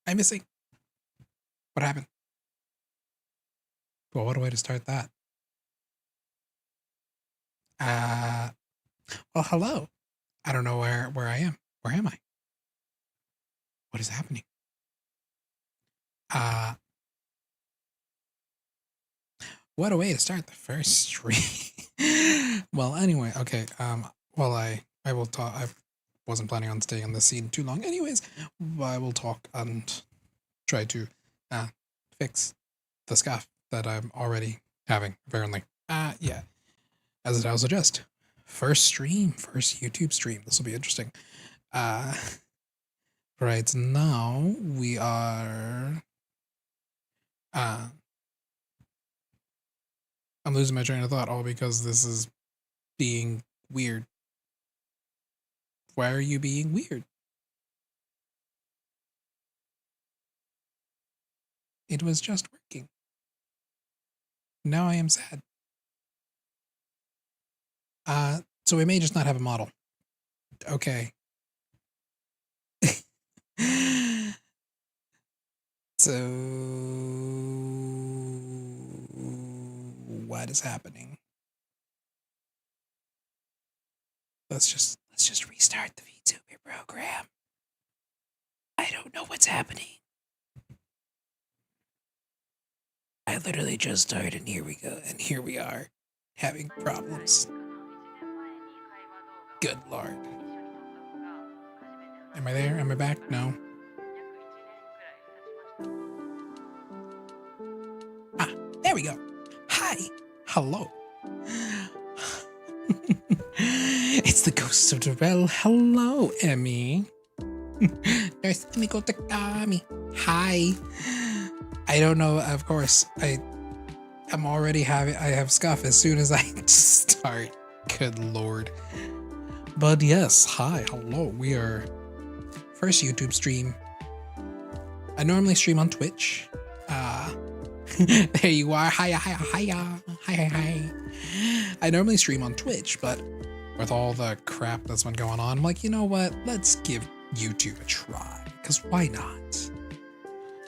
I'm missing. What happened? Well, what a way to start that. Well, hello. I don't know where I am. Where am I? What is happening? Uh, what a way to start the first stream. Well, anyway, okay. Well, I will talk. I wasn't planning on staying on this scene too long. Anyways, I will talk and try to fix the scuff that I'm already having, apparently. Yeah. As it I'll suggest. First YouTube stream. This will be interesting. Right now we are I'm losing my train of thought all because this is being weird. Why are you being weird? It was just working. Now I am sad. So we may just not have a model. Okay. So what is happening? Let's just restart the VTuber program. I don't know what's happening. I literally just started and here we go. And here we are having problems. Good Lord. Am I there? Am I back? No. There we go. Hi. Hello. It's the ghost of Darrell. Hello, Emmy. There's Emiko Takami. Hi. I don't know, of course. I have scuff as soon as I start. Good Lord. But yes, hi, hello. We are first YouTube stream. I normally stream on Twitch. There you are. Hiya. Hi. I normally stream on Twitch, but with all the crap that's been going on, I'm like, you know what? Let's give YouTube a try. Because why not?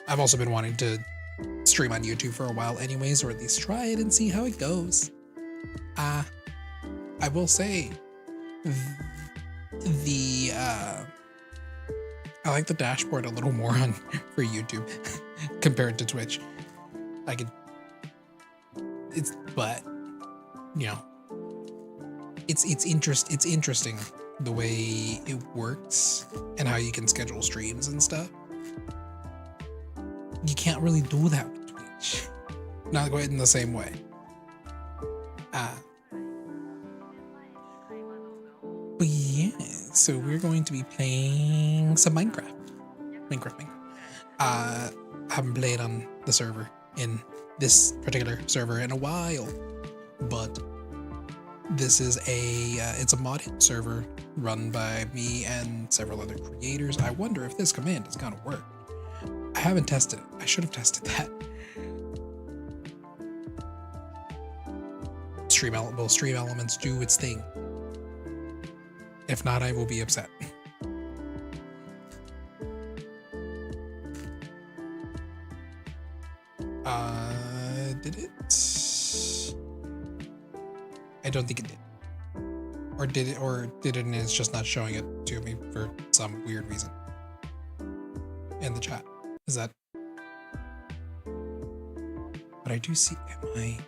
I've also been wanting to stream on YouTube for a while anyways, or at least try it and see how it goes. I will say, I like the dashboard a little more for YouTube compared to Twitch. But you know, it's interesting the way it works and how you can schedule streams and stuff. You can't really do that with Twitch, not quite in the same way. But yeah, so we're going to be playing some Minecraft. I haven't played on the server in this particular server in a while, but this is it's a modded server run by me and several other creators. I wonder if this command is gonna work. I haven't tested it. I should have tested that. Will Stream Elements do its thing? If not, I will be upset. Did it? I don't think it did. Or did it and it's just not showing it to me for some weird reason. In the chat. Is that? But I do see, am I?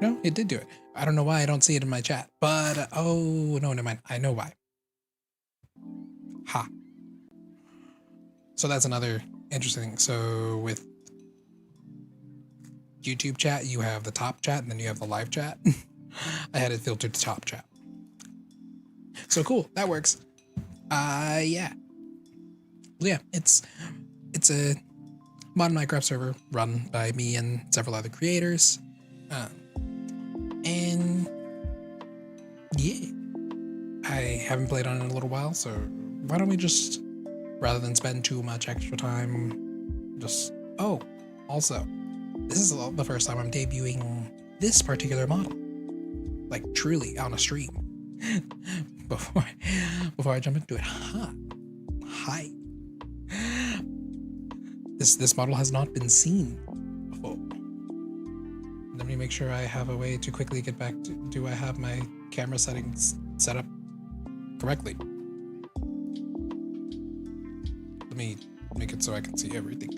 No, it did do it. I don't know why I don't see it in my chat, but oh no, never mind. I know why. Ha. So that's another interesting thing. So with YouTube chat, you have the top chat, and then you have the live chat. I had it filtered to top chat. So cool, that works. Yeah. Yeah, it's a mod Minecraft server run by me and several other creators. And yeah, I haven't played on it in a little while, so why don't we just, rather than spend too much extra time, just, oh, also, this is the first time I'm debuting this particular model, like truly on a stream. before I jump into it, hi. This model has not been seen before. Let me make sure I have a way to quickly get back to, do I have my camera settings set up correctly? Let me make it so I can see everything.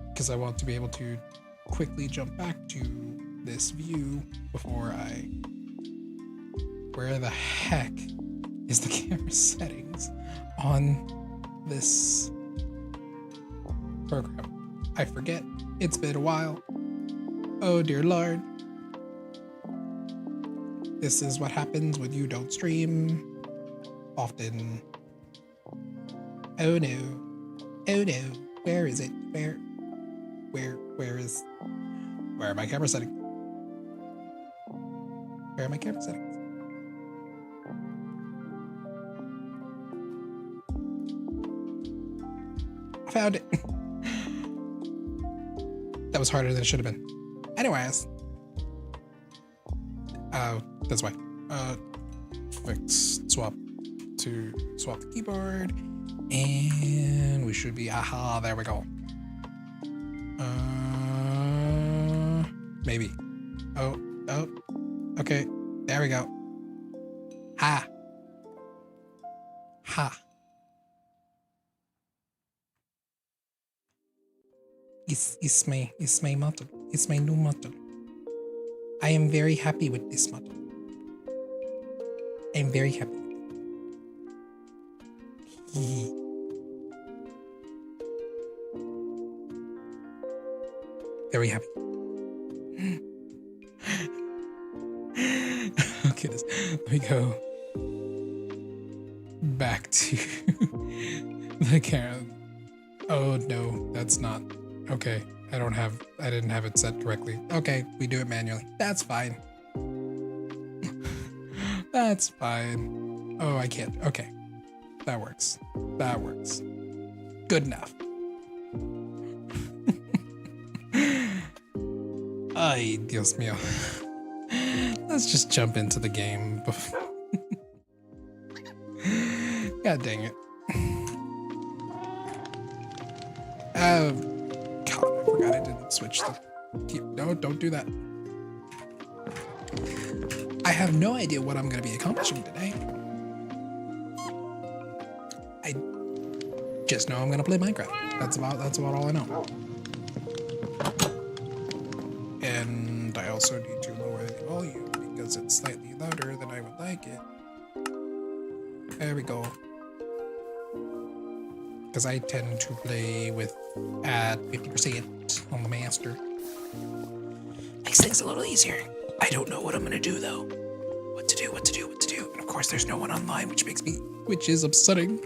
Because I want to be able to quickly jump back to this view before I... Where the heck is the camera settings on this program? I forget. It's been a while. Oh dear Lord. This is what happens when you don't stream often. Oh no. Oh no. Where is it? Where are my camera settings? Where are my camera settings? I found it. That was harder than it should have been. Anyways. That's why. Swap the keyboard. And we should be, aha, there we go. Maybe. Oh, okay, there we go. Ha. It's my model. It's my new model. I am very happy with this model. I'm very happy. Very happy. Okay, let me go back to the camera. Oh no, that's not okay. I didn't have it set correctly. Okay, we do it manually. That's fine. That's fine. Oh, I can't. Okay, that works. Good enough. Ay, Dios mío. Let's just jump into the game. God dang it. God, I forgot I didn't switch the key. No, don't do that. I have no idea what I'm going to be accomplishing today. I just know I'm going to play Minecraft. That's about all I know. And I also need to lower the volume because it's slightly louder than I would like it. There we go. Because I tend to play with at 50% on the master. Makes things a little easier. I don't know what I'm gonna do though. What to do. And of course there's no one online, which is upsetting.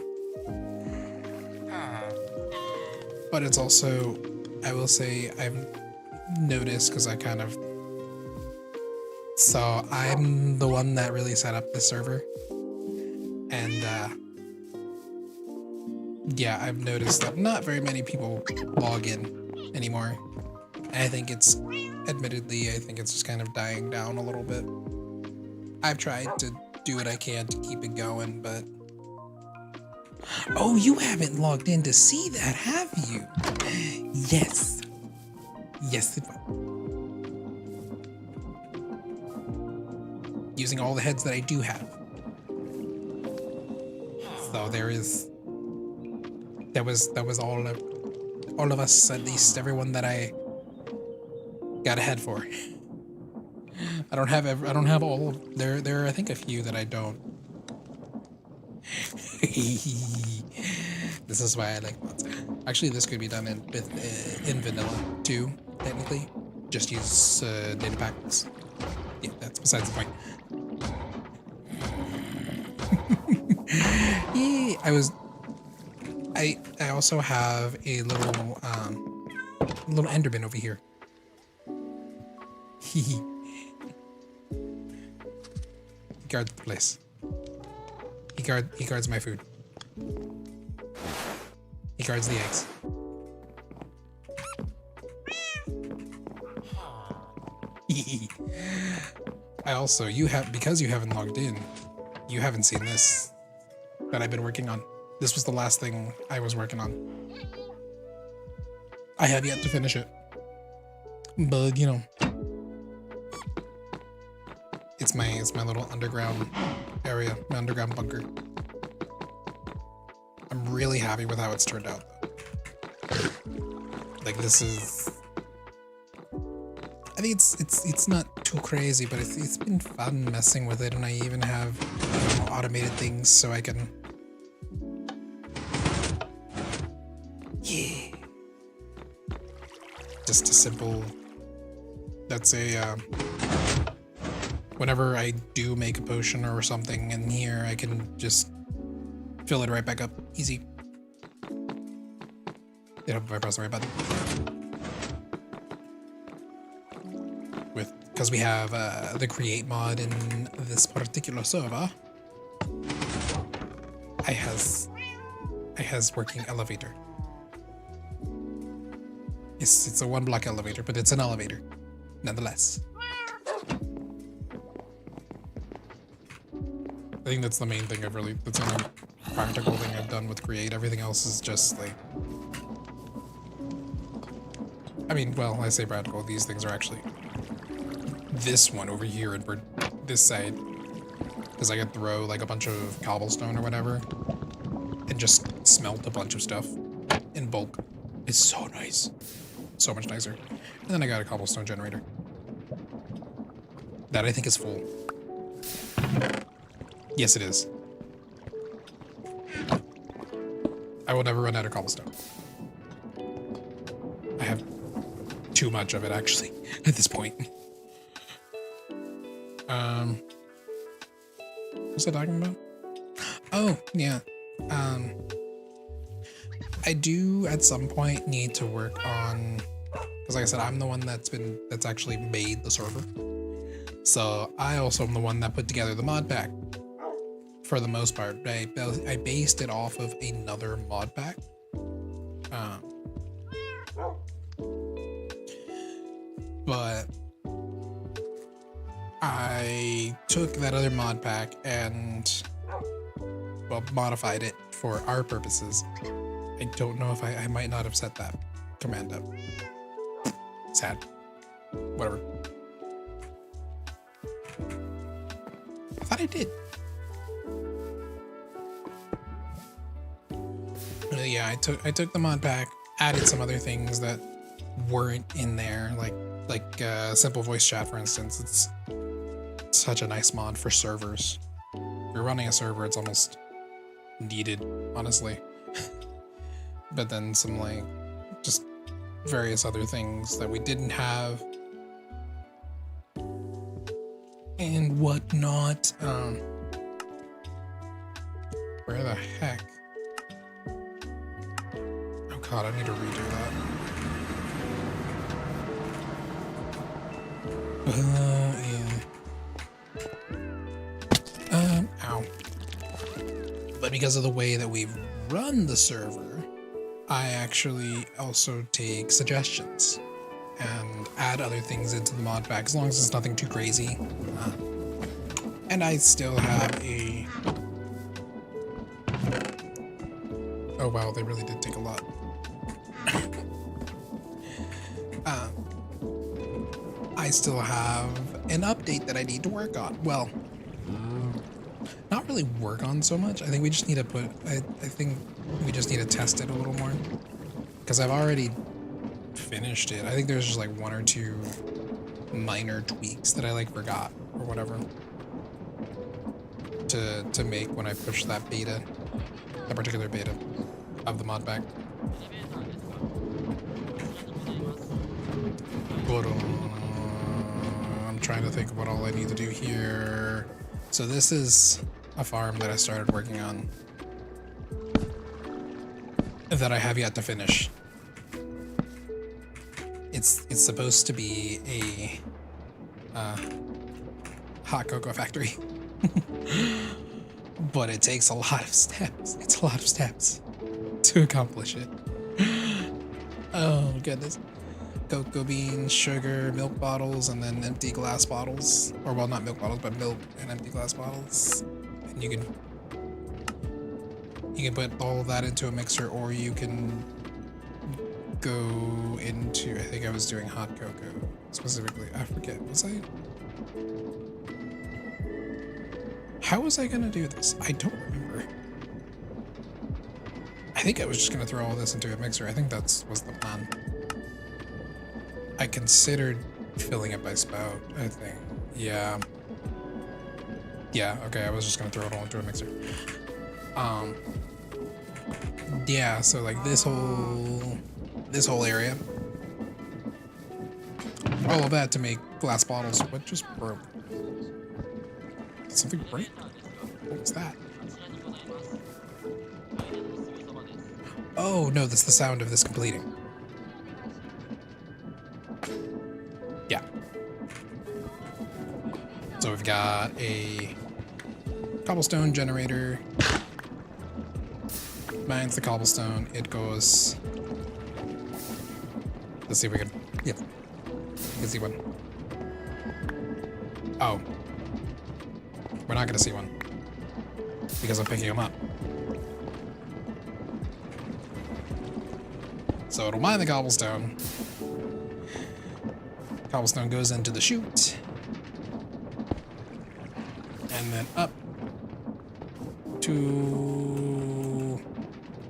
But it's also, I will say, I've noticed, because I kind of saw, I'm the one that really set up the server. And yeah, I've noticed that not very many people log in anymore. I think it's, admittedly, I think it's just kind of dying down a little bit. I've tried to do what I can to keep it going, but... Oh, you haven't logged in to see that, have you? Yes. Yes, it will. Using all the heads that I do have. So there was all of us, at least everyone that I got a head for. I don't have all of, there are I think a few that I don't. This is why I like mods. Actually, this could be done in vanilla too, technically. Just use data packs. Yeah, that's besides the point. Yeah, I also have a little Enderman over here. He guards the place. He guards my food. He guards the eggs. I also, because you haven't logged in, you haven't seen this that I've been working on. This was the last thing I was working on. I have yet to finish it, but you know, it's my little underground area, my underground bunker. I'm really happy with how it's turned out, though. Like, this is, I think it's not too crazy, but it's been fun messing with it, and I even have, you know, automated things so I can, yeah, just a simple, let's say, whenever I do make a potion or something in here, I can just fill it right back up, easy. You know, if I press the right button. Because we have the create mod in this particular server, I has working elevator. It's a 1-block elevator, but it's an elevator, nonetheless. I think that's the main thing that's the only practical thing I've done with create. Everything else is just like, I mean, well, I say practical, these things are actually this one over here and this side, because I could throw like a bunch of cobblestone or whatever and just smelt a bunch of stuff in bulk. It's so nice, so much nicer. And then I got a cobblestone generator that I think is full. Yes, it is. I will never run out of cobblestone. I have too much of it, actually, at this point. What's I talking about? Oh, yeah. I do at some point need to work on, because like I said, I'm the one that's actually made the server. So I also am the one that put together the mod pack. For the most part, I based it off of another mod pack. But I took that other mod pack and, well, modified it for our purposes. I don't know if I might not have set that command up. Sad. Whatever. I thought I did. Yeah, I took the mod pack, added some other things that weren't in there, like simple voice chat, for instance. It's such a nice mod for servers. If you're running a server, it's almost needed, honestly. But then some like just various other things that we didn't have and whatnot. Where the heck? Oh god, I need to redo that. Yeah. Ow. But because of the way that we've run the server, I actually also take suggestions and add other things into the mod pack, as long as it's nothing too crazy. And I still have a... Oh wow, they really did take a lot. I still have an update that I need to work on. Well, not really work on so much. I think we just need to I think we just need to test it a little more. Because I've already finished it. I think there's just like 1 or 2 minor tweaks that I like forgot or whatever to make when I push that beta, that particular beta. of the mod pack. But, I'm trying to think of what all I need to do here. So this is a farm that I started working on that I have yet to finish. It's supposed to be a hot cocoa factory. But it takes a lot of steps. It's a lot of steps to accomplish it. Oh goodness. Cocoa beans, sugar, milk bottles, and then empty glass bottles. Or well, not milk bottles, but milk and empty glass bottles. And you can put all of that into a mixer, or you can go into, I think I was doing hot cocoa specifically. I forget, was I? How was I gonna do this? I don't remember. I think I was just gonna throw all this into a mixer. I think was the plan. I considered filling it by spout, I think. Yeah. Yeah, okay, I was just gonna throw it all into a mixer. Yeah, so like this whole area. All of that to make glass bottles. What just broke? Did something break? What was that? Oh no, that's the sound of this completing. Yeah. So we've got a cobblestone generator. Mines the cobblestone. It goes. Let's see if we can. Yep. You can see one. Oh. We're not gonna see one because I'm picking them up. So it'll mine the cobblestone. Cobblestone goes into the chute. And then up to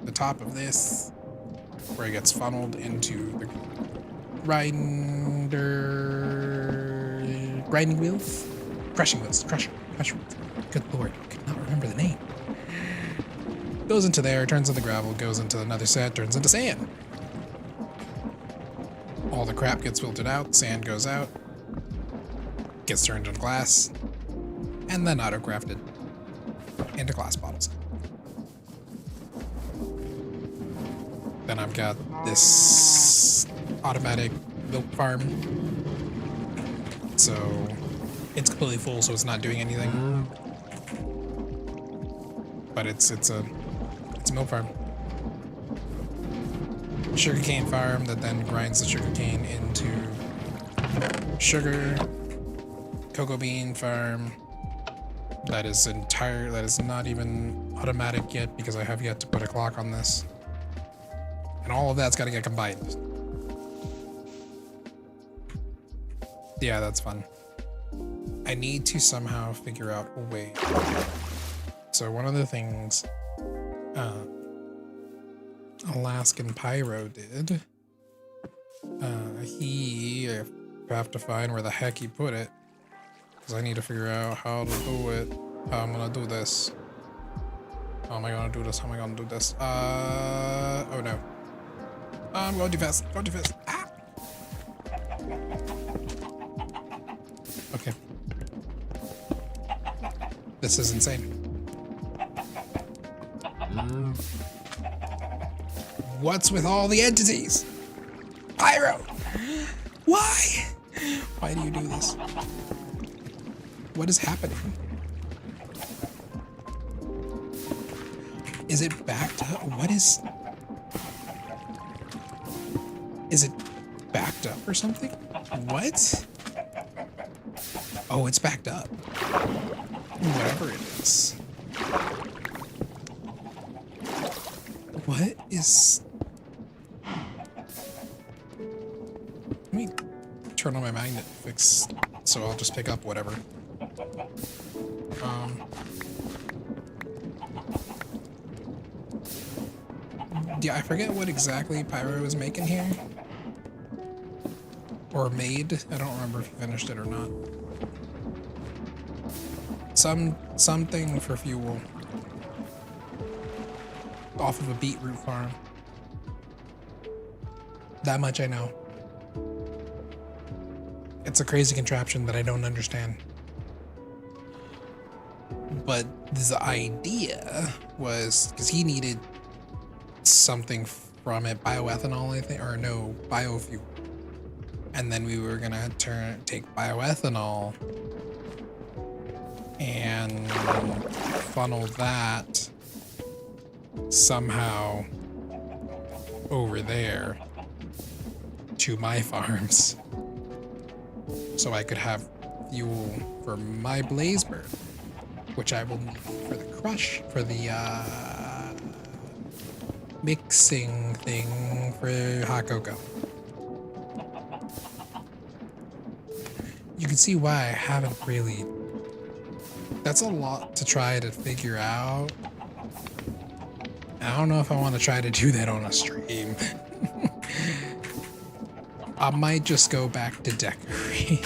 the top of this, where it gets funneled into the grinding wheels? Crushing wheels. Crusher wheels. Good lord, I could not remember the name. Goes into there, turns into gravel, goes into another set, turns into sand. All the crap gets filtered out, sand goes out, gets turned into glass, and then auto-crafted into glass bottles. Then I've got this automatic milk farm. So it's completely full, so it's not doing anything. But it's a milk farm. Sugarcane farm that then grinds the sugarcane into sugar. Cocoa bean farm that is not even automatic yet because I have yet to put a clock on this. And all of that's got to get combined. Yeah, that's fun. I need to somehow figure out a way. So one of the things Alaskan Pyro did, I have to find where the heck he put it, because I need to figure out how to do it, how I'm gonna do this. How am I gonna do this? How am I gonna do this? Oh no. I'm going too fast. Going too fast. Ah! Okay. This is insane. What's with all the entities? Pyro! Why? Why do you do this? What is happening? Is it backed up? What is... Is it backed up or something? What? Oh, it's backed up. Whatever it is. What is... Let me turn on my magnet fix, so I'll just pick up whatever. Yeah, I forget what exactly Pyro is making here. Or made. I don't remember if he finished it or not. Something for fuel. off of a beetroot farm. That much I know. It's a crazy contraption that I don't understand. But the idea was because he needed something from it, bioethanol, I think, or no, biofuel. And then we were gonna take bioethanol and funnel that somehow over there to my farms so I could have fuel for my blaze bird, which I will need for the crush, for the mixing thing for hot cocoa. You can see why I haven't really. That's a lot to try to figure out. I don't know if I want to try to do that on a stream. I might just go back to decorate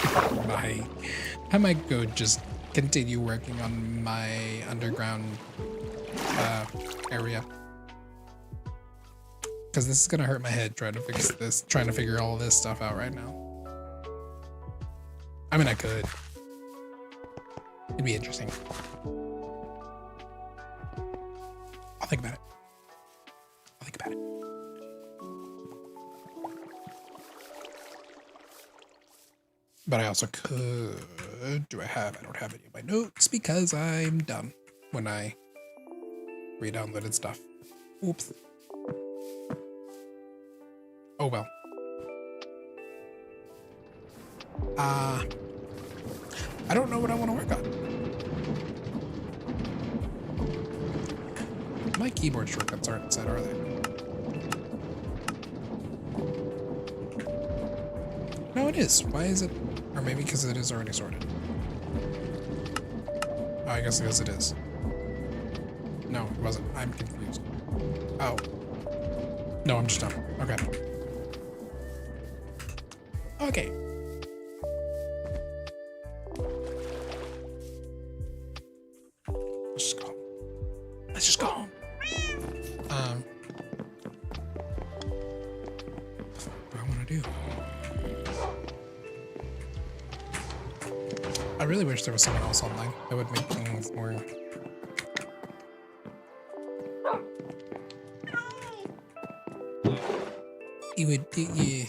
I might go just continue working on my underground area. Because this is gonna hurt my head trying to fix this, trying to figure all this stuff out right now. I mean, I could. It'd be interesting. I'll think about it. I'll think about it. But I also could. Do I have? I don't have any of my notes because I'm dumb when I re-downloaded stuff. Oops. Oh well. I don't know what I want to work on. My keyboard shortcuts aren't set, are they? No, it is. Why is it? Or maybe because it is already sorted. Oh, I guess because it is. No, it wasn't. I'm confused. Oh. No, I'm just dumb. Okay. Okay. Let's just go home. Let's just go home. What do I want to do? I really wish there was someone else online. That would make things more. It would, yeah.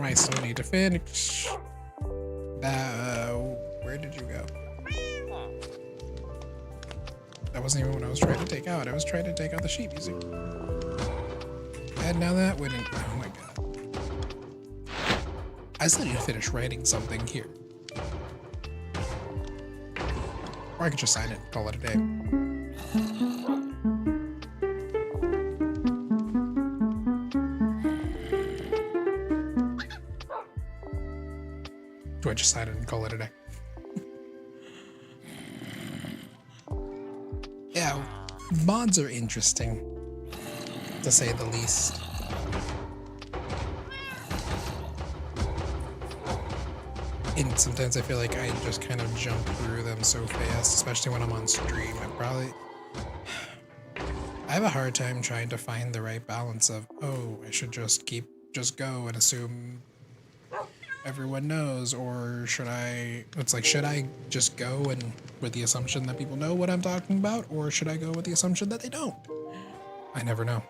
I still need to finish. Where did you go? That wasn't even what I was trying to take out. I was trying to take out the sheep music. And now that wouldn't. Oh my god. I still need to finish writing something here. Or I could just sign it and call it a day. Do I just sign it and call it a day? Yeah, mods are interesting, to say the least. And sometimes I feel like I just kind of jump through them so fast, especially when I'm on stream. I have a hard time trying to find the right balance of, oh, I should just go and assume everyone knows, or should I just go and with the assumption that people know what I'm talking about, or should I go with the assumption that they don't? I never know.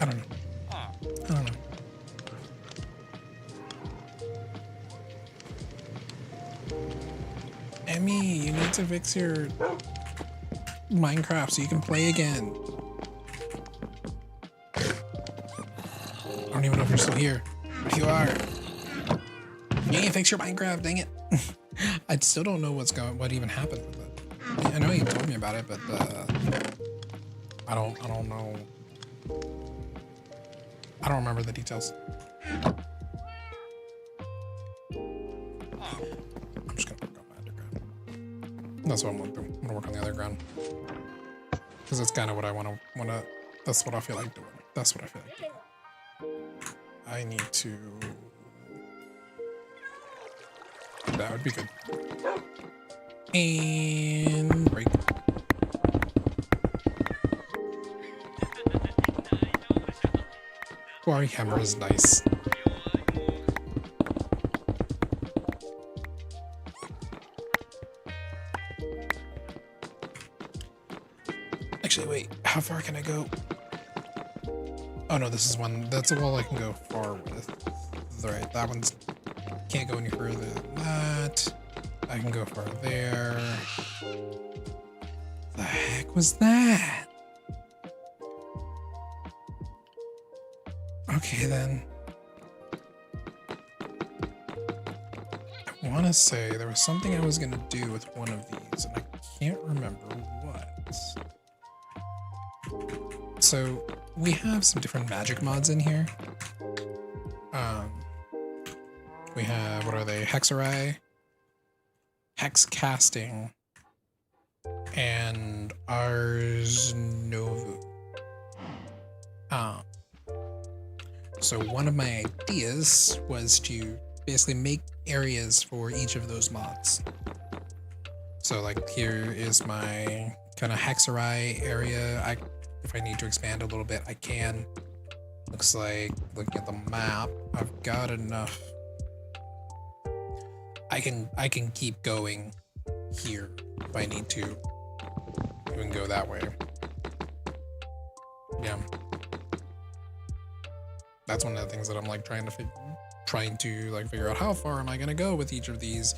I don't know. Emmy, you need to fix your Minecraft so you can play again. I don't even know if you're still here. If you are, you need to fix your Minecraft, dang it. I still don't know what even happened with it. I know you told me about it, but I don't know. I don't remember the details. I'm just gonna work on my underground. That's what I'm gonna do. I'm gonna work on the other ground. because that's kind of what I want to. That's what I feel like doing. That's what I feel like doing. I need to. That would be good. And break. Quarry hammer is nice. Actually, wait. How far can I go? Oh no, this is one. That's a wall I can go far with. Alright, that one's can't go any further than that. I can go far there. The heck was that? Okay then. I want to say there was something I was going to do with one of these, and I can't remember what. So we have some different magic mods in here. We have, what are they? Hexerai, Hex Casting, and Ars Novu. So one of my ideas was to basically make areas for each of those mods. So like here is my kind of Hexerai area. If I need to expand a little bit, I can. Looks like, looking at the map, I've got enough. I can keep going here if I need to. Even go that way. Yeah. That's one of the things that I'm like trying to figure out how far am I gonna go with each of these.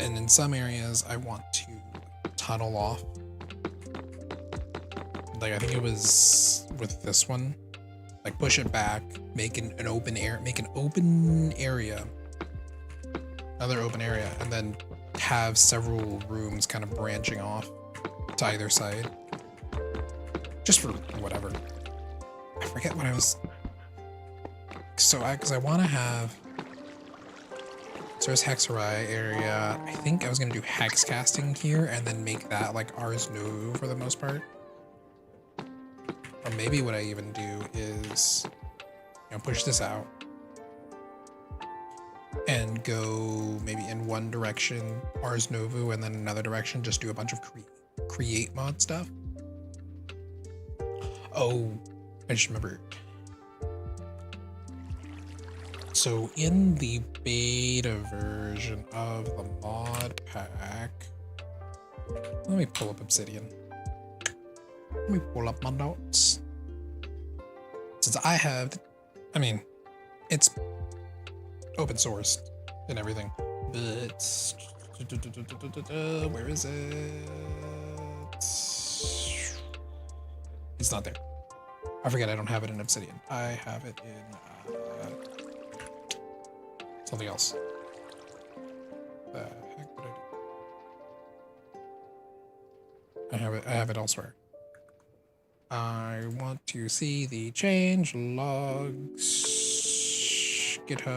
And in some areas I want to tunnel off. Like I think it was with this one. Like push it back, make an open area, another open area, and then have several rooms kind of branching off to either side. Just for whatever. I forget what I was. So because I want to have. So there's Hexerai area. I think I was gonna do hex casting here and then make that like Ars Novu for the most part. Or maybe what I even do is, push this out and go maybe in one direction, Ars Novu, and then another direction, just do a bunch of create mod stuff. Oh, I just remembered. So in the beta version of the mod pack, let me pull up Obsidian. Let me pull up my notes. Since it's open source and everything, but where is it? It's not there. I forget I don't have it in Obsidian. I have it in something else. The heck did I do? I have it elsewhere. I want to see the change logs. GitHub.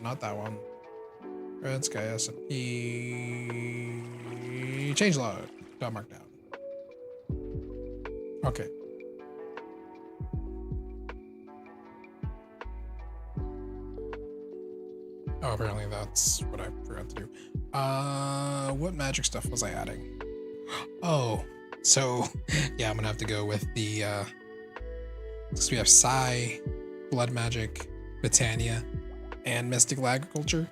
Not that one. RedskySMP. Change log. .markdown. Okay. Oh, apparently that's what I forgot to do. What magic stuff was I adding? Oh. So, yeah, I'm gonna have to go with the, because we have Psi, Blood Magic, Botania, and Mystical Agriculture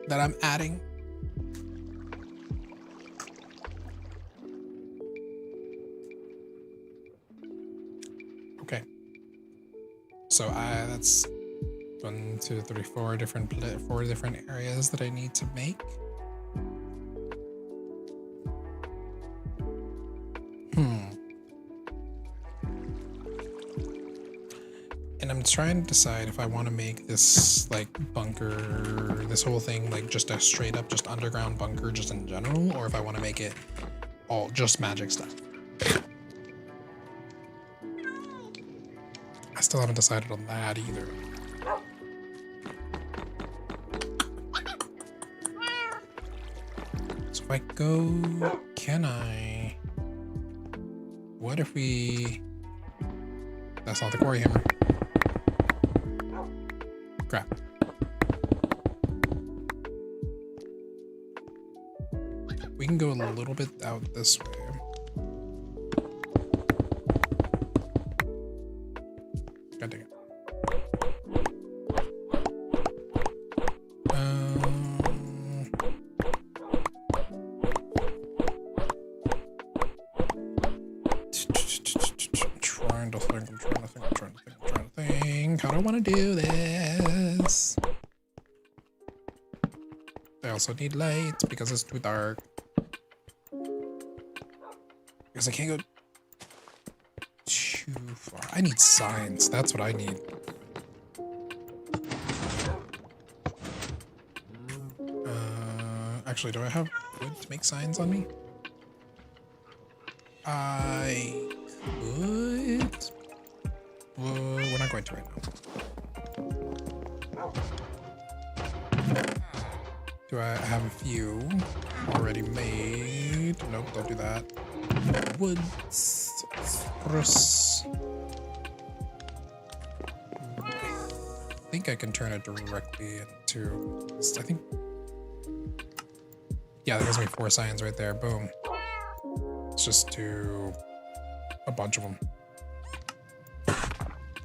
that I'm adding. Okay. So, that's 1, 2, 3, 4 different areas that I need to make. And I'm trying to decide if I want to make this like bunker, this whole thing like just a straight up just underground bunker just in general, or if I want to make it all just magic stuff. I still haven't decided on that either. So if I go, can I? What if we? That's not the quarry hammer. Crap. We can go a little bit out this way. God dang it. I'm trying to think. How do I want to do this? I also need lights because it's too dark. Because I can't go too far. I need signs. That's what I need. Actually, do I have wood to make signs on me? I could. We're not going to right now. Do I have a few already made? Nope, don't do that. Wood, spruce. I think I can turn it directly into. I think. Yeah, there's gonna be 4 signs right there. Boom. Let's just do a bunch of them.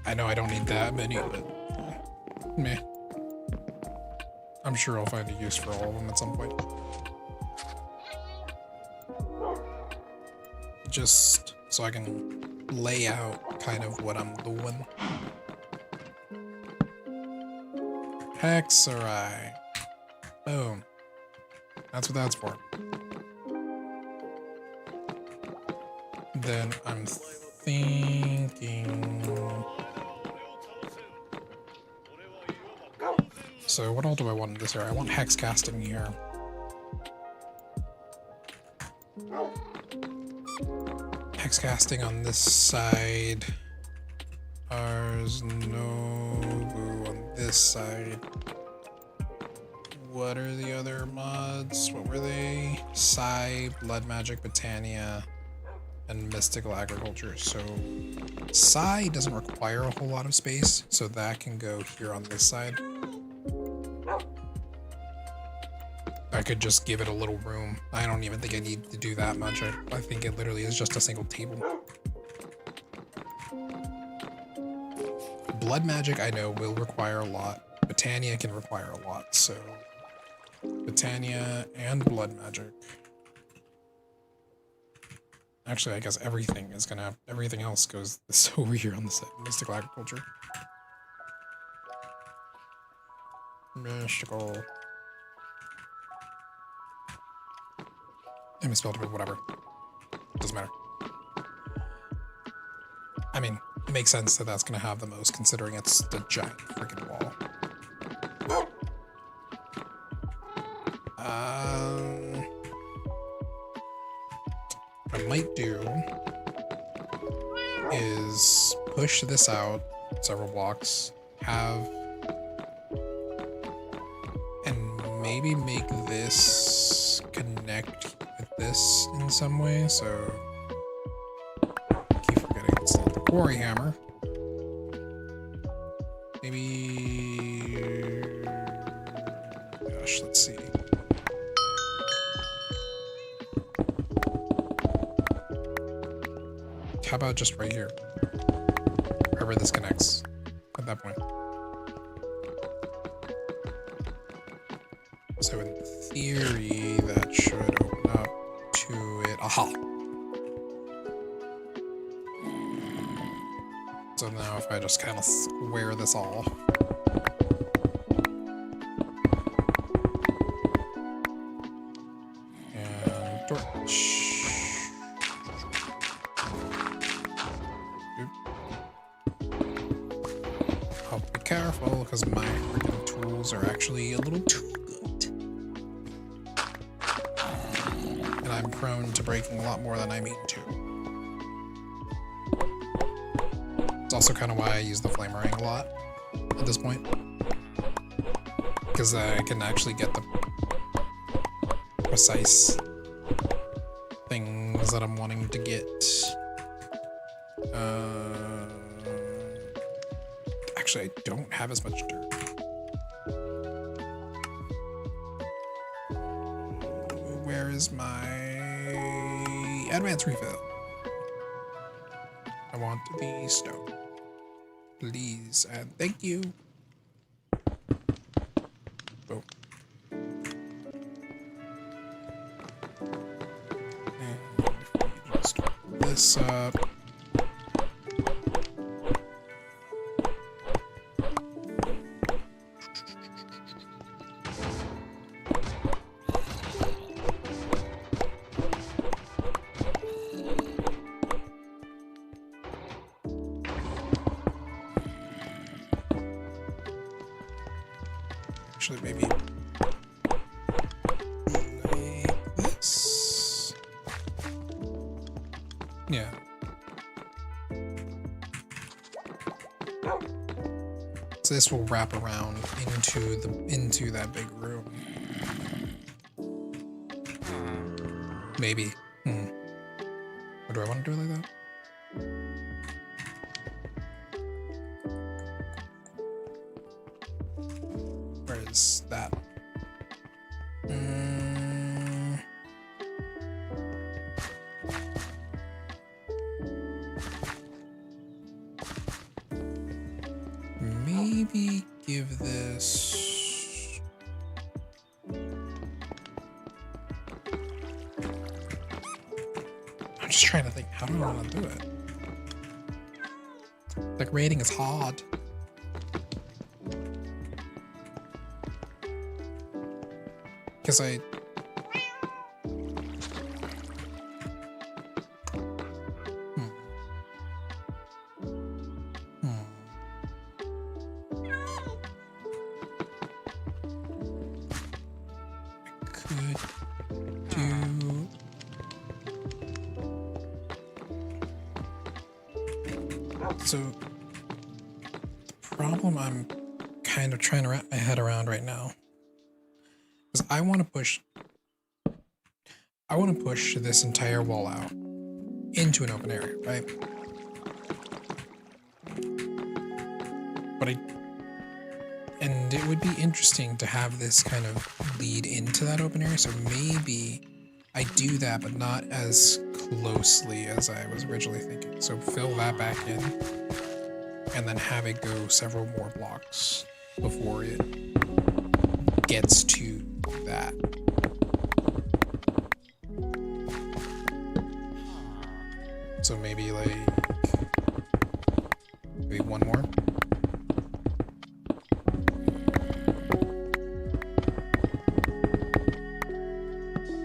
I know I don't need that many, but meh. I'm sure I'll find a use for all of them at some point. Just so I can lay out kind of what I'm doing. Hexerite. Boom. That's what that's for. Then I'm thinking... So what all do I want in this area? I want hex casting here. Hex casting on this side. Ars Nobu on this side. What are the other mods? What were they? Psi, Blood Magic, Botania, and Mystical Agriculture. So Psi doesn't require a whole lot of space, so that can go here on this side. I could just give it a little room. I don't even think I need to do that much. I think it literally is just a single table. Blood Magic, I know, will require a lot. Botania can require a lot, so... Botania and Blood Magic. Actually, I guess everything is gonna have... Everything else goes this over here on the side. Mystical Agriculture. Mystical... I misspelled it, whatever. Doesn't matter. I mean, it makes sense that that's gonna have the most, considering it's the giant freaking wall. What I might do is push this out several blocks, have, and maybe make this connect with this in some way, so I keep forgetting it's not the quarry hammer. Maybe, gosh, let's see. How about just right here? Wherever this connects at that point. So in theory, that should open up to it. Aha! So now if I just kind of square this off. And torch. I'll be careful because my freaking tools are actually a little too good. And I'm prone to breaking a lot more than I mean to. It's also kind of why I use the flamerang a lot at this point. Because I can actually get the precise things that I'm wanting to get. Actually, I don't have as much dirt. Where is my advanced refill? I want the stone. Please and thank you. Oh. And if we just open this up. Actually, maybe like this. Yeah. So this will wrap around into that big room. Maybe. Or do I want to do it like that? Where is that? Maybe give this... I'm just trying to think, how do I want to do it? Decorating is hard. Because I... So, the problem I'm kind of trying to wrap my head around right now is I want to push this entire wall out into an open area, right? But and it would be interesting to have this kind of lead into that open area, so maybe I do that, but not as closely as I was originally thinking. So fill that back in, and then have it go several more blocks before it gets to that. So maybe one more.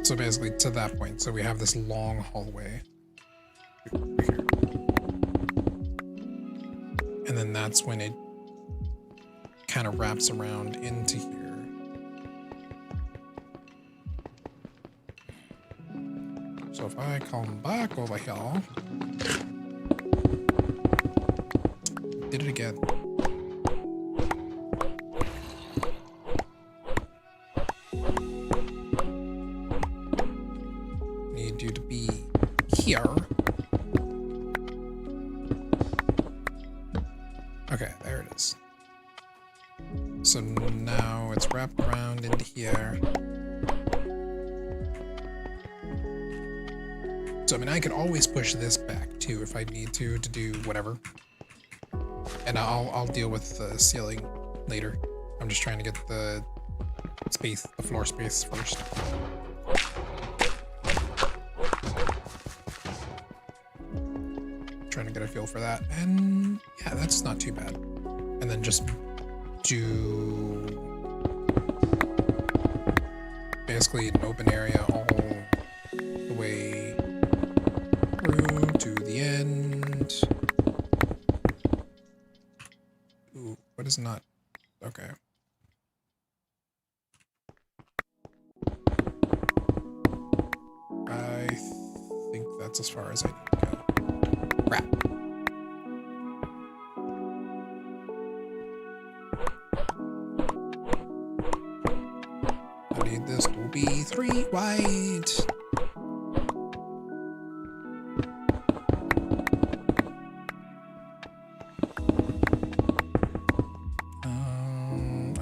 So basically to that point, so we have this long hallway over here. And then that's when it kind of wraps around into here. So if I come back over here, did it again. Need you to be here. Okay, there it is. So now it's wrapped around into here. So I mean, I could always push this back too if I need to do whatever. And I'll deal with the ceiling later. I'm just trying to get the space, the floor space first. Trying to get a feel for that, and yeah, that's not too bad. And then just do basically an open area all the way through to the end. Ooh, what is not? Okay. I think that's as far as I need to go. Crap. I need this to be 3 wide.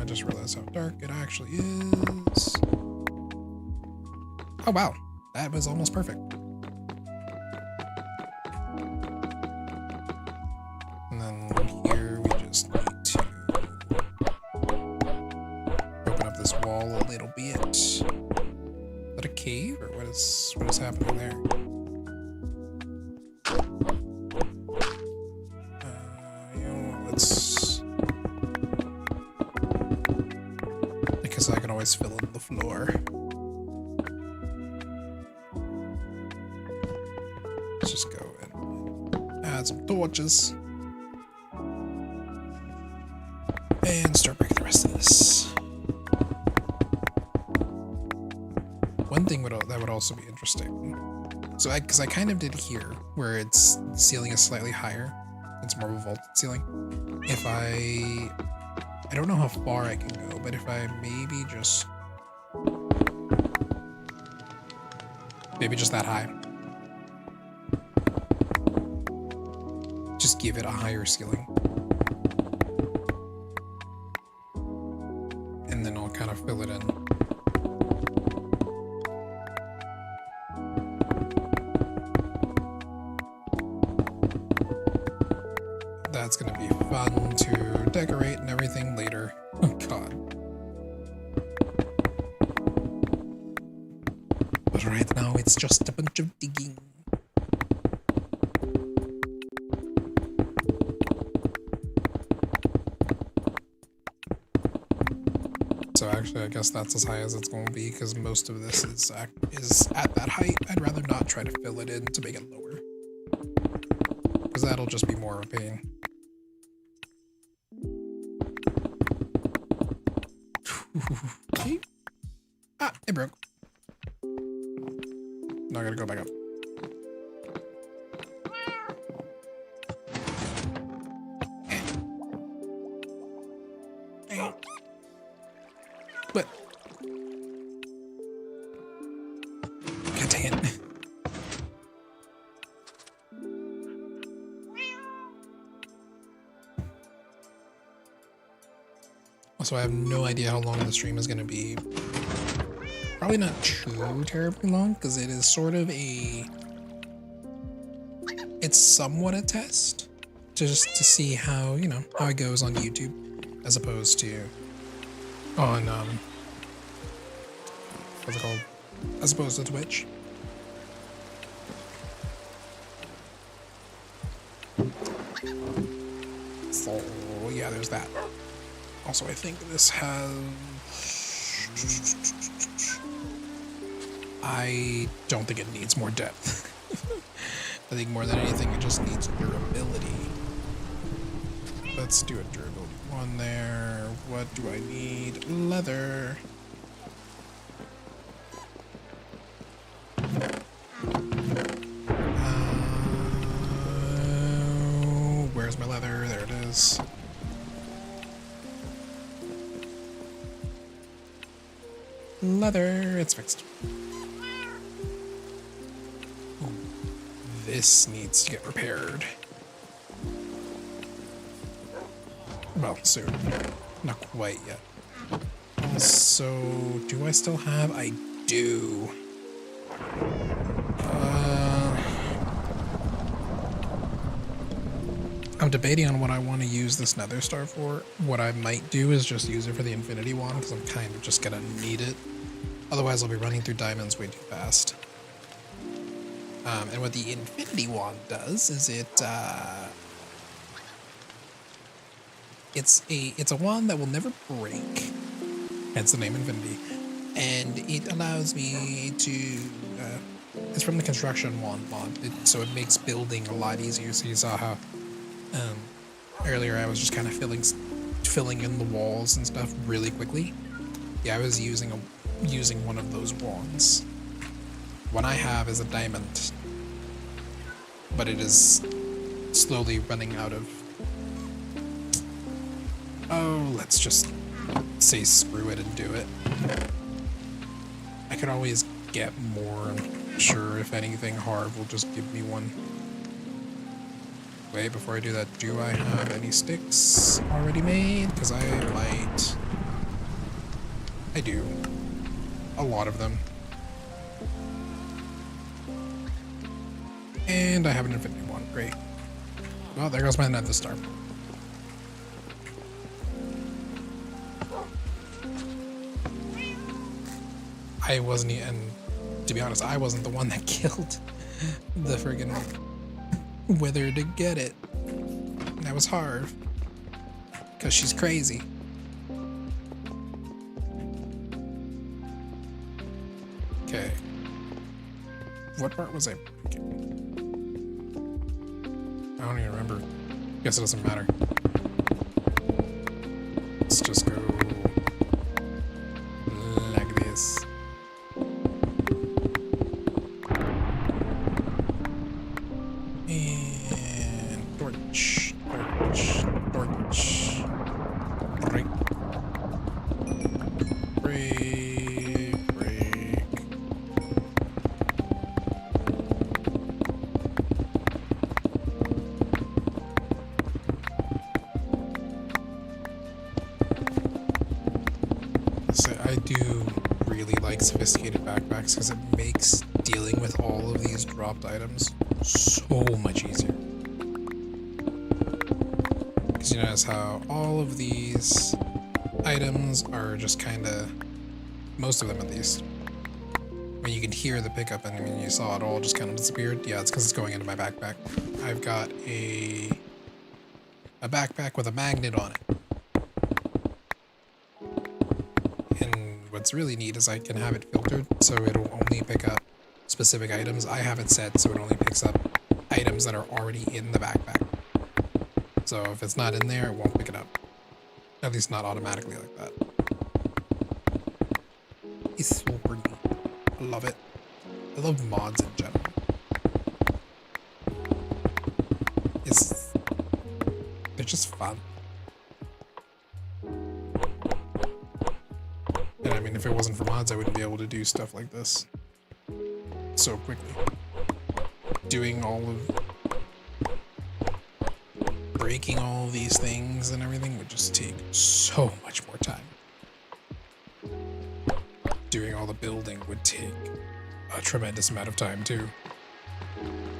I just realized how dark it actually is. Oh wow, that was almost perfect. And then here we just need to open up this wall a little bit. Is that a cave or what is happening there? Because I can always fill in the floor. Let's just go and add some torches. And start breaking the rest of this. One thing that would also be interesting. So because I kind of did here, where the ceiling is slightly higher. It's more of a vaulted ceiling. If I don't know how far I can go, but if I maybe just that high. Just give it a higher ceiling. And then I'll kind of fill it in. That's gonna be fun to decorate and everything later. Oh god. But right now it's just a bunch of digging. So actually I guess that's as high as it's going to be because most of this is at that height. I'd rather not try to fill it in to make it lower. Because that'll just be more of a pain. Okay. Ah, it broke. Now I gotta go back up. What? God dang it. So I have no idea how long the stream is going to be. Probably not too terribly long, because it is sort of it's somewhat a test, just to see how, you know, how it goes on YouTube, as opposed to on, what's it called? As opposed to Twitch. So, yeah, there's that. Also, I think this has... I don't think it needs more depth. I think more than anything, it just needs durability. Let's do a durability one there. What do I need? Leather. Where's my leather? There it is. Leather, it's fixed. Ooh, this needs to get repaired. Well, soon. Not quite yet. Also, do I still have? I do. I'm debating on what I want to use this nether star for. What I might do is just use it for the infinity wand, because I'm kind of just gonna need it. Otherwise, I'll be running through diamonds way too fast. And what the infinity wand does is it's a wand that will never break. Hence the name Infinity. And it allows me to it's from the construction wand mod, so it makes building a lot easier. So you saw how earlier I was just kind of filling in the walls and stuff really quickly. Yeah, I was using one of those wands. One I have is a diamond, but it is slowly running out of... Oh, let's just say screw it and do it. I could always get more. I'm sure if anything, Harv will just give me one. Wait, before I do that, do I have any sticks already made? Because I might. I do. A lot of them. And I have an infinity one. Great. Well, there goes my nether star. I wasn't, and to be honest, I wasn't the one that killed the friggin' wither to get it. That was hard. Because she's crazy. Okay. What part was I? Okay. I don't even remember. Guess it doesn't matter. Let's just go like this. And torch, torch, torch. Break. Break, break. So I do really like sophisticated backpacks because it makes dealing with all of these dropped items so much easier. Because you notice how all of these items are just kind of, most of them at least, when you can hear the pickup and when you saw it all just kind of disappeared. Yeah, it's because it's going into my backpack. I've got a backpack with a magnet on it. And what's really neat is I can have it filtered so it'll only pick up specific items. I have it set so it only picks up items that are already in the backpack. So if it's not in there, it won't pick it up. At least not automatically like that. It's so pretty. I love it. I love mods in general. They're just fun. And I mean, if it wasn't for mods, I wouldn't be able to do stuff like this so quickly. Doing all of, breaking all these things and everything would just take so much more time. Doing all the building would take a tremendous amount of time too.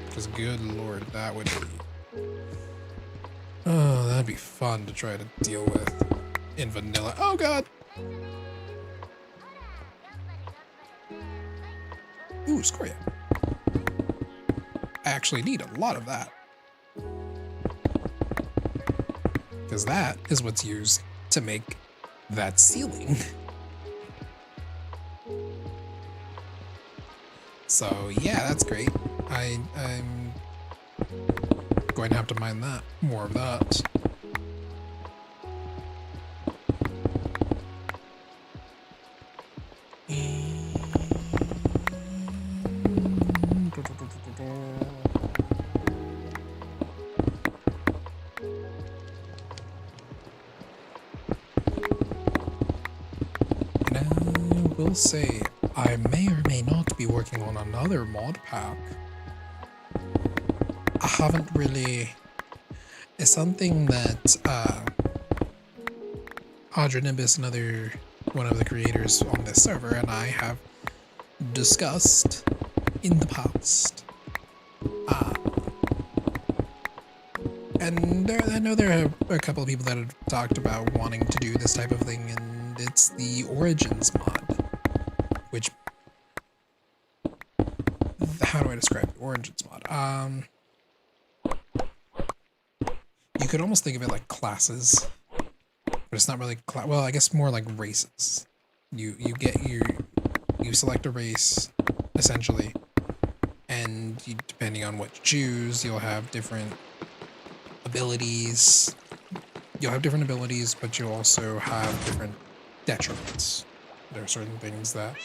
Because good lord, that would be, oh, that'd be fun to try to deal with in vanilla. Oh god! Ooh, scoria. I actually need a lot of that. Because that is what's used to make that ceiling. So yeah, that's great. I'm going to have to mine that. More of that. And I will say, I may or may not be working on another mod pack. I haven't really... It's something that Audronibus, one of the creators on this server, and I have discussed in the past. And I know there are a couple of people that have talked about wanting to do this type of thing, and it's the Origins mod. Which... How do I describe the Origins mod? You could almost think of it like classes, but it's not really well, I guess more like races. You select a race, essentially, and depending on what you choose, you'll have different abilities. You'll have different abilities, but you'll also have different detriments. There are certain things that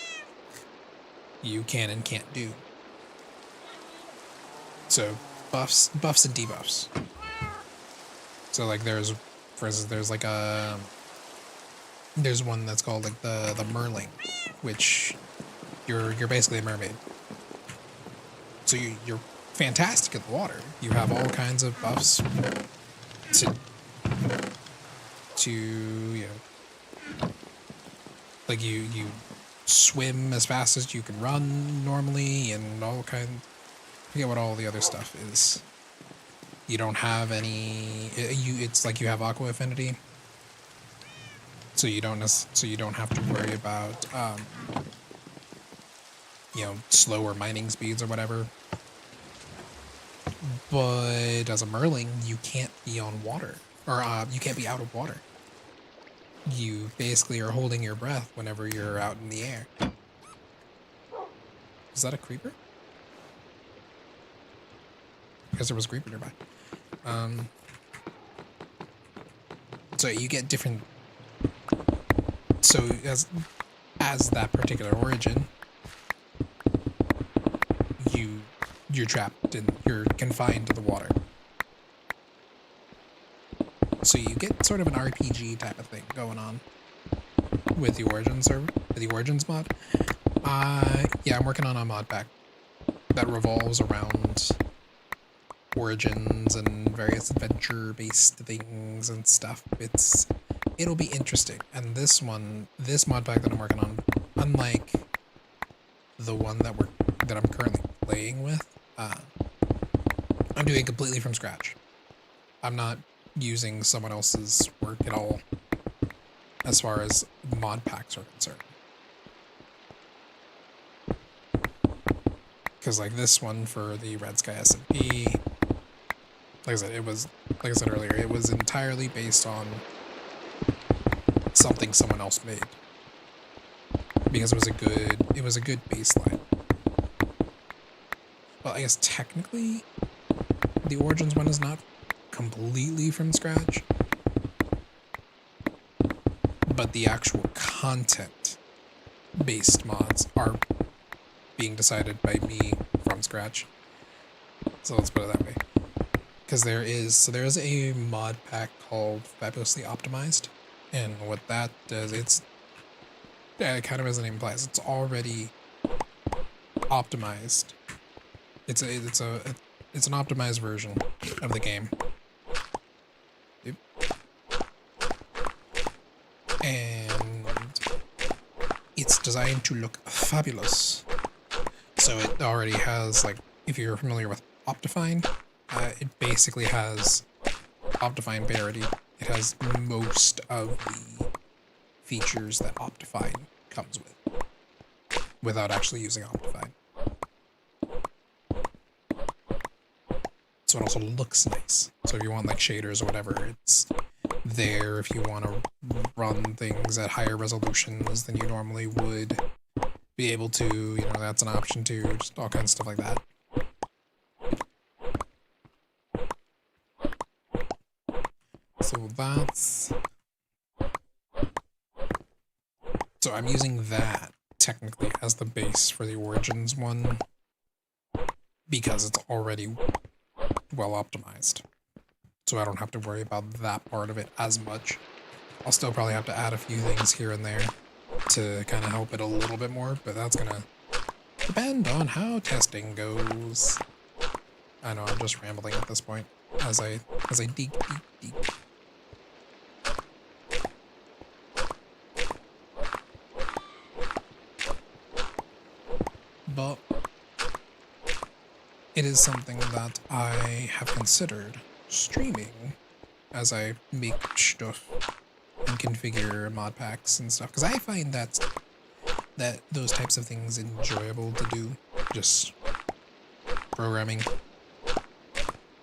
you can and can't do. So buffs and debuffs. So like there's, for instance, there's like there's one that's called like the Merling, which you're basically a mermaid. So you're fantastic in the water. You have all kinds of buffs to you know, Like you swim as fast as you can run normally, and all kind. I forget what all the other stuff is. You don't have any. It's like you have aqua affinity, so you don't have to worry about slower mining speeds or whatever. But as a merling, you can't be on water, or you can't be out of water. You basically are holding your breath whenever you're out in the air. Is that a creeper? Because there was a creeper nearby. So you get different. So as that particular origin, you're trapped and you're confined to the water. So you get sort of an RPG type of thing going on with the Origins server, the Origins mod. Yeah, I'm working on a mod pack that revolves around Origins and various adventure-based things and stuff. It'll be interesting. And this mod pack that I'm working on, unlike the one that I'm currently playing with, I'm doing completely from scratch. I'm not using someone else's work at all as far as mod packs are concerned. Because like this one for the RedskySMP, like I said earlier, it was entirely based on something someone else made. Because it was a good baseline. Well, I guess technically the Origins one is not completely from scratch, but the actual content based mods are being decided by me from scratch. So let's put it that way. Because there is a mod pack called Fabulously Optimized, and what that does, it's kind of as the name implies, it's already optimized. It's an optimized version of the game. Yep. And it's designed to look fabulous. So it already has, like, if you're familiar with Optifine, it basically has Optifine parity. It has most of the features that Optifine comes with, without actually using Optifine. So it also looks nice. So if you want like shaders or whatever, it's there. If you want to run things at higher resolutions than you normally would be able to, that's an option too. Just all kinds of stuff like that. So I'm using that technically as the base for the Origins one because it's already well optimized. So I don't have to worry about that part of it as much. I'll still probably have to add a few things here and there to kind of help it a little bit more, but that's gonna depend on how testing goes. I know I'm just rambling at this point as I dig. But it is something that I have considered streaming as I make stuff and configure mod packs and stuff, because I find that those types of things enjoyable to do, just programming.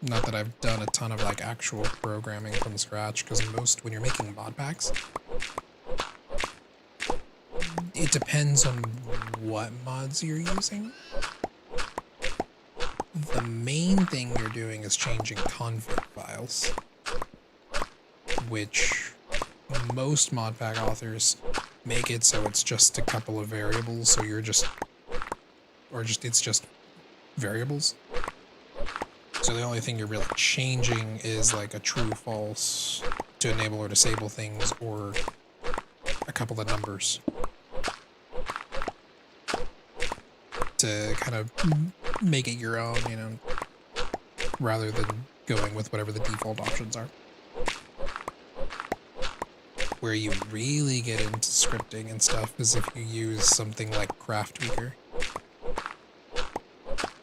Not that I've done a ton of like actual programming from scratch, because when you're making mod packs, it depends on what mods you're using. The main thing you're doing is changing config files, which most mod pack authors make it so it's just a couple of variables, so it's just variables. So the only thing you're really changing is like a true false to enable or disable things, or a couple of numbers to kind of make it your own, rather than going with whatever the default options are. where you really get into scripting and stuff is if you use something like CraftWeaver,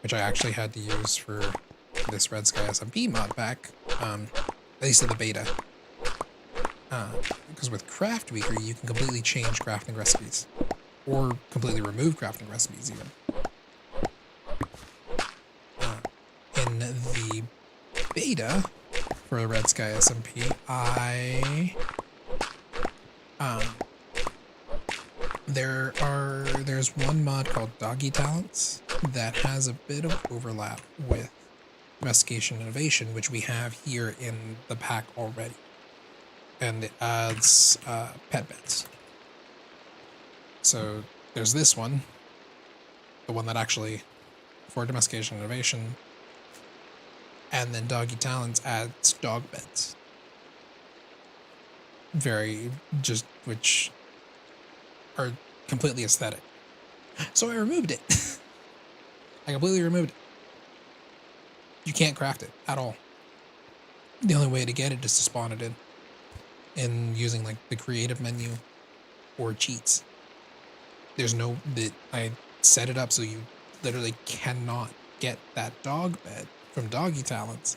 which I actually had to use for this RedskySMP mod pack, at least in the beta. Because with CraftWeaver, you can completely change crafting recipes, or completely remove crafting recipes even. In the beta for RedskySMP, there's one mod called Doggy Talents that has a bit of overlap with Investigation Innovation, which we have here in the pack already. And it adds pet beds. So there's this one, the one that actually, for Domestication Innovation, and then Doggy Talents adds dog beds. Which are completely aesthetic. So I removed it. I completely removed it. You can't craft it at all. The only way to get it is to spawn it in using like the creative menu or cheats. I set it up so you literally cannot get that dog bed from Doggy Talents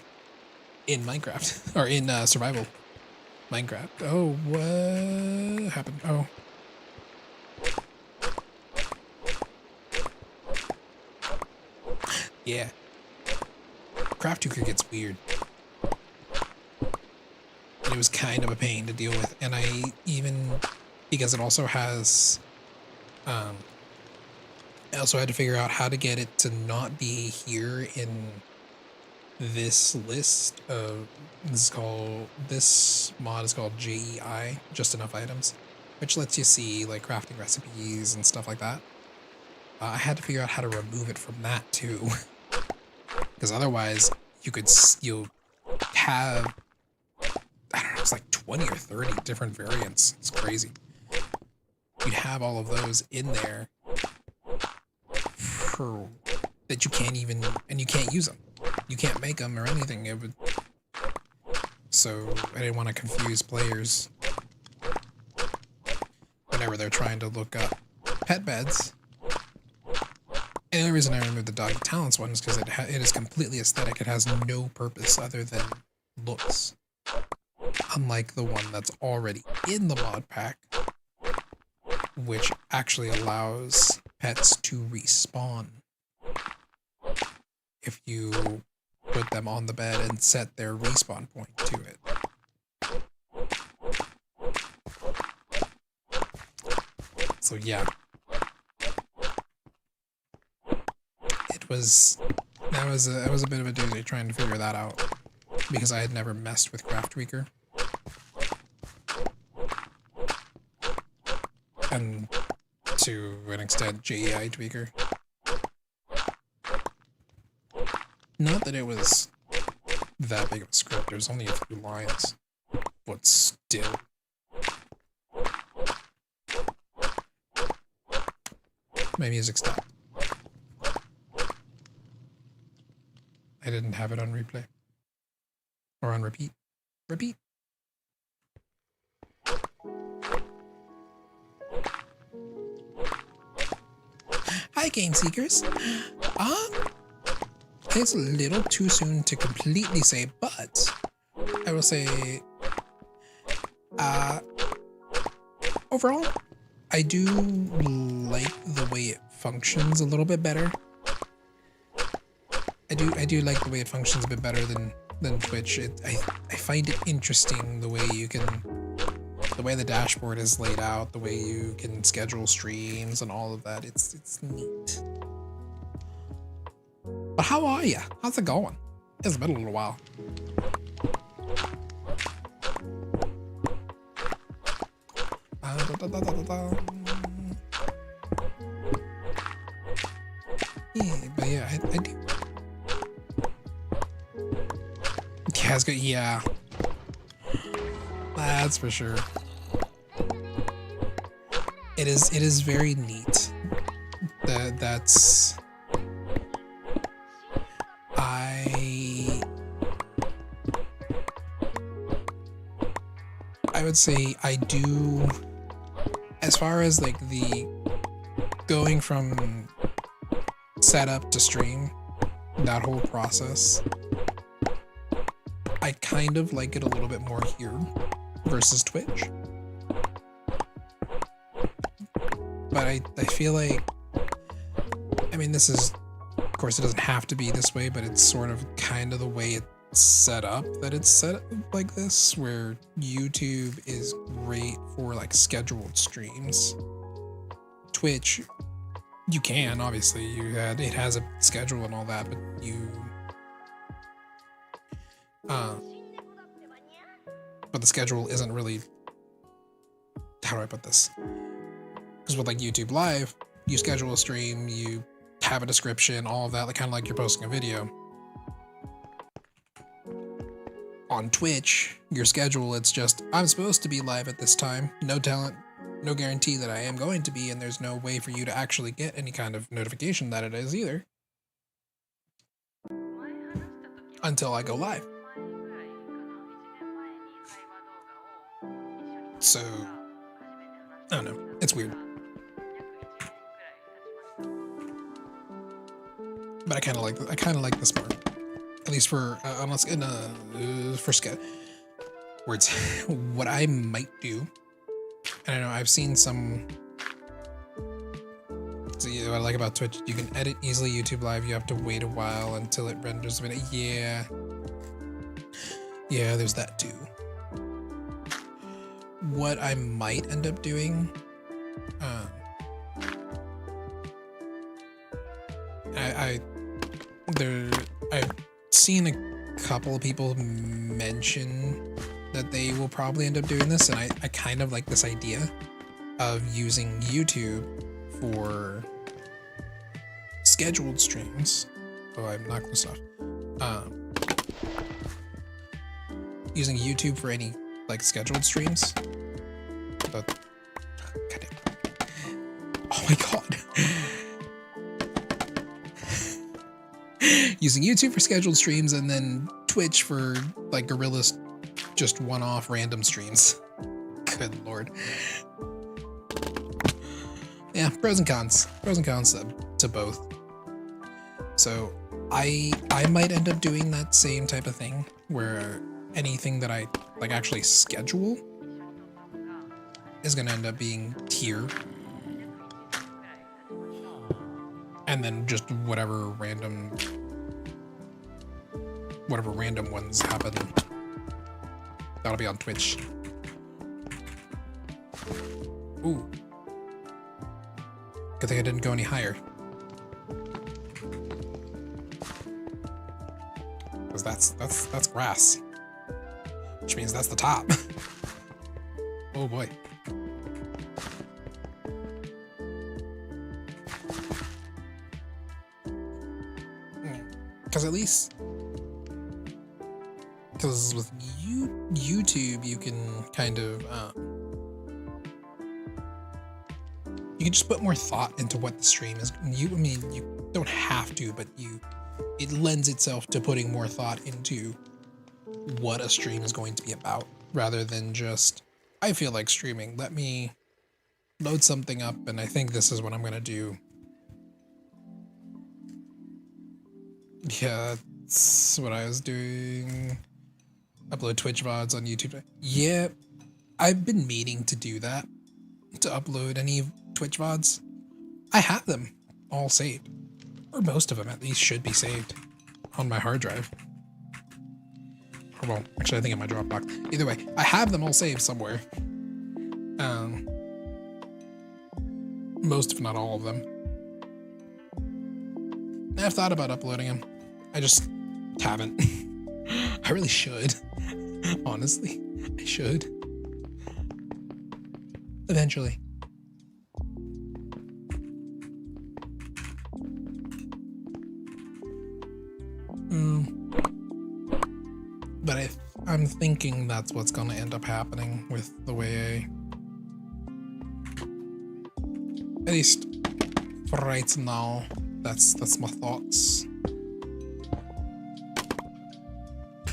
in Minecraft or in survival Minecraft. Oh, what happened? Oh. Yeah. CraftWeaver gets weird. And it was kind of a pain to deal with. And because it also has, I also had to figure out how to get it to not be here in this list of, this mod is called JEI, Just Enough Items, which lets you see like crafting recipes and stuff like that. I had to figure out how to remove it from that too. Because otherwise you'll have, I don't know, it's like 20 or 30 different variants. It's crazy. You'd have all of those in there that you can't even, and you can't use them. You can't make them or anything. So I didn't want to confuse players whenever they're trying to look up pet beds. And the only reason I removed the Doggy Talents one is because it is completely aesthetic. It has no purpose other than looks. Unlike the one that's already in the mod pack, which actually allows pets to respawn if you put them on the bed and set their respawn point to it. So yeah. That was a bit of a doozy trying to figure that out, because I had never messed with CraftWeaver. And to an extent, JEI Tweaker. Not that it was that big of a script, there's only a few lines, but still. My music stopped. I didn't have it on replay. Or on repeat. Repeat. Hi, Game Seekers. It's a little too soon to completely say, but I will say, overall, I do like the way it functions a little bit better. I do like the way it functions a bit better than Twitch. I find it interesting the way the way the dashboard is laid out, the way you can schedule streams and all of that. It's neat. But how are ya? How's it going? It's been a little while. Yeah, but yeah, I do. Yeah, it's good. Yeah, that's for sure. It is very neat. That's. I would say I do, as far as like the going from setup to stream, that whole process, I kind of like it a little bit more here versus Twitch. But I feel like, I mean, this is, of course, it doesn't have to be this way, but it's sort of kind of the way it's set up, that it's set up like this, where YouTube is great for like scheduled streams. Twitch, you can, obviously, it has a schedule and all that, but but the schedule isn't really, how do I put this? Because with like YouTube Live, you schedule a stream, you have a description, all of that, like kind of like you're posting a video. On Twitch, your schedule, it's just, I'm supposed to be live at this time, no talent, no guarantee that I am going to be, and there's no way for you to actually get any kind of notification that it is either. Until I go live. So, I don't know, it's weird. But I kind of like this more, at least for unless in for sketch words. What I might do, and I know I've seen some. See, what I like about Twitch, you can edit easily. YouTube Live, you have to wait a while until it renders a minute. Yeah, there's that too. What I might end up doing, I've seen a couple of people mention that they will probably end up doing this, and I kind of like this idea of using YouTube for scheduled streams. Oh, I'm not close enough. Using YouTube for any like scheduled streams. But, oh my god. Using YouTube for scheduled streams and then Twitch for like guerrillas, just one-off random streams. Good lord. Yeah, pros and cons. Pros and cons to both. So I might end up doing that same type of thing where anything that I like actually schedule is gonna end up being here. And then just whatever random ones happen, that'll be on Twitch. Ooh. Good thing I didn't go any higher. Because that's grass. Which means that's the top. Oh boy. Because at least, because with YouTube, you can kind of, you can just put more thought into what the stream is. I mean, you don't have to, but it lends itself to putting more thought into what a stream is going to be about, rather than just, I feel like streaming, let me load something up, and I think this is what I'm gonna do. Yeah, that's what I was doing. Upload Twitch VODs on YouTube. Yeah, I've been meaning to do that, to upload any Twitch VODs. I have them all saved, or most of them at least should be saved on my hard drive. Or well, actually I think in my Dropbox. Either way, I have them all saved somewhere. Most if not all of them. I've thought about uploading them. I just haven't. I really should. Honestly, I should. Eventually. But I'm thinking that's what's gonna end up happening with the way at least for right now, that's my thoughts.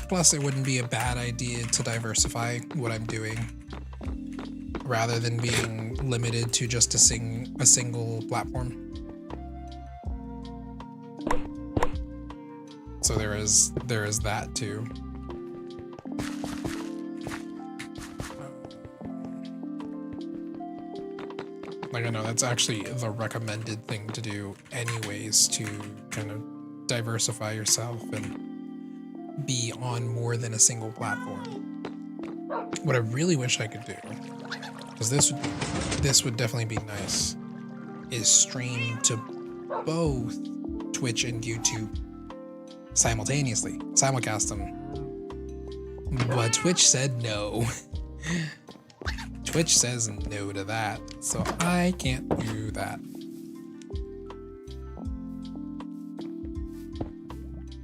Plus, it wouldn't be a bad idea to diversify what I'm doing. rather than being limited to just a single platform. So there is that too. Like, I know that's actually the recommended thing to do anyways, to kind of diversify yourself and be on more than a single platform. What I really wish I could do, because this would definitely be nice, is stream to both Twitch and YouTube simultaneously, simulcast them. But Twitch said no. Twitch says no to that, so I can't do that.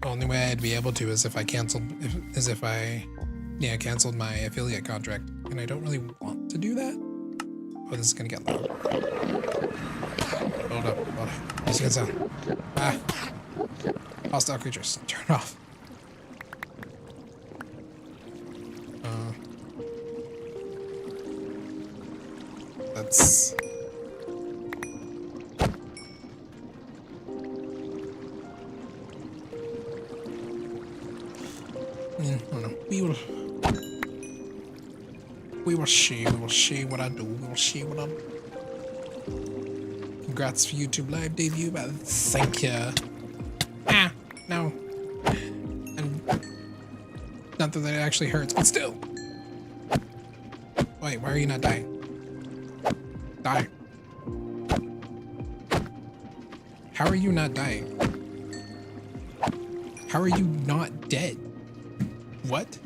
Only way I'd be able to is if I canceled, canceled my affiliate contract, and I don't really want to do that. Oh, this is gonna get loud. Hold up. This is gonna sound. Hostile creatures, turn off. That's. Oh no. We will see what I do. We will see what I do. Congrats for YouTube live debut, but thank you. No. And not that it actually hurts, but still. Wait, why are you not dying? Die. How are you not dying? How are you not dead? What?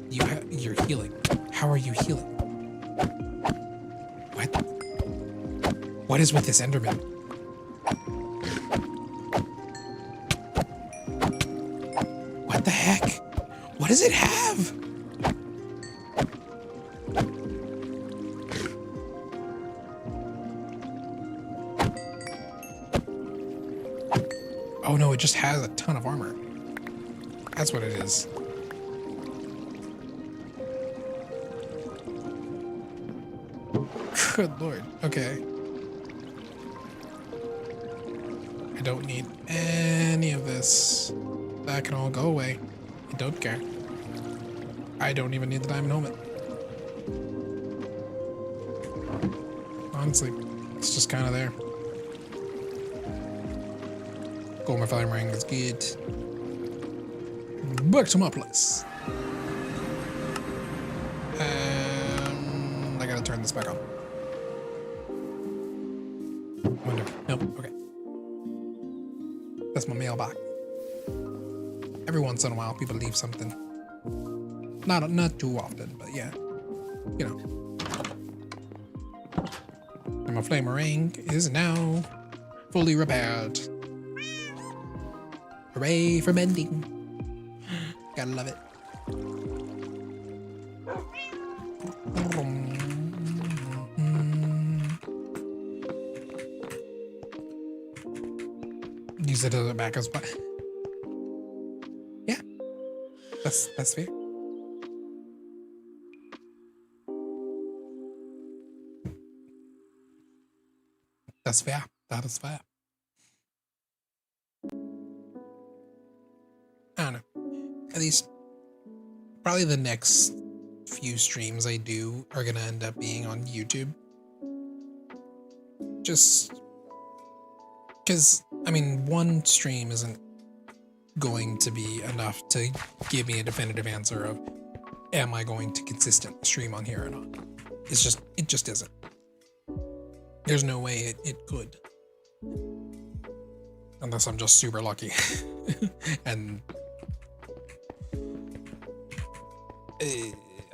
You're healing. How are you healing? What? What is with this Enderman? What the heck? What does it have? Oh no, it just has a ton of armor. That's what it is. Good lord. Okay. I don't need any of this. That can all go away. I don't care. I don't even need the diamond helmet. Honestly, it's just kind of there. Gold my flying ring is good. Back to my place. I gotta turn this back on. Wonder. Nope. Okay. That's my mailbox. Every once in a while, people leave something. Not too often, but yeah, you know. And my flame ring is now fully repaired. Hooray for mending. Gotta love it. Use it as a backup spot. Yeah, that's fair. That's fair. That is fair. I don't know. At least, probably the next few streams I do are gonna end up being on YouTube. Just because, I mean, one stream isn't going to be enough to give me a definitive answer of, am I going to consistently stream on here or not? It just isn't. There's no way it could. Unless I'm just super lucky. And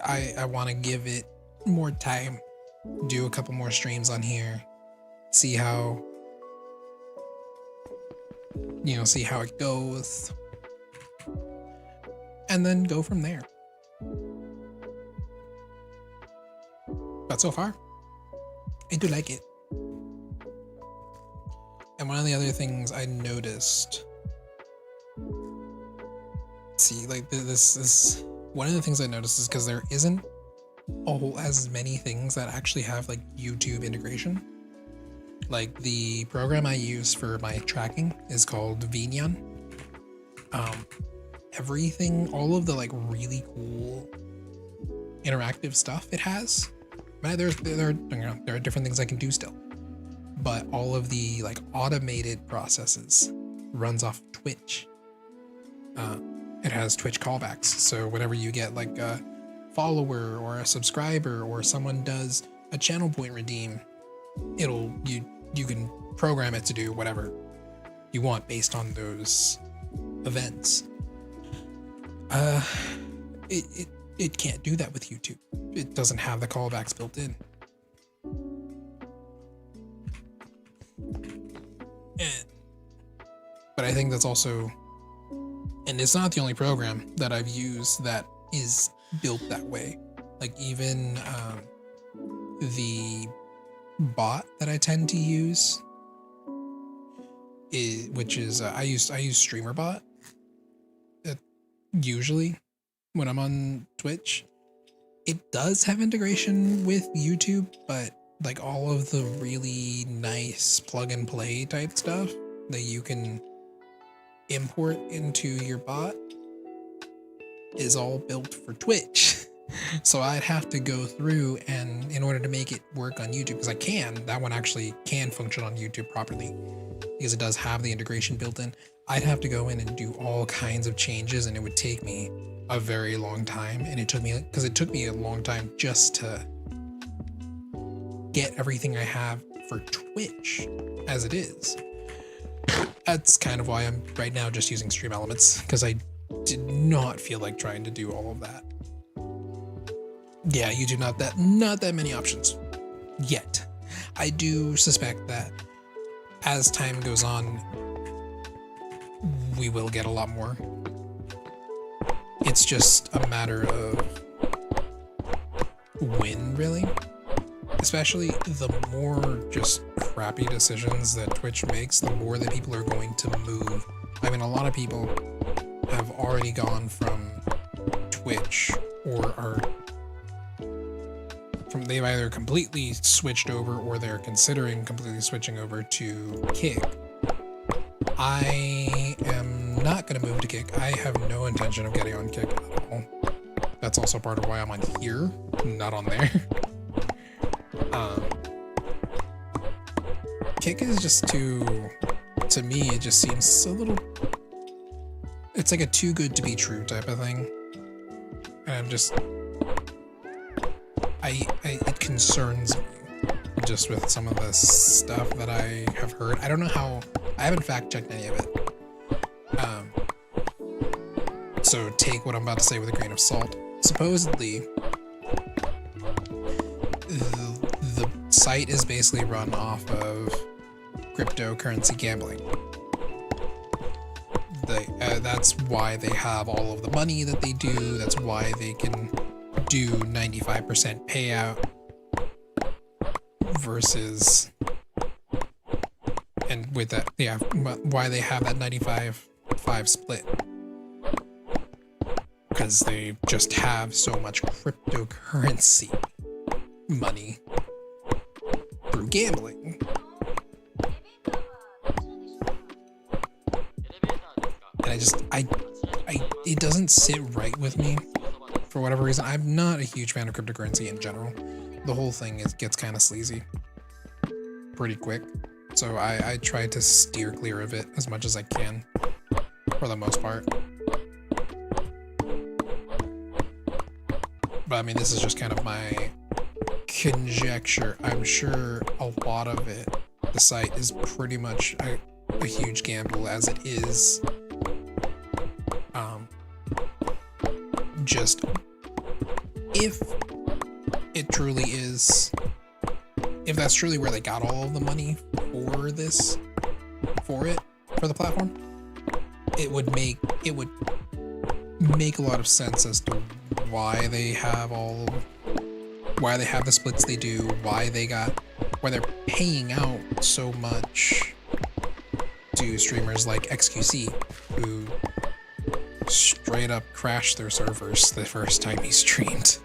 I want to give it more time, do a couple more streams on here, see how it goes, and then go from there. But so far, I do like it. And one of the other things I noticed, see, like this is one of the things I noticed is because there isn't as many things that actually have like YouTube integration. Like the program I use for my tracking is called Vinyan. Everything, all of the like really cool interactive stuff it has. There are different things I can do still, but all of the like automated processes runs off Twitch. It has Twitch callbacks, so whenever you get like a follower or a subscriber or someone does a channel point redeem, you can program it to do whatever you want based on those events. It can't do that with YouTube. It doesn't have the callbacks built in. But I think that's also, and it's not the only program that I've used that is built that way. Like even the bot that I tend to use, which is I use StreamerBot usually when I'm on Twitch. It does have integration with YouTube, but like all of the really nice plug and play type stuff that you can import into your bot is all built for Twitch. So I'd have to go through, and in order to make it work on YouTube, because that one actually can function on YouTube properly because it does have the integration built in, I'd have to go in and do all kinds of changes, and it would take me a very long time. And it took me a long time just to get everything I have for Twitch as it is. That's kind of why I'm right now just using Stream Elements, because I did not feel like trying to do all of that. Yeah, YouTube not that many options yet. I do suspect that as time goes on, we will get a lot more. It's just a matter of when, really. Especially the more just crappy decisions that Twitch makes, the more that people are going to move. I mean, a lot of people have already gone from Twitch they've either completely switched over or they're considering completely switching over to Kick. I am not going to move to Kick. I have no intention of getting on Kick at all. That's also part of why I'm on here, not on there. Kick is just to me, it just seems a little, it's like a too good to be true type of thing. And I'm just, it concerns me just with some of the stuff that I have heard. I don't know how, I haven't fact checked any of it. So take what I'm about to say with a grain of salt. Supposedly, the site is basically run off of cryptocurrency gambling. That's why they have all of the money that they do. That's why they can do 95% payout versus, and with that, yeah, why they have that 95-5 split. Because they just have so much cryptocurrency money through gambling. And it doesn't sit right with me for whatever reason. I'm not a huge fan of cryptocurrency in general. The whole thing gets kind of sleazy pretty quick. So I try to steer clear of it as much as I can for the most part. But I mean, this is just kind of my conjecture. I'm sure a lot of it, the site is pretty much a huge gamble as it is. Just if it truly is, if that's truly where they got all of the money for the platform, it would make a lot of sense as to why they have the splits they do, why they're paying out so much to streamers like XQC, who straight up crashed their servers the first time he streamed.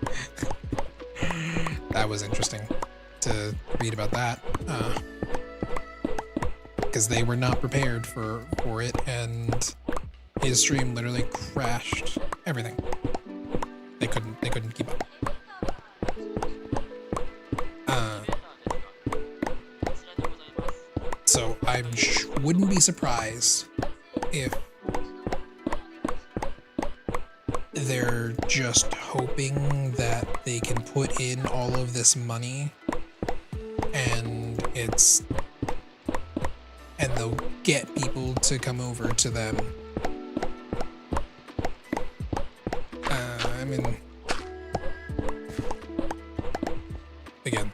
that was interesting to read about that. Because they were not prepared for it, and his stream literally crashed everything. They couldn't keep up. So I wouldn't be surprised if they're just hoping that they can put in all of this money and they'll get people to come over to them. I mean, again,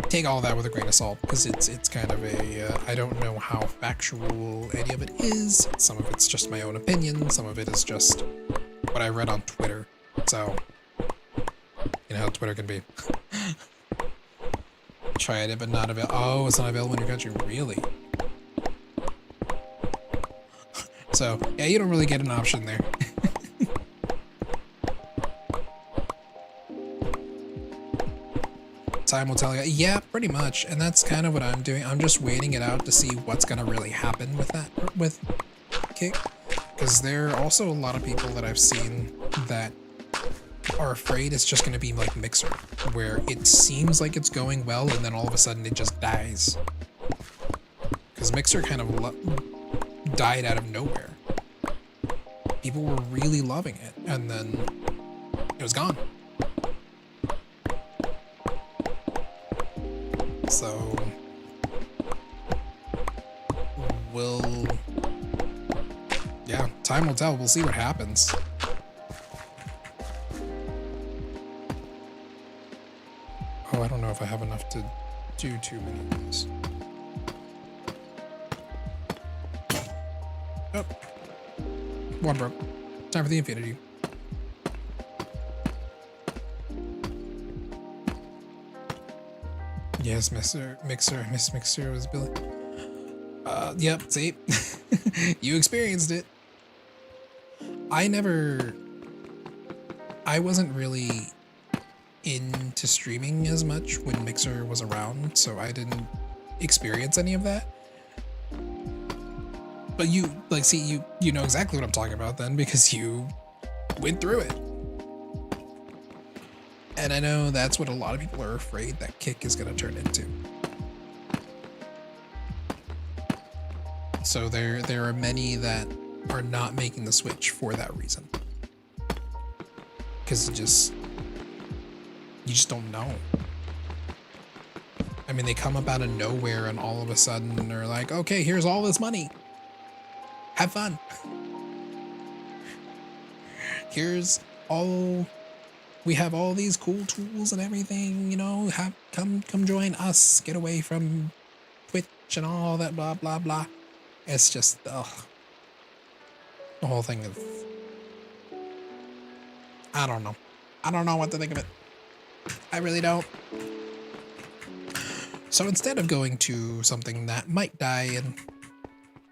take all that with a grain of salt, because it's kind of a I don't know how factual any of it is. Some of it's just my own opinion. Some of it is just what I read on Twitter. So, you know how Twitter can be. Tried it, but not available. Oh, it's not available in your country. Really? So, yeah, you don't really get an option there. Time will tell you. Yeah, pretty much. And that's kind of what I'm doing. I'm just waiting it out to see what's going to really happen with Kick. Because there are also a lot of people that I've seen that are afraid it's just going to be like Mixer, where it seems like it's going well and then all of a sudden it just dies. Because Mixer kind of died out of nowhere. People were really loving it, and then it was gone. So yeah, time will tell. We'll see what happens. Oh, I don't know if I have enough to do too many of these. Oh, one broke. Time for the infinity. Yes, Miss Mixer was Billy. Yep, see? You experienced it. I wasn't really into streaming as much when Mixer was around, so I didn't experience any of that. But you know exactly what I'm talking about then, because you went through it. And I know that's what a lot of people are afraid that Kick is going to turn into. So there are many that are not making the switch for that reason. Because you just don't know. I mean, they come up out of nowhere and all of a sudden they're like, okay, here's all this money. Have fun. We have all these cool tools and everything, you know, come join us, get away from Twitch and all that blah, blah, blah. It's just, ugh. The whole thing is, I don't know. I don't know what to think of it. I really don't. So instead of going to something that might die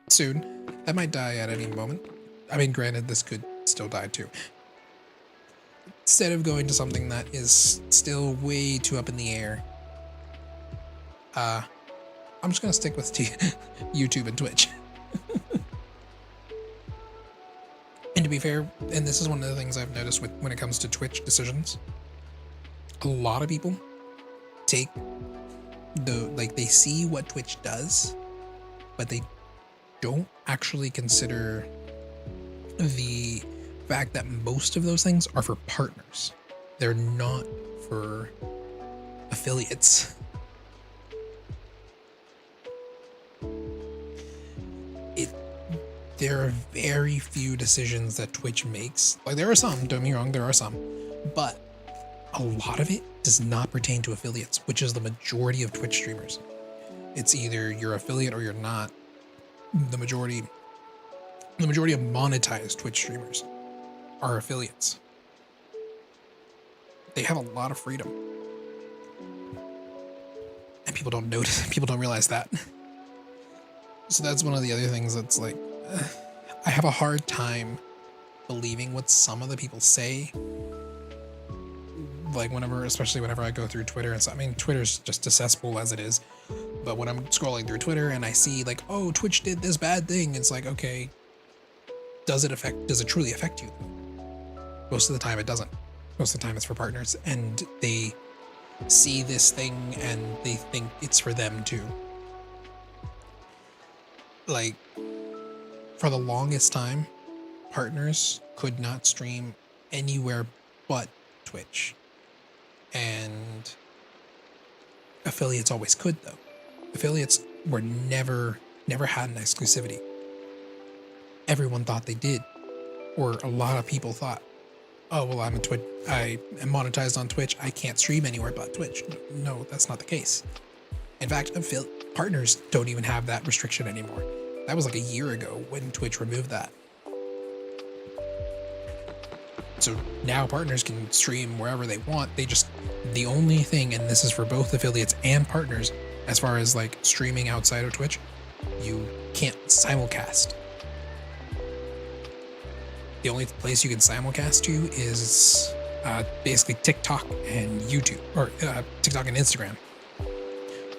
soon, that might die at any moment. I mean, granted, this could still die too. Instead of going to something that is still way too up in the air, I'm just gonna stick with YouTube and Twitch. And to be fair, and this is one of the things I've noticed when it comes to Twitch decisions, a lot of people take they see what Twitch does, but they don't actually consider the fact that most of those things are for partners. They're not for affiliates. There are very few decisions that Twitch makes. Like, there are some, don't get me wrong, there are some, but a lot of it does not pertain to affiliates, which is the majority of Twitch streamers. It's either you're affiliate or you're not. The majority of monetized Twitch streamers are affiliates. They have a lot of freedom. And people don't notice, people don't realize that. So that's one of the other things that's like, I have a hard time believing what some of the people say like especially whenever I go through Twitter and stuff. I mean, Twitter's just a cesspool as it is. But when I'm scrolling through Twitter and I see like, oh, Twitch did this bad thing, it's like, okay, does it truly affect you? Most of the time it doesn't. Most of the time it's for partners, and they see this thing and they think it's for them too. Like, for the longest time, partners could not stream anywhere but Twitch. And affiliates always could, though. Affiliates were never had an exclusivity. Everyone thought they did, or a lot of people thought, oh, well, I am monetized on Twitch, I can't stream anywhere but Twitch. No, that's not the case. In fact, partners don't even have that restriction anymore. That was like a year ago when Twitch removed that. So now partners can stream wherever they want. The only thing, and this is for both affiliates and partners, as far as like streaming outside of Twitch, you can't simulcast. The only place you can simulcast to is basically TikTok and YouTube, or TikTok and Instagram.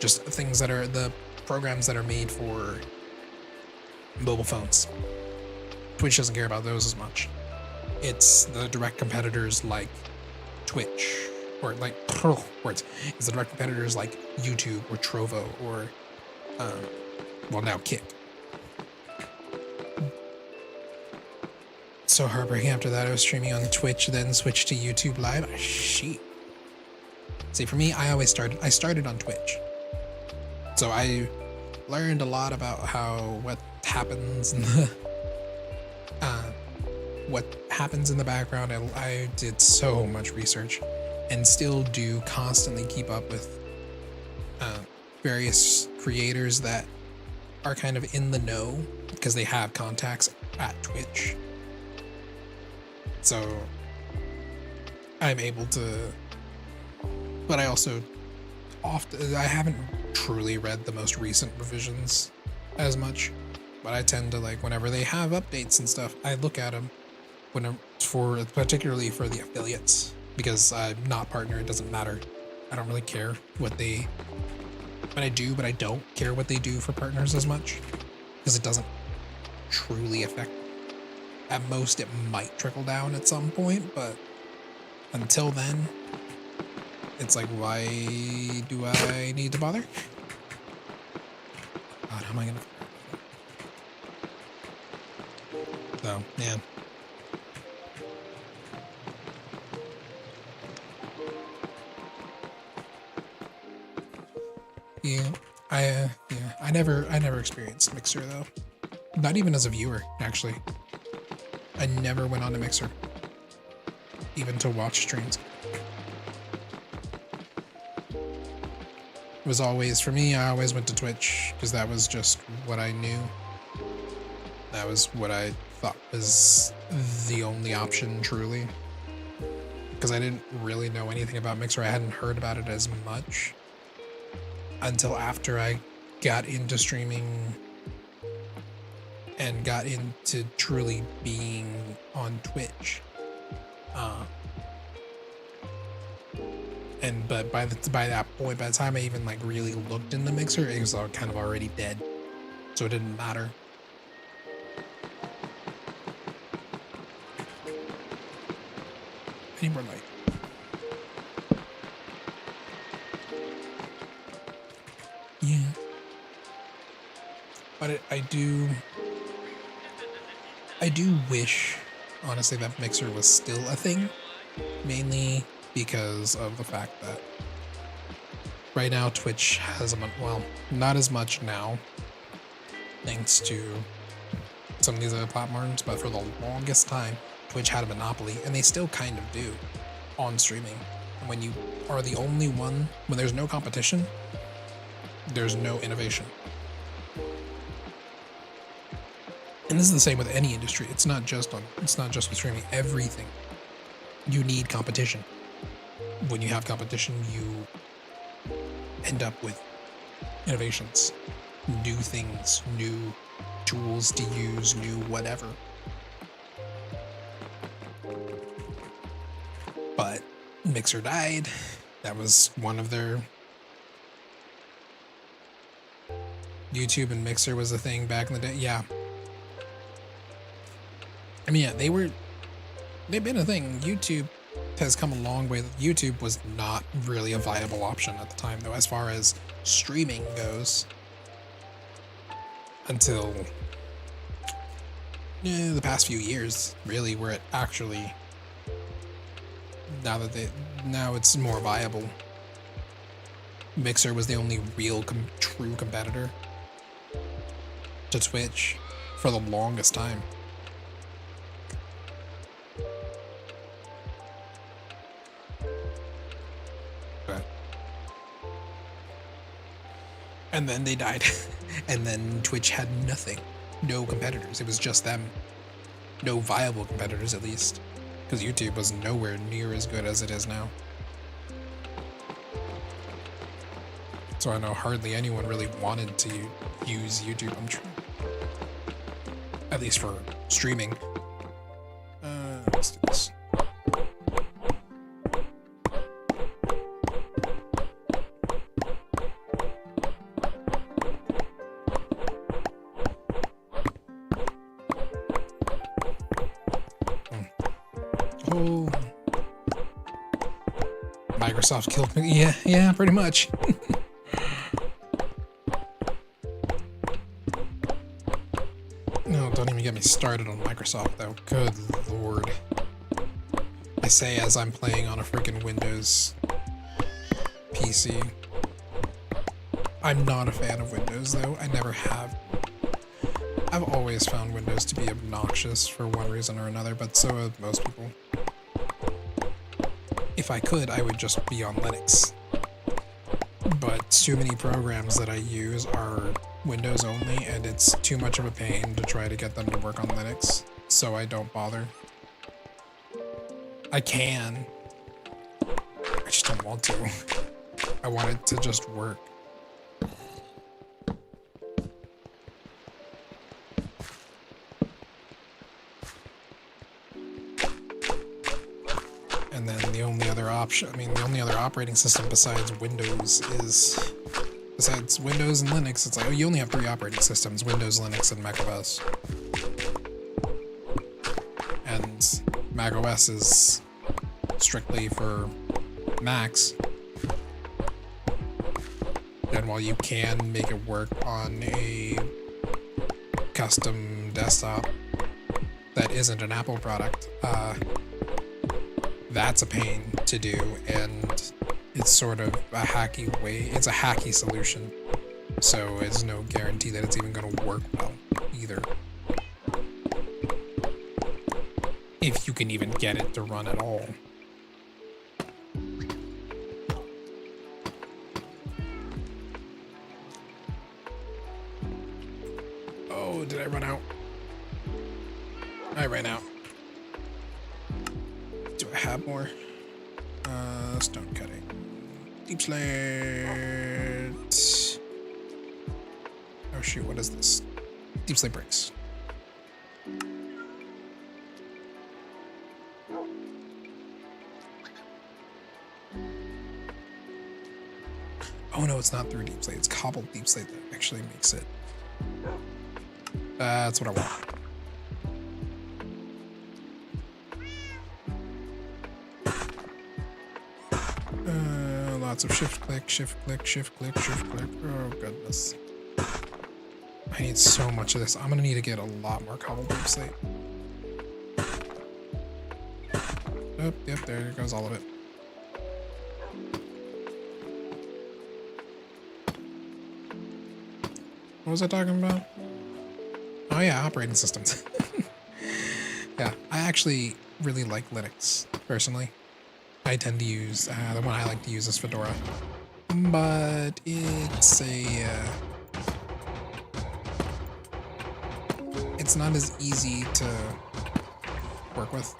Just things that are the programs that are made for mobile phones. Twitch doesn't care about those as much. It's the direct competitors like Twitch, or like it's the direct competitors like YouTube or Trovo or now Kick. So heartbreaking. After that, I was streaming on Twitch, then switched to YouTube Live. Shit. See, for me, I started on Twitch. So I learned a lot about what happens in the background. I did so much research, and still do constantly keep up with various creators that are kind of in the know because they have contacts at Twitch. So I'm able to, but I also I haven't truly read the most recent revisions as much, but I tend to, like, whenever they have updates and stuff, I look at them particularly for the affiliates, because I'm not partner. It doesn't matter. I don't really care what they, but I don't care what they do for partners as much, because it doesn't truly affect. At most, it might trickle down at some point, but until then, it's like, why do I need to bother? God, how am I gonna? So, yeah. I never experienced Mixer though. Not even as a viewer, actually. I never went on to Mixer, even to watch streams. It was always, for me, I always went to Twitch, because that was just what I knew. That was what I thought was the only option, truly. Because I didn't really know anything about Mixer. I hadn't heard about it as much until after I got into streaming and got into truly being on Twitch. But by that point, by the time I even like really looked into Mixer, it was kind of already dead, so it didn't matter. I need more light. Yeah, but I do wish, honestly, that Mixer was still a thing, mainly because of the fact that right now Twitch has not as much now, thanks to some of these other platforms, but for the longest time, Twitch had a monopoly, and they still kind of do, on streaming. And when you are the only one, when there's no competition, there's no innovation. And this is the same with any industry. It's not just with streaming. Everything, you need competition. When you have competition, you end up with innovations, new things, new tools to use, new whatever. But Mixer died. That was one of their... YouTube and Mixer was a thing back in the day. Yeah. I mean, yeah, they've been a thing. YouTube has come a long way. YouTube was not really a viable option at the time, though, as far as streaming goes. Until the past few years, really, where it actually... Now it's more viable. Mixer was the only real true competitor to Twitch for the longest time. But, and then they died. And then Twitch had nothing. No competitors. It was just them. No viable competitors, at least. Because YouTube was nowhere near as good as it is now. So I know hardly anyone really wanted to use YouTube, I'm sure. At least for streaming. Let's do this. Oh. Microsoft killed me. Yeah, pretty much. No, don't even get me started on Microsoft, though. Good lord. I say as I'm playing on a freaking Windows PC. I'm not a fan of Windows, though. I never have. I've always found Windows to be obnoxious for one reason or another, but so have most people. If I could, I would just be on Linux. But too many programs that I use are Windows only, and it's too much of a pain to try to get them to work on Linux, so I don't bother. I can. I just don't want to. I want it to just work. And then the only other option, the only other operating system besides Windows is... Besides Windows and Linux, it's like, oh, you only have 3 operating systems, Windows, Linux, and macOS. And macOS is strictly for Macs. And while you can make it work on a custom desktop that isn't an Apple product, that's a pain to do, and it's sort of a hacky way. It's a hacky solution, so it's no guarantee that it's even going to work well either. If you can even get it to run at all. Oh, did I run out? I ran out. Do I have more? Stone cutting. Deep slate. Oh shoot, what is this? Deep slate bricks. Oh no, it's not through deep slate. It's cobbled deep slate that actually makes it. That's what I want. Lots of shift click, shift click, shift click, shift click. Oh goodness. I need so much of this. I'm gonna need to get a lot more cobbled deep slate. Oh, yep, there goes all of it. What was I talking about? Oh yeah, operating systems. Yeah, I actually really like Linux, personally. I tend to use, the one I like to use is Fedora. But it's it's not as easy to work with.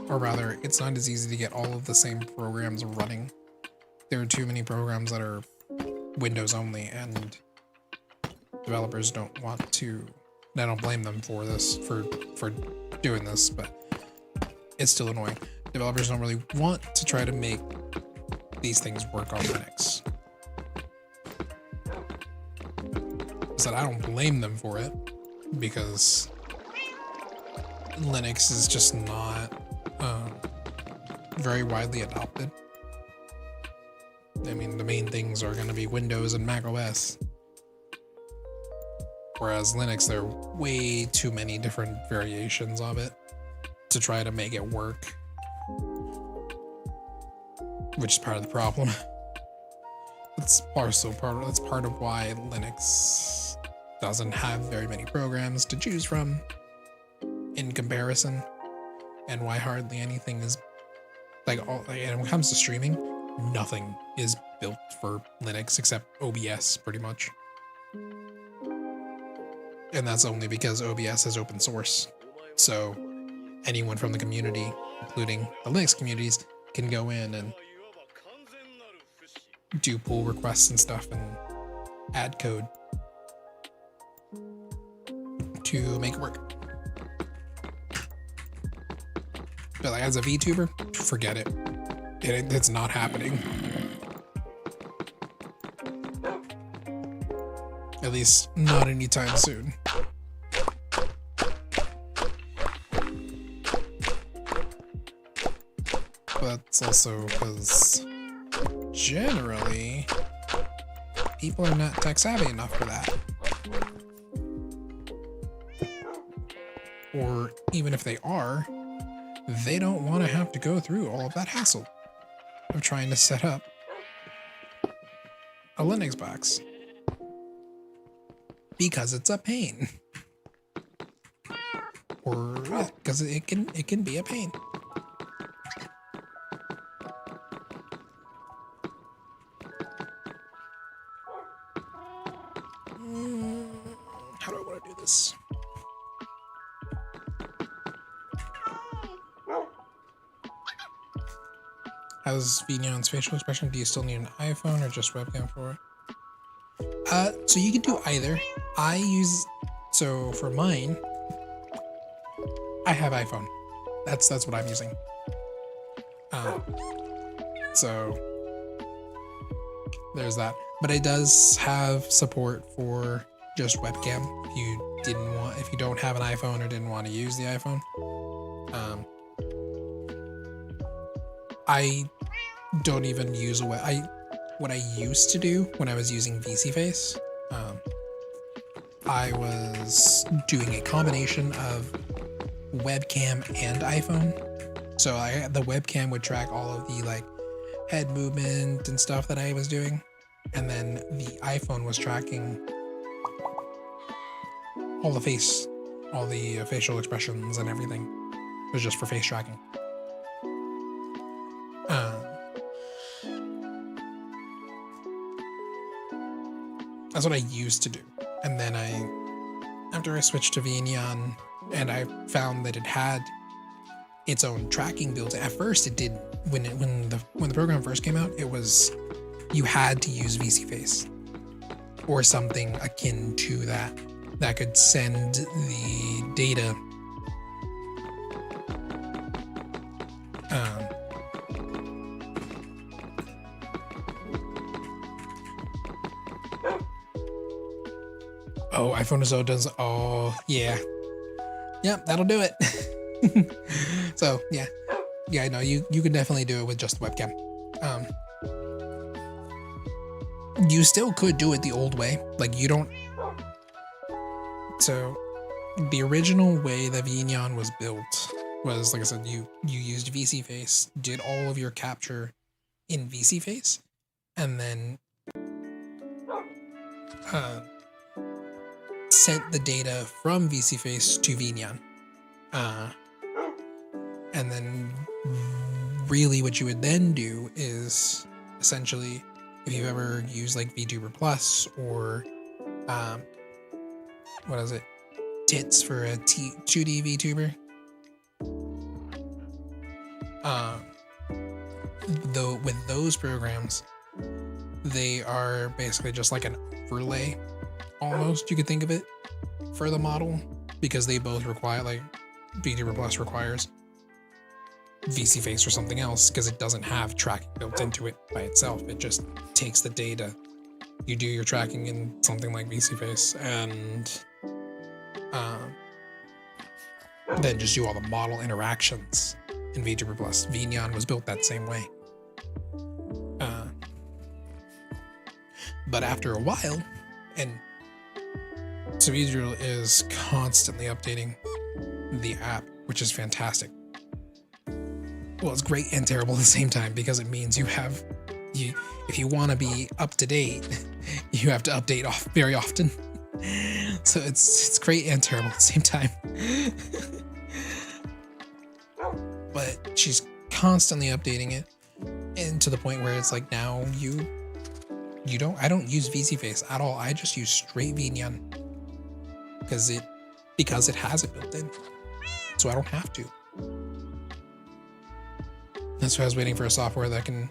Or rather, it's not as easy to get all of the same programs running. There are too many programs that are Windows only, and developers don't want to. I don't blame them for this, for doing this, but it's still annoying. developers don't really want to try to make these things work on Linux. So I don't blame them for it, because Linux is just not very widely adopted. I mean, the main things are going to be Windows and Mac OS. Whereas Linux, there are way too many different variations of it to try to make it work, which is part of the problem. That's also part of why Linux doesn't have very many programs to choose from in comparison, and why hardly anything is and when it comes to streaming, nothing is built for Linux except OBS, pretty much. And that's only because OBS is open source. So anyone from the community, including the Linux communities, can go in and do pull requests and stuff and add code to make it work. But like, as a VTuber, forget it. It's not happening. At least not anytime soon. But that's also because generally people are not tech savvy enough for that. Or even if they are, they don't want to have to go through all of that hassle of trying to set up a Linux box, because it's a pain, or because it can be a pain. How do I want to do this? How's Vigneon's facial expression? Do you still need an iPhone or just webcam for it? So you can do either. So for mine, I have iPhone. That's what I'm using. So there's that. But it does have support for just webcam if you don't have an iPhone or didn't want to use the iPhone. I don't even use what I used to do when I was using VCFace. I was doing a combination of webcam and iPhone. So the webcam would track all of the like head movement and stuff that I was doing, and then the iPhone was tracking all the facial expressions and everything. It was just for face tracking. That's what I used to do. And then after I switched to Vigneon and I found that it had its own tracking built. At first it did, when the program first came out, it was, you had to use VCFace or something akin to that could send the data oh, iPhone as well does. Oh, yeah. Yep, that'll do it. So, yeah. Yeah, I know you can definitely do it with just the webcam. You still could do it the old way. Like, you don't... So, the original way that Vigneon was built was, like I said, you used VCFace, did all of your capture in VCFace, and then sent the data from VCFace to Vigneon. And then really what you would then do is essentially, if you've ever used like VTuber Plus or what is it? TITS for a 2D VTuber. Though with those programs, they are basically just like an overlay, almost, you could think of it, for the model, because they both require, like VTuber Plus requires VC Face or something else because it doesn't have tracking built into it by itself. It just takes the data. You do your tracking in something like VC Face and then just do all the model interactions in VTuber Plus. VNyan was built that same way. But after a while, and Subedrill is constantly updating the app, which is fantastic. Well, it's great and terrible at the same time because it means if you want to be up to date, you have to update very often. So it's great and terrible at the same time. But she's constantly updating it, and to the point where it's like now I don't use VC Face at all. I just use straight VNyan because it has it built in, so I don't have to. That's why I was waiting for a software that can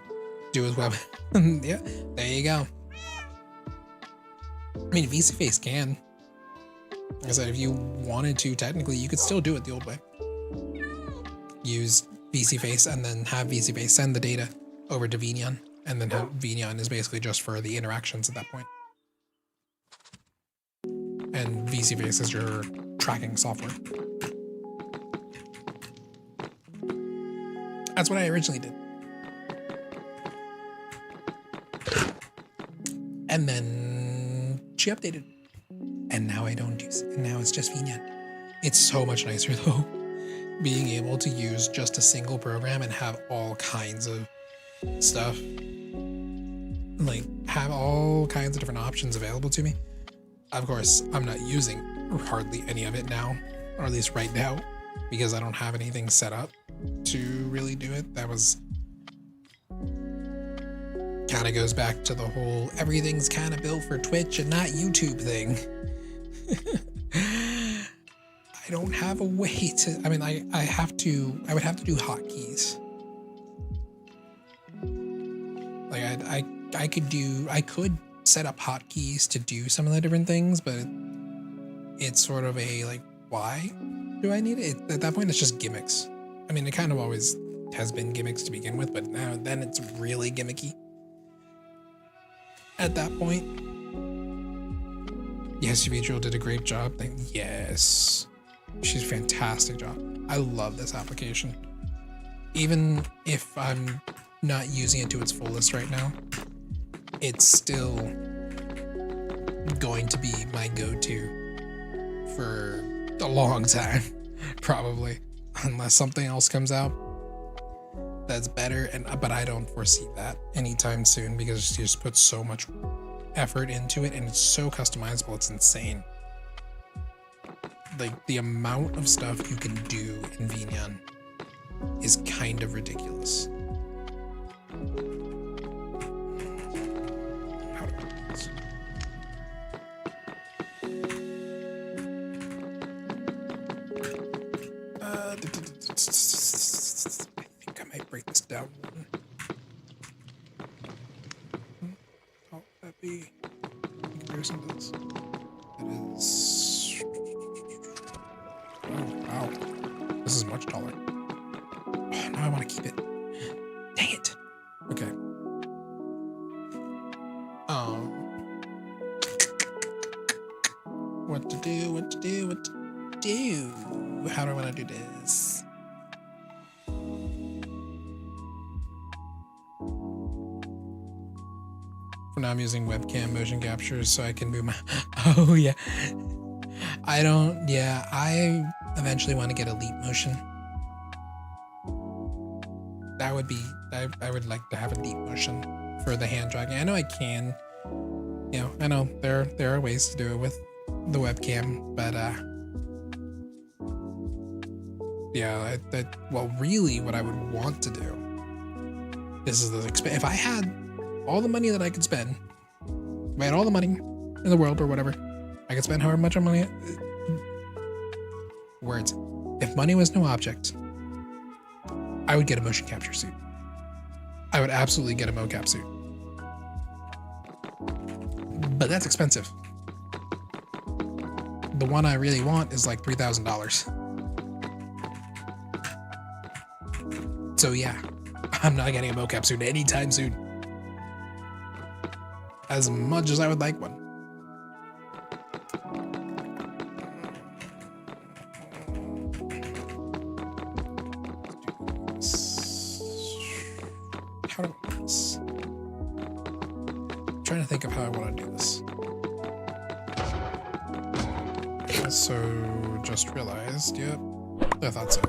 do his web. Yeah, there you go. I mean, VC Face can. Like I said, if you wanted to, technically, you could still do it the old way. Use VC Face and then have VC Face send the data over to VNyan, and then have VNyan is basically just for the interactions at that point. And VC Face is your tracking software. That's what I originally did. And then she updated. And now I don't use it. And now it's just VNyan. It's so much nicer though, being able to use just a single program and have all kinds of stuff. Like, have all kinds of different options available to me. Of course, I'm not using hardly any of it now, or at least right now, because I don't have anything set up to really do it. That was kind of goes back to the whole everything's kind of built for Twitch and not YouTube thing. I don't have a way to, I mean, I would have to do hotkeys. Like I could set up hotkeys to do some of the different things, but it's sort of a like, why do I need it? At that point, it's just gimmicks. I mean, it kind of always has been gimmicks to begin with, but now then it's really gimmicky. At that point, yes, Subedrill did a great job. Yes, she's a fantastic job. I love this application. Even if I'm not using it to its fullest right now, it's still going to be my go-to for a long time, probably, unless something else comes out that's better. But I don't foresee that anytime soon because she just puts so much effort into it and it's so customizable. It's insane. Like, the amount of stuff you can do in VNyan is kind of ridiculous. How do I do this? I think I might break this down one. How would that be in comparison to this? It is. Oh, wow. This is much taller. Oh, now I want to keep it. Dang it. Okay. What to do? How do I want to do this? For now, I'm using webcam motion captures so I can move my... Oh, yeah. I eventually want to get Elite Motion. That would be... I would like to have Elite Motion for the hand dragging. I know I can. You know, I know there are ways to do it with the webcam, but yeah, well, really what I would want to do, this is the if I had all the money that I could spend, if I had all the money in the world or whatever, I could spend however much money, words, if money was no object, I would get a motion capture suit. I would absolutely get a mocap suit. But that's expensive. The one I really want is like $3,000. So yeah, I'm not getting a mocap suit anytime soon. As much as I would like one. How do I do this? I'm trying to think of how I want to do this. Also, just realized, yep, I thought so.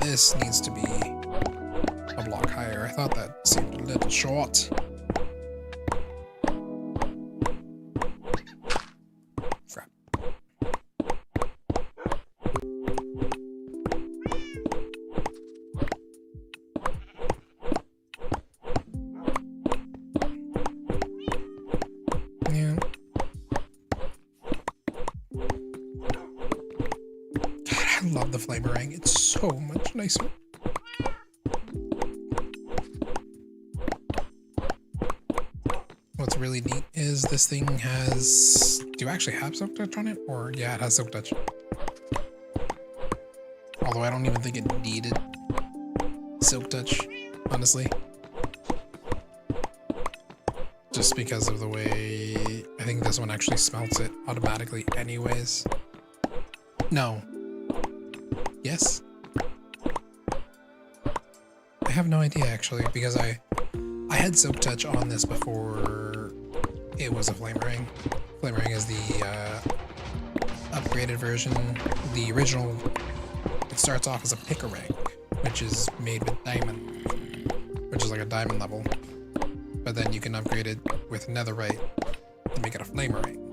This needs to be a block higher. I thought that seemed a little short. Crap. Yeah. I love the flamerang. It's so much nicer. What's really neat is this thing has... Do you actually have Silk Touch on it? Or, yeah, it has Silk Touch. Although I don't even think it needed Silk Touch, honestly. Just because of the way... I think this one actually smelts it automatically anyways. No. Yes? I have no idea actually, because I had Silk Touch on this before it was a Flamerang. Flamerang is the upgraded version. The original, it starts off as a Picarang, which is made with diamond, which is like a diamond level. But then you can upgrade it with netherite to make it a Flamerang.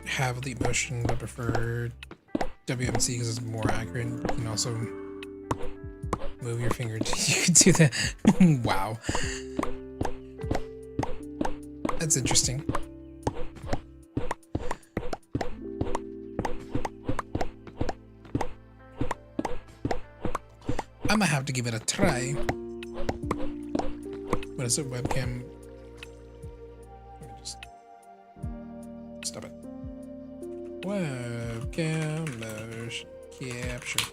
Have Leap Motion, but prefer WMC because it's more accurate. You can also move your finger. You can do that. Wow. That's interesting. I might have to give it a try. What is it? Webcam. Let me just stop it. Webcam motion capture.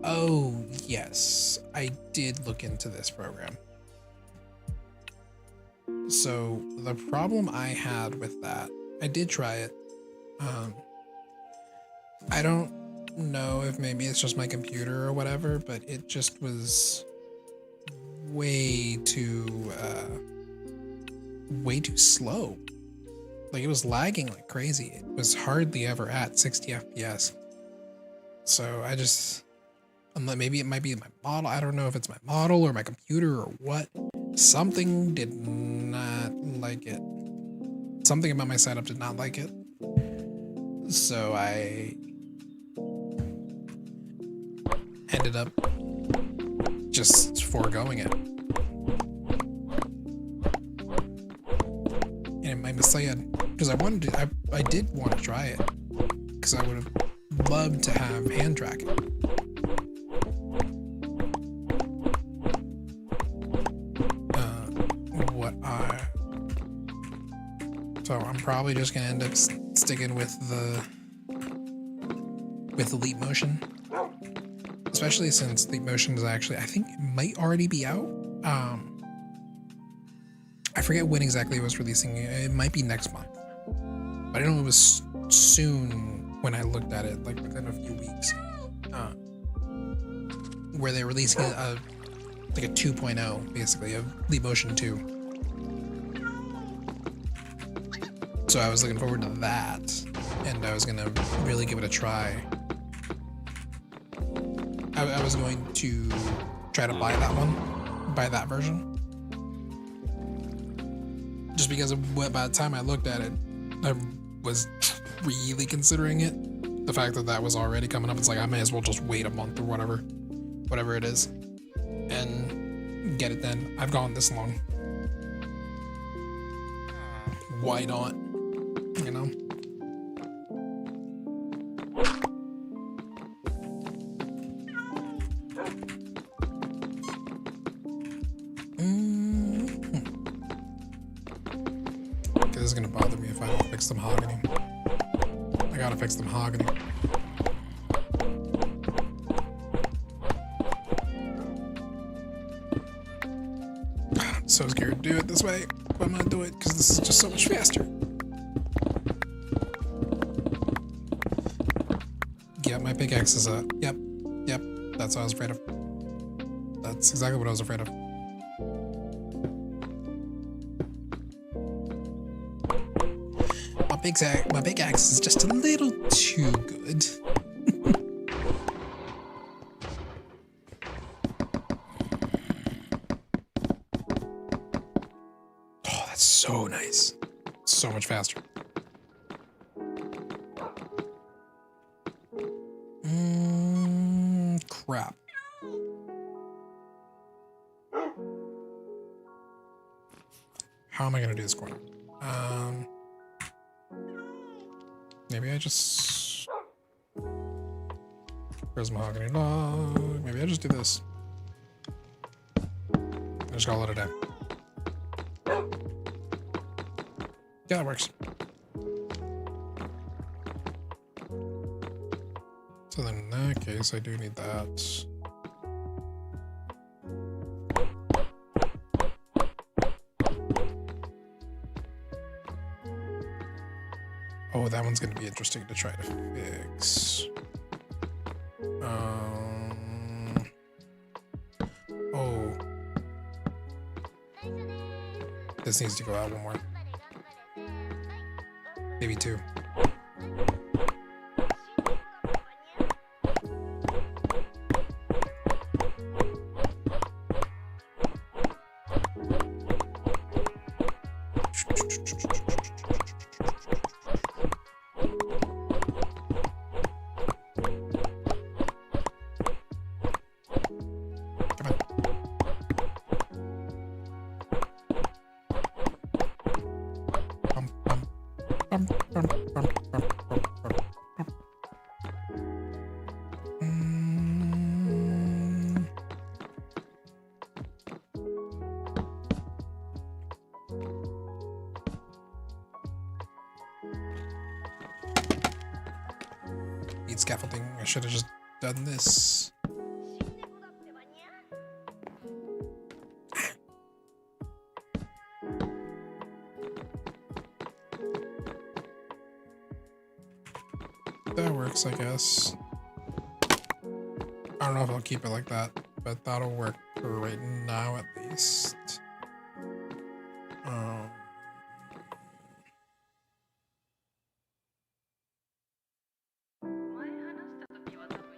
Oh, yes. I did look into this program. So the problem I had with that, I did try it. I don't know if maybe it's just my computer or whatever, but it just was way too slow. Like, it was lagging like crazy. It was hardly ever at 60 FPS. So I just, maybe it might be my model. I don't know if it's my model or my computer or what. Something did not like it. Something about my setup did not like it. So I ended up just foregoing it. And it made me sad because I did want to try it because I would have loved to have hand tracking. So I'm probably just gonna end up sticking with the Leap Motion, especially since Leap Motion is actually, I think it might already be out. I forget when exactly it was releasing. It might be next month, but I know it was soon when I looked at it, like within a few weeks, where they're releasing like a 2.0, basically, of Leap Motion 2. So I was looking forward to that, and I was gonna really give it a try. I was going to try to buy that version. Just because by the time I looked at it, I was really considering it. The fact that that was already coming up, it's like I may as well just wait a month or whatever it is, and get it then. I've gone this long. Why not? You know? is gonna bother me if I don't fix the mahogany. I gotta fix the mahogany. I'm so scared to do it this way, but I'm gonna do it because this is just so much faster. Yep, my pickaxe is up. Yep, that's what I was afraid of. That's exactly what I was afraid of. My pickaxe is just a little too good. Oh, that's so nice. So much faster. Crap. How am I gonna do this corner? Maybe I just... Where's mahogany log? Maybe I just do this. I just call it a day. Yeah, that works. So then in that case, I do need that. Oh, that one's going to be interesting to try to fix. Oh. This needs to go out one more. Maybe two. Need scaffolding. I should have just done this. That works, I guess. I don't know if I'll keep it like that, but that'll work for right now at least.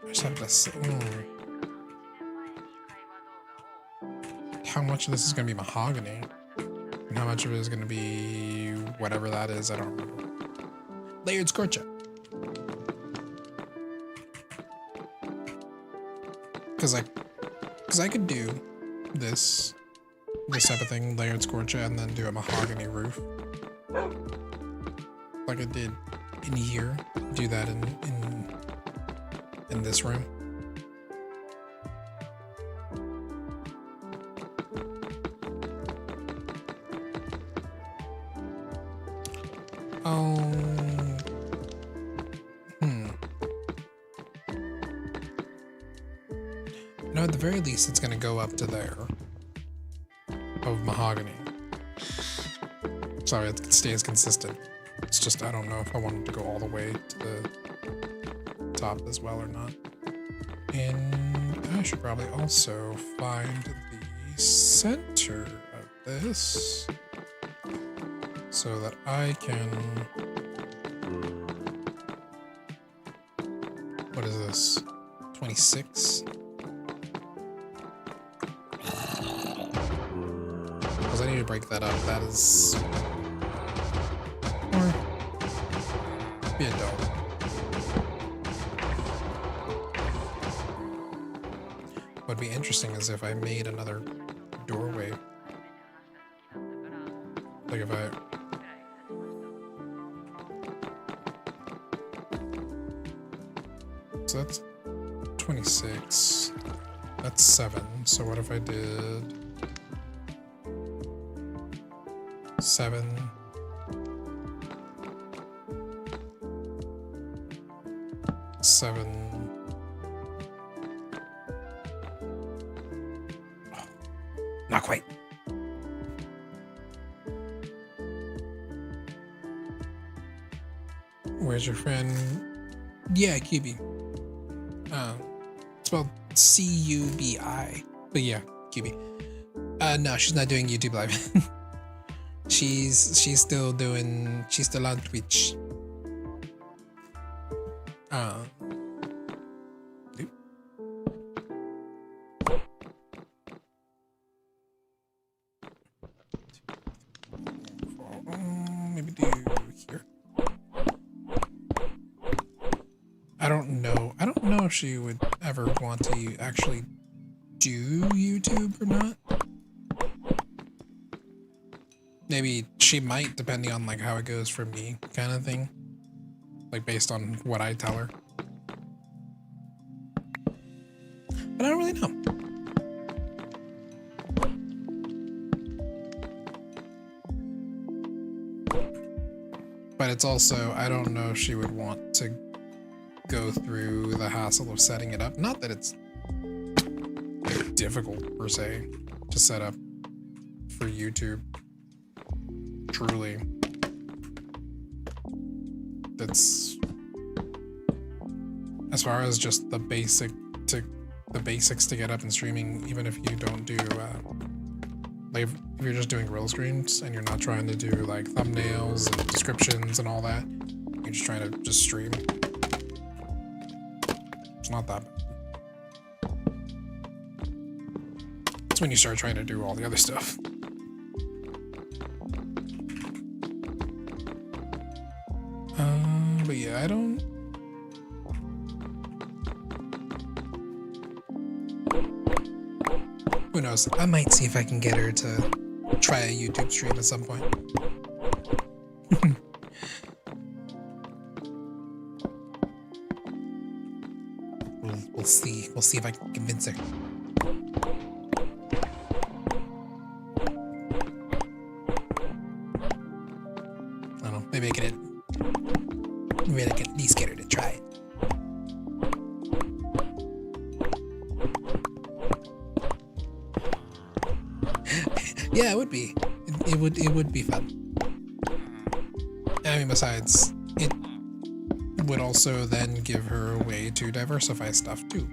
I just have to say, how much of this is going to be mahogany, and how much of it is going to be whatever that is, I don't remember. Layered scorcher. Because I could do this type of thing, layered scorcher, and then do a mahogany roof. Like I did in here. Do that in this room. No, at the very least, it's going to go up to there of mahogany. Sorry, it stays consistent. It's just, I don't know if I want it to go all the way to the top as well or not. And I should probably also find the center of this so that I can... What is this? 26? Because I need to break that up. That is... Or... be a dog. What'd be interesting is if I made another doorway. Like if I... So that's 26. That's 7. So what if I did 7, 7. Oh, not quite. Where's your friend? Yeah, QB. It's spelled C-U-B-I. But yeah, QB. No, she's not doing YouTube live. she's still on Twitch. Maybe do here. I don't know if she would ever want to actually do YouTube or not. Maybe she might, depending on like how it goes for me, kind of thing. Like based on what I tell her. But I don't really know. But it's also, I don't know if she would want to go through the hassle of setting it up. Not that it's difficult per se to set up for YouTube. Truly. That's as far as just the basics to get up and streaming, even if you don't do like if you're just doing real streams and you're not trying to do like thumbnails and descriptions and all that, you're just trying to just stream. It's not that bad. It's when you start trying to do all the other stuff. But yeah, I don't. Who knows? I might see if I can get her to try a YouTube stream at some point. We'll see. We'll see if I can convince her. I don't know. Maybe I can at least get her to try it. Yeah, it would be. It would be fun. I mean, besides, it would also then give her a way to diversify stuff too,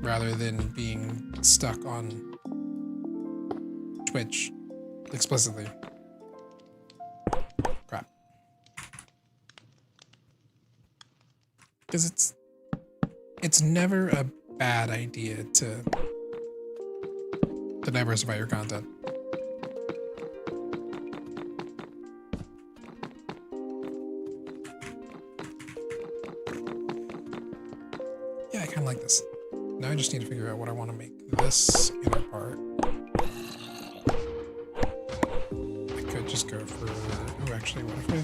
rather than being stuck on Twitch explicitly. Crap. Because it's never a bad idea to diversify your content. Yeah, I kind of like this. Now I just need to figure out what I want to make this inner part. I could just go for... Oh, actually, what if I...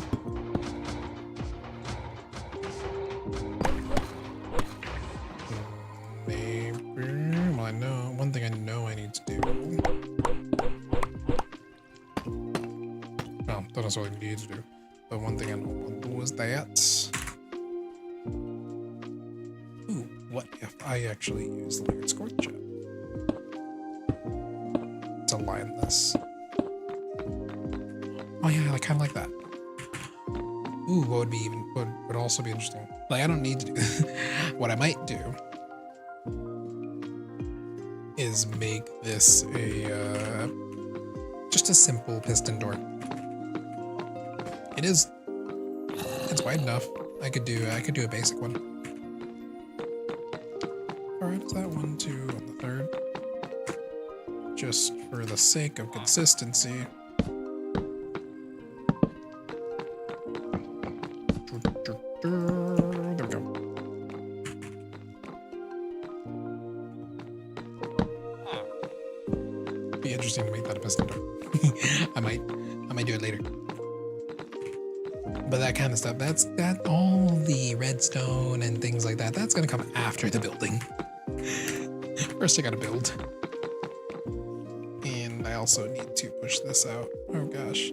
Well, I know... One thing I know I need to do... Well, don't necessarily need to do. But one thing I know was that... Ooh, what if I actually use the layered score jet to line this? Oh yeah, I kind of like that. Ooh, what would be even would also be interesting. Like, I don't need to do what I might do is make this a just a simple piston door. It's wide enough. I could do a basic one. Alright, is that one too on the third? Just for the sake of consistency. There we go. Be interesting to make that a piston door. I might do it later. But that kind of stuff, that all the redstone and things like that, that's gonna come after the building. First I gotta build. And I also need to push this out. Oh gosh.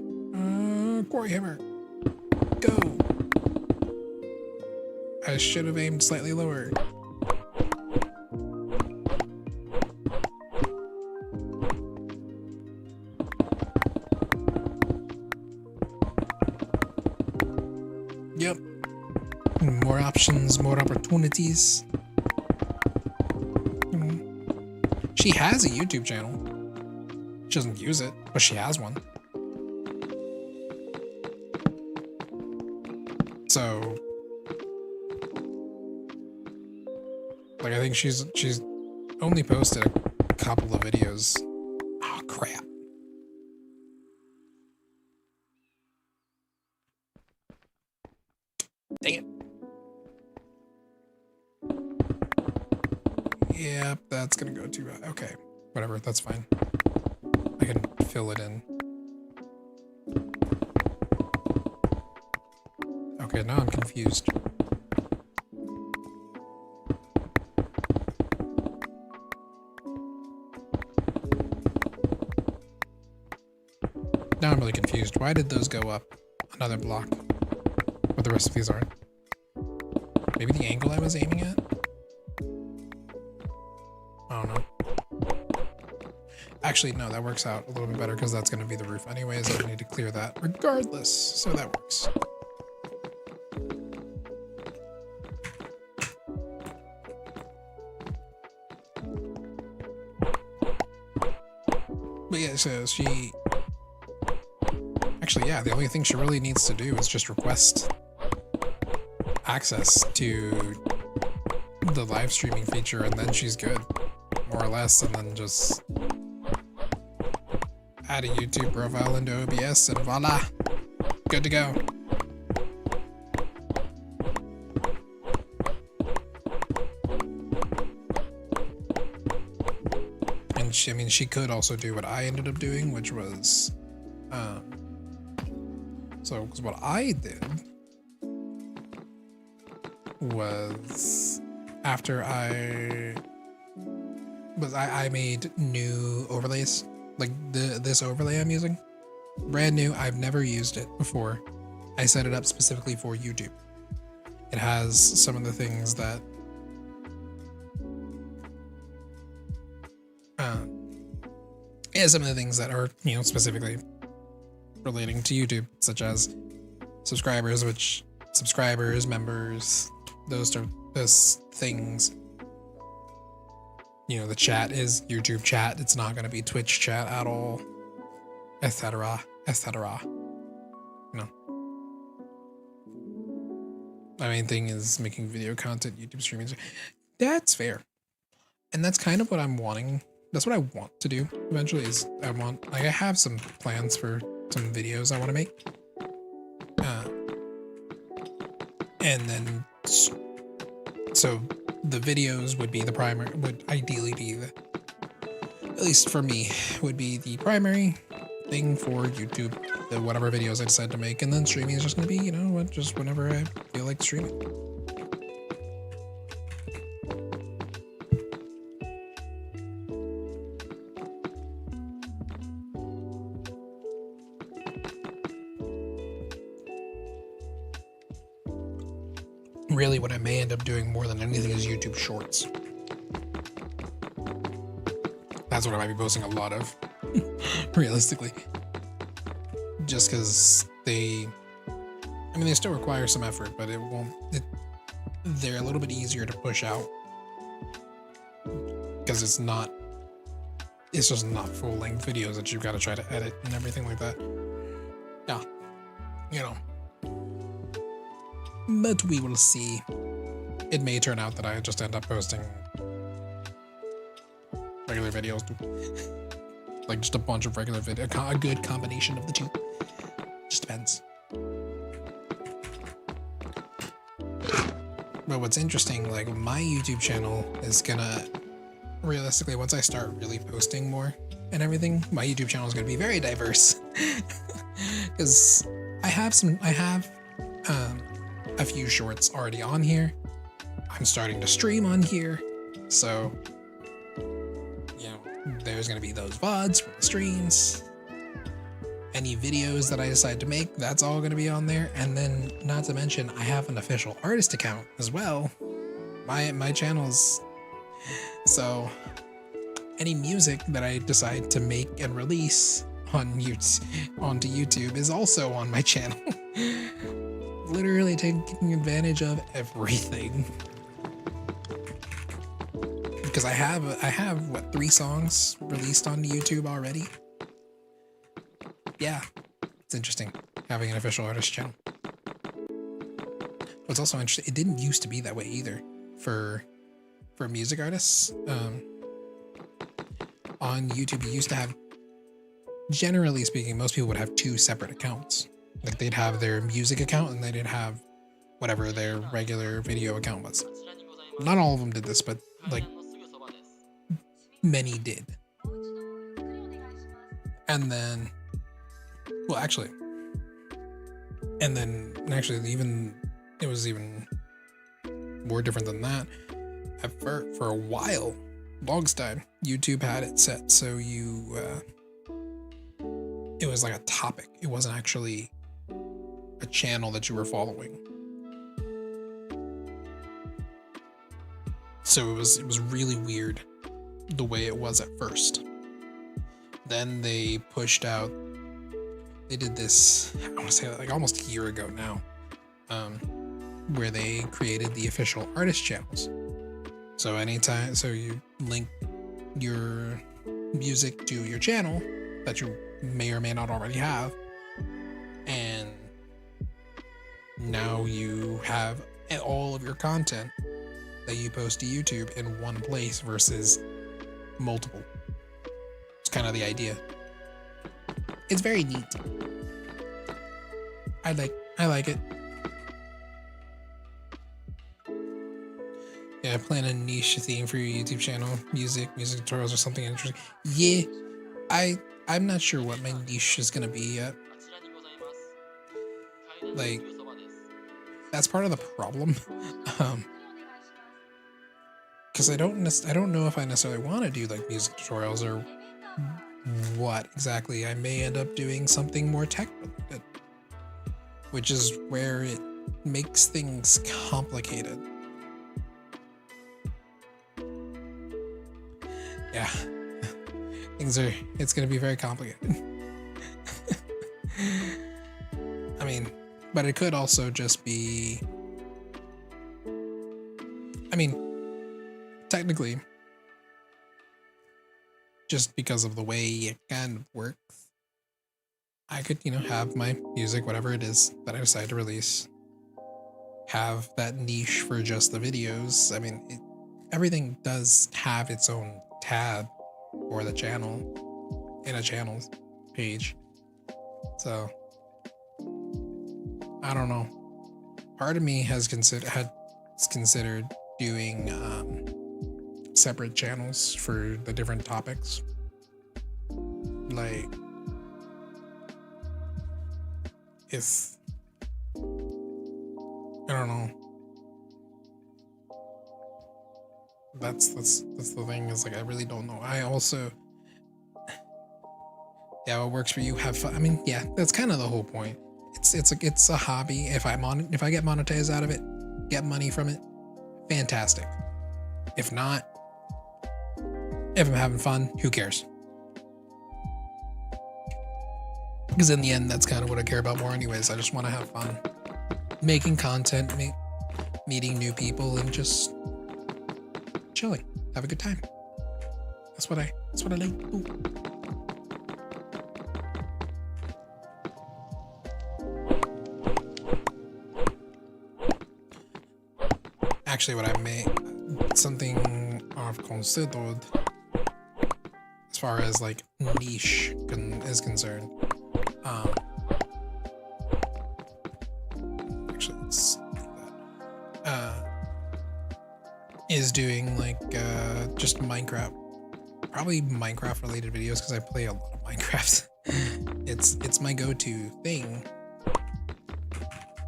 Quarry hammer. Go. I should have aimed slightly lower. Yep. More options, more opportunities. She has a YouTube channel. She doesn't use it, but she has one. So, like, I think she's only posted a couple of videos. Oh, crap. Dang it. Yep, that's gonna go too high. Okay, whatever, that's fine. I can fill it in. Okay, now I'm confused. Now I'm really confused. Why did those go up another block, but the rest of these aren't? Maybe the angle I was aiming at? I don't know. Actually, no, that works out a little bit better because that's going to be the roof anyways. I don't need to clear that regardless, so that works. But yeah, so she... Actually, yeah, the only thing she really needs to do is just request access to the live streaming feature, and then she's good, more or less, and then just add a YouTube profile into OBS, and voila, good to go. And she, I mean, she could also do what I ended up doing, which was, so, because what I did was after I made new overlays, like this overlay I'm using, brand new. I've never used it before. I set it up specifically for YouTube. It has some of the things that are, you know, specifically relating to YouTube, such as subscribers, members, those things. You know, the chat is YouTube chat. It's not going to be Twitch chat at all, etc., etc. No. My main thing is making video content, YouTube streaming. That's fair. And that's kind of what I'm wanting. That's what I want to do eventually, is I have some plans for some videos I want to make. And then, so the videos would be the primary, would ideally be the, at least for me, would be the primary thing for YouTube, the whatever videos I decide to make, and then streaming is just going to be, you know what, just whenever I feel like streaming. Really, what I may end up doing more than anything is YouTube Shorts. That's what I might be posting a lot of, realistically. Just because they still require some effort, but they're a little bit easier to push out. Because it's just not full-length videos that you've got to try to edit and everything like that. Yeah, you know. But we will see. It may turn out that I just end up posting regular videos, like just a bunch of regular video, a good combination of the two. Just depends. But what's interesting, like my YouTube channel is gonna, realistically, once I start really posting more and everything, my YouTube channel is gonna be very diverse. Because I have a few shorts already on here. I'm starting to stream on here, so you know, there's gonna be those VODs from the streams. Any videos that I decide to make, that's all going to be on there. And then, not to mention, I have an official artist account as well. My channel's, so any music that I decide to make and release on onto YouTube is also on my channel. Literally taking advantage of everything. Because I have what, 3 songs released on YouTube already. Yeah, it's interesting having an official artist channel. What's also interesting, it didn't used to be that way either for music artists. On YouTube, you used to have, generally speaking, most people would have 2 separate accounts. Like they'd have their music account and they'd have whatever their regular video account was. Not all of them did this, but like many did. And then, well, actually, even it was even more different than that. For a while, longest time, YouTube had it set so you it was like a topic. It wasn't actually a channel that you were following. So it was really weird the way it was at first. Then they pushed out, they did this, I want to say like almost a year ago now, where they created the official artist channels. So anytime, so you link your music to your channel that you may or may not already have, and now you have all of your content that you post to YouTube in one place versus multiple. It's kind of the idea. It's very neat. I like it. Yeah, plan a niche theme for your YouTube channel. Music tutorials or something interesting. Yeah, I'm not sure what my niche is gonna be yet. Like, that's part of the problem. Because I don't know if I necessarily want to do like music tutorials or what exactly. I may end up doing something more tech related, which is where it makes things complicated. Yeah, it's going to be very complicated. I mean, but it could also just be, I mean, technically, just because of the way it kind of works, I could, have my music, whatever it is that I decide to release, have that niche for just the videos. I mean, everything does have its own tab for the channel in a channels page. So I don't know. Part of me has considered doing separate channels for the different topics. Like, if I don't know. That's the thing, is like I really don't know. I also, yeah, what works for you, have fun. I mean, yeah, that's kind of the whole point. It's a hobby. If I get monetized out of it, get money from it, fantastic. If not, if I'm having fun, who cares? Because in the end, that's kind of what I care about more anyways. I just want to have fun making content, meeting new people, and just chilling, have a good time. That's what I like to do. Actually, what I made, something I've considered as far as like niche is concerned. Actually, let's do that. Is doing like just Minecraft, probably Minecraft related videos, because I play a lot of Minecraft. It's my go-to thing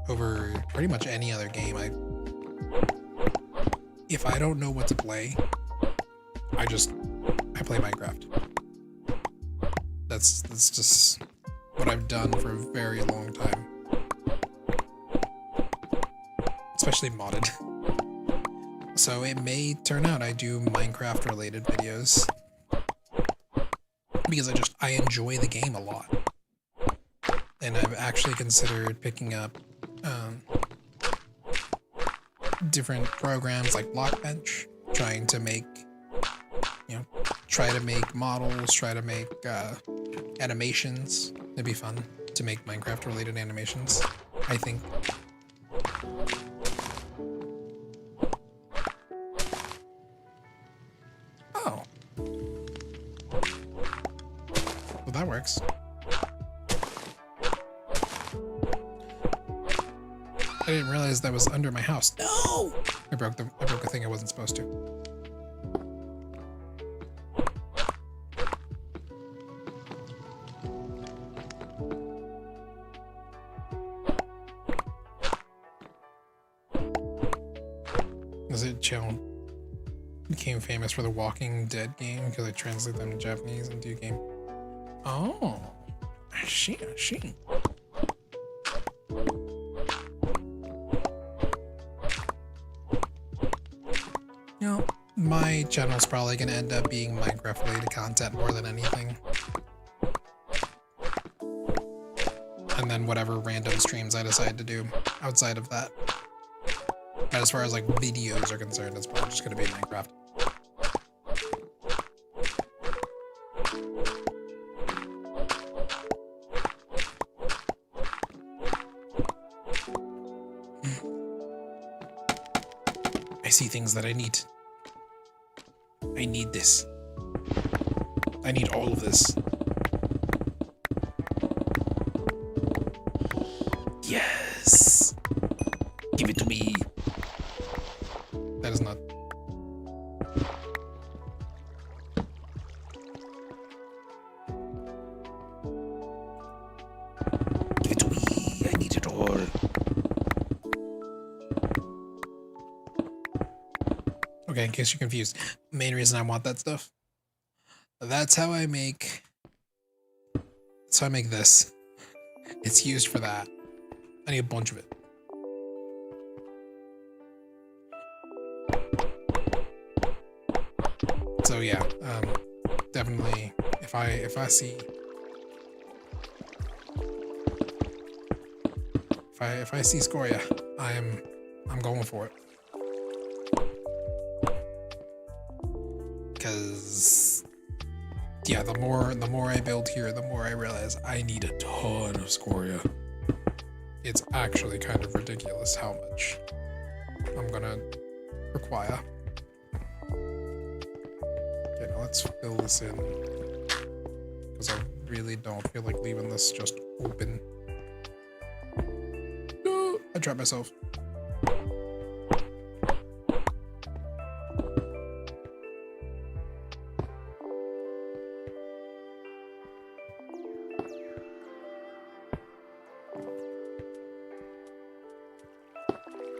over pretty much any other game. If I don't know what to play, I play Minecraft. That's just what I've done for a very long time. Especially modded. So it may turn out I do Minecraft related videos. Because I enjoy the game a lot. And I've actually considered picking up different programs like Blockbench, trying to make, try to make models, try to make animations. It'd be fun to make Minecraft related animations, I think. Oh. Well, that works. I didn't realize that was under my house. No! I broke the thing I wasn't supposed to. Channel became famous for the Walking Dead game because I translate them to Japanese and do game. Oh, I see. My channel's probably gonna end up being Minecraft related content more than anything. And then whatever random streams I decide to do outside of that. But as far as like videos are concerned, it's probably just gonna be Minecraft. I see things that I need. I need this. I need all of this. Yes! Give it to me. That is not... Give it to me. I need it all. Okay, in case you're confused, the main reason I want that stuff, that's how I make this. It's used for that. I need a bunch of it. So yeah, definitely if I see scoria, I'm going for it. Because yeah, the more I build here, the more I realize I need a ton of scoria. It's actually kind of ridiculous how much I'm gonna require. Okay, now let's fill this in, because I really don't feel like leaving this just open. No, I trapped myself.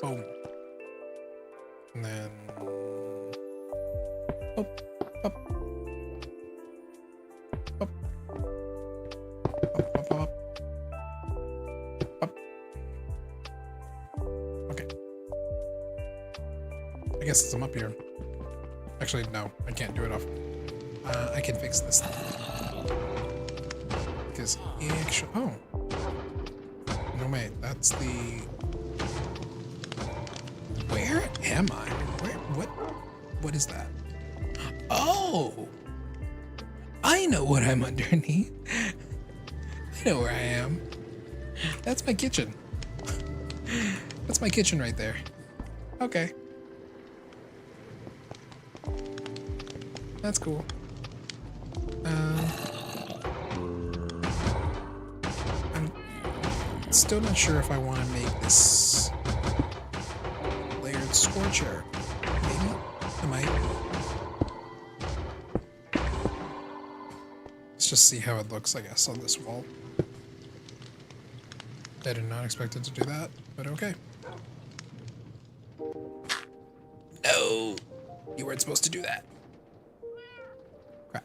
Boom. And then up, up, up, up, up, up, up. Okay. I guess since I'm up here. Actually, no, I can't do it off. I can fix this. Because actually, oh. No, wait, that's the... Where am I? What is that? Oh! I know what I'm underneath. I know where I am. That's my kitchen. That's my kitchen right there. Okay. That's cool. I'm still not sure if I want to make this layered scorcher. Maybe? I might. Let's just see how it looks, I guess, on this wall. I did not expect it to do that, but okay. No! You weren't supposed to do that. Crap.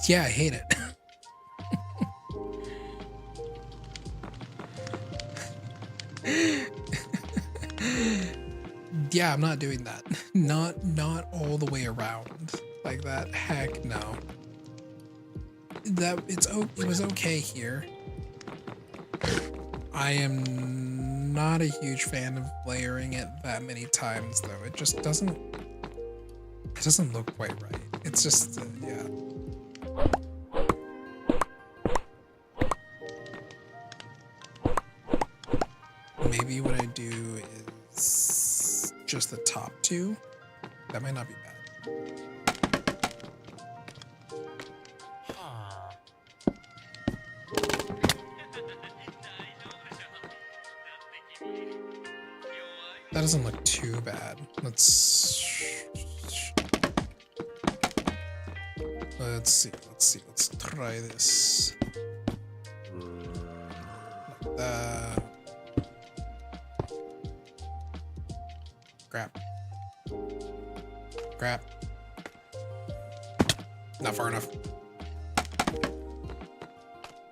Yeah, I hate it. Yeah, I'm not doing that. Not all the way around like that. Heck no. It was okay here. I am not a huge fan of layering it that many times though. It just doesn't look quite right. It's just yeah. Maybe what I do is just the top two. That might not be bad. That doesn't look too bad. Let's see. Let's try this. Like that. Crap. Not far enough.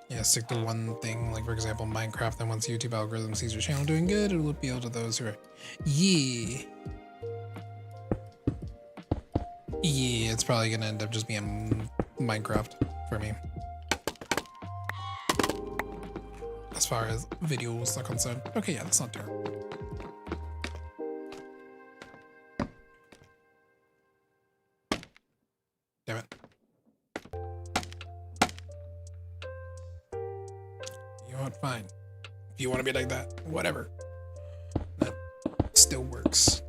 Yeah, stick to one thing, like for example, Minecraft, then once YouTube algorithm sees your channel doing good, it'll appeal to those who are... Yeah, it's probably gonna end up just being Minecraft for me. As far as videos are concerned. Okay, yeah, that's not terrible. Damn it. You know what? Fine. If you want to be like that, whatever. That still works.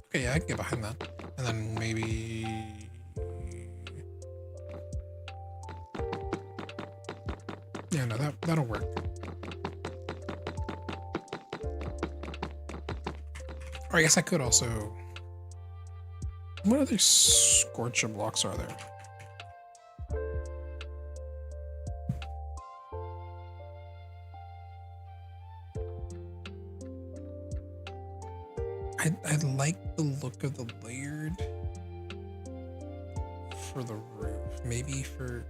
Okay, yeah, I can get behind that. And then maybe... Yeah, no, that'll work. Or I guess I could also... What other scorcher blocks are there? I like the look of the layered for the roof. Maybe for...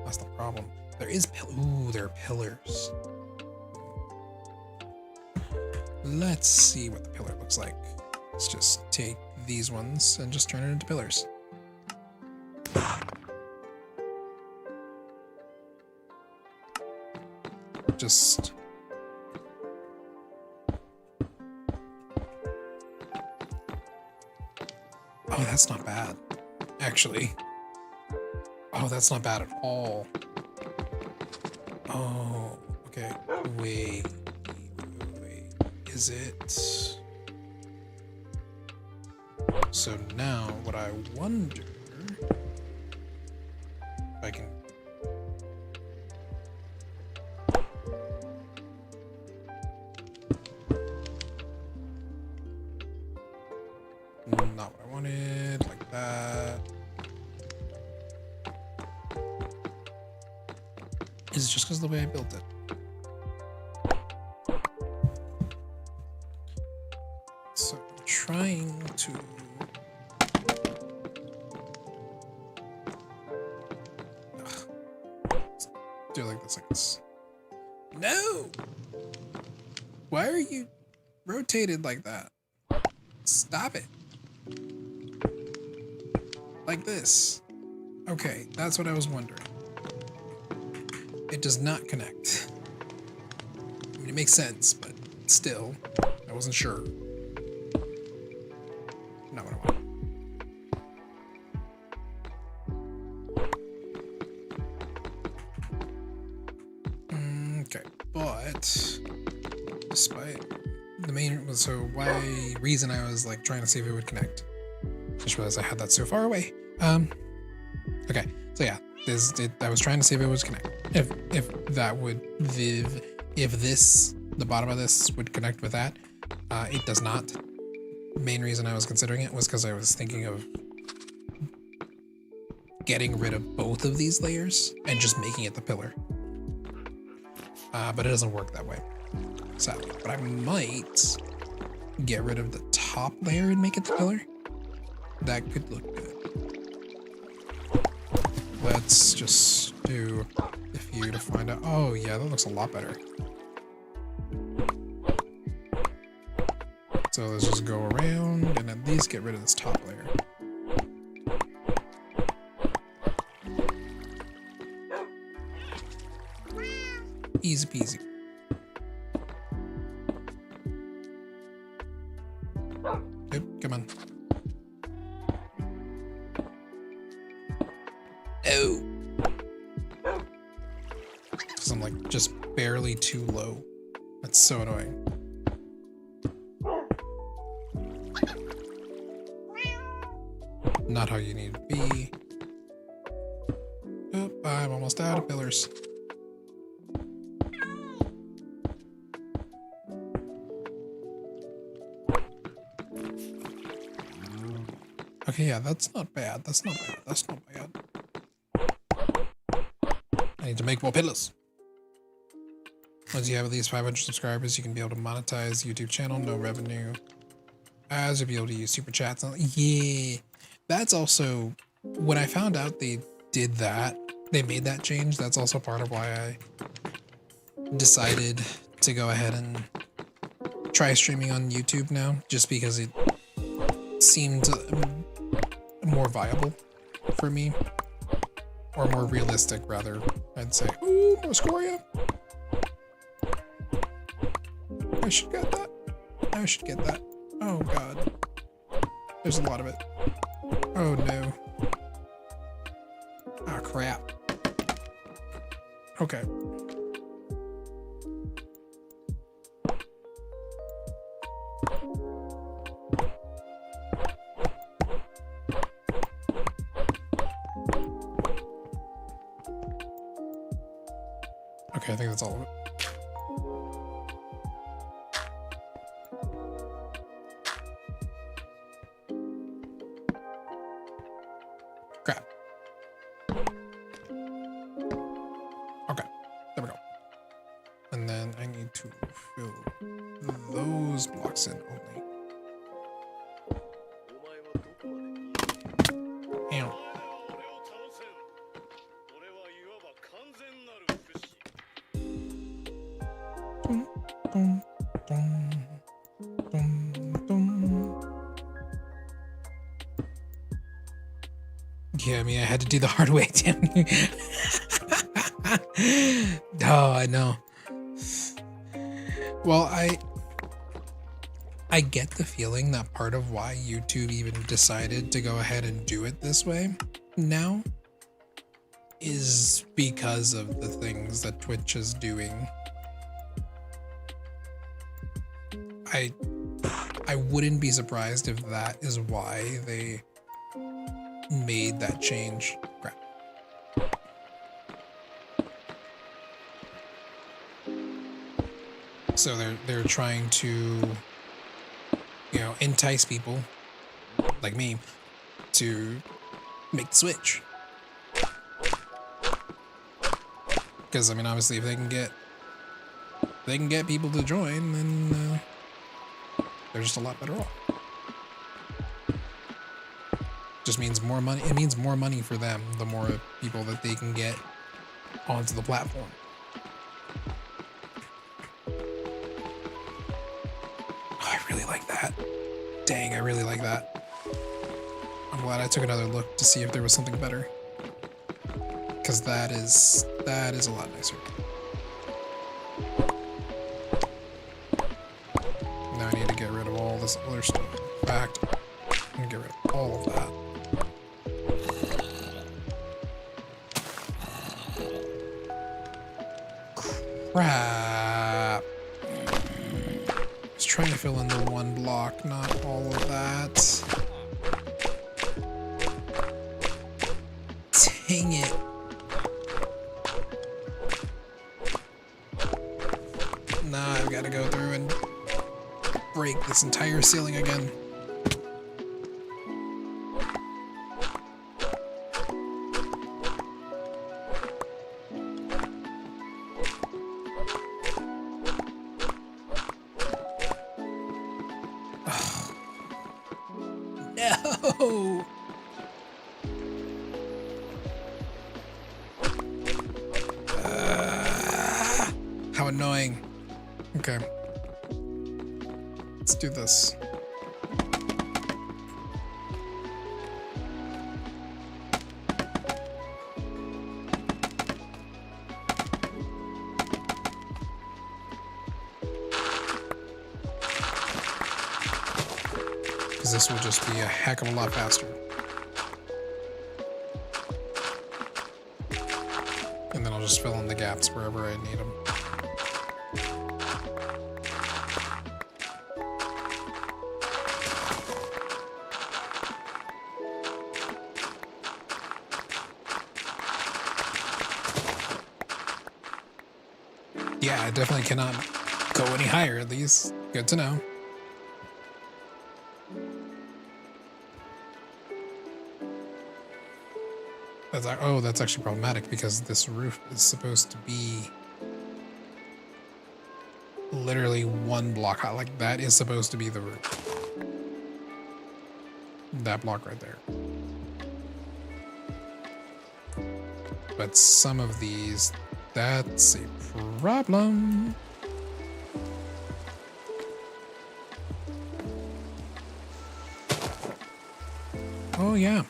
that's the problem. There is ooh, there are pillars. Let's see what the pillar looks like. Let's just take these ones and just turn it into pillars. Just... Oh, that's not bad, actually. Oh, that's not bad at all. Oh, okay. Wait. Is it? So now what I wonder if I can... Not what I wanted, like that. Is it just because of the way I built it? So I'm trying to... do it like this, No! Why are you rotated like that? Stop it. Like this. Okay, that's what I was wondering. It does not connect. I mean, it makes sense, but still, I wasn't sure. Not what I want. Okay, but despite the main, so why reason I was like trying to see if it would connect. Just realized I had that so far away. Okay, so yeah, I was trying to see if it was connect. If that would if this, the bottom of this would connect with that. It does not. Main reason I was considering it was because I was thinking of getting rid of both of these layers and just making it the pillar. but it doesn't work that way, sadly. But I might get rid of the top layer and make it the pillar. That could look good. Let's just do a few to find out. Oh yeah, that looks a lot better. So let's just go around and at least get rid of this top layer. Easy peasy. Yep, come on. Oh. Because I'm like just barely too low. That's so annoying. Not how you need to be. Oh, I'm almost out of pillars. Okay, yeah, that's not bad. That's not bad. That's not bad. I need to make more pillars. Once you have at least 500 subscribers, you can be able to monetize the YouTube channel, no revenue. As you'll be able to use super chats. Yeah, that's also, when I found out they did that, they made that change, that's also part of why I decided to go ahead and try streaming on YouTube now, just because it seemed more viable for me, or more realistic rather, I'd say. Ooh, more Scoria. I should get that. I should get that. Oh god. There's a lot of it. Oh no. Ah, crap. Okay. Okay, I think that's all of it. Crap. Okay, there we go. And then I need to fill those blocks in only. Ow. Dum, dum, dum, dum. Yeah, I mean, I had to do the hard way, damn you. Oh, I know. Well, I get the feeling that part of why YouTube even decided to go ahead and do it this way now is because of the things that Twitch is doing. I wouldn't be surprised if that is why they made that change. Crap. So they're trying to, you know, entice people like me to make the switch. Because I mean, obviously, if they can get people to join, then they're just a lot better off. Just means more money. It means more money for them, the more people that they can get onto the platform. Oh, I really like that. Dang, I really like that. I'm glad I took another look to see if there was something better. Because that is a lot nicer. Now I need to get rid of all this other stuff. In fact, I'm gonna get rid of all of that. Crap. Just trying to fill in the one block, not all of that. Dang it. Nah, I've got to go through and break this entire ceiling again. No! How annoying. Okay. Let's do this. Because this will just be a heck of a lot faster. And then I'll just fill in the gaps wherever I need them. Yeah, I definitely cannot go any higher at least. Good to know. That's actually problematic because this roof is supposed to be literally one block high. Like, that is supposed to be the roof. That block right there. But some of these, that's a problem. Oh, yeah.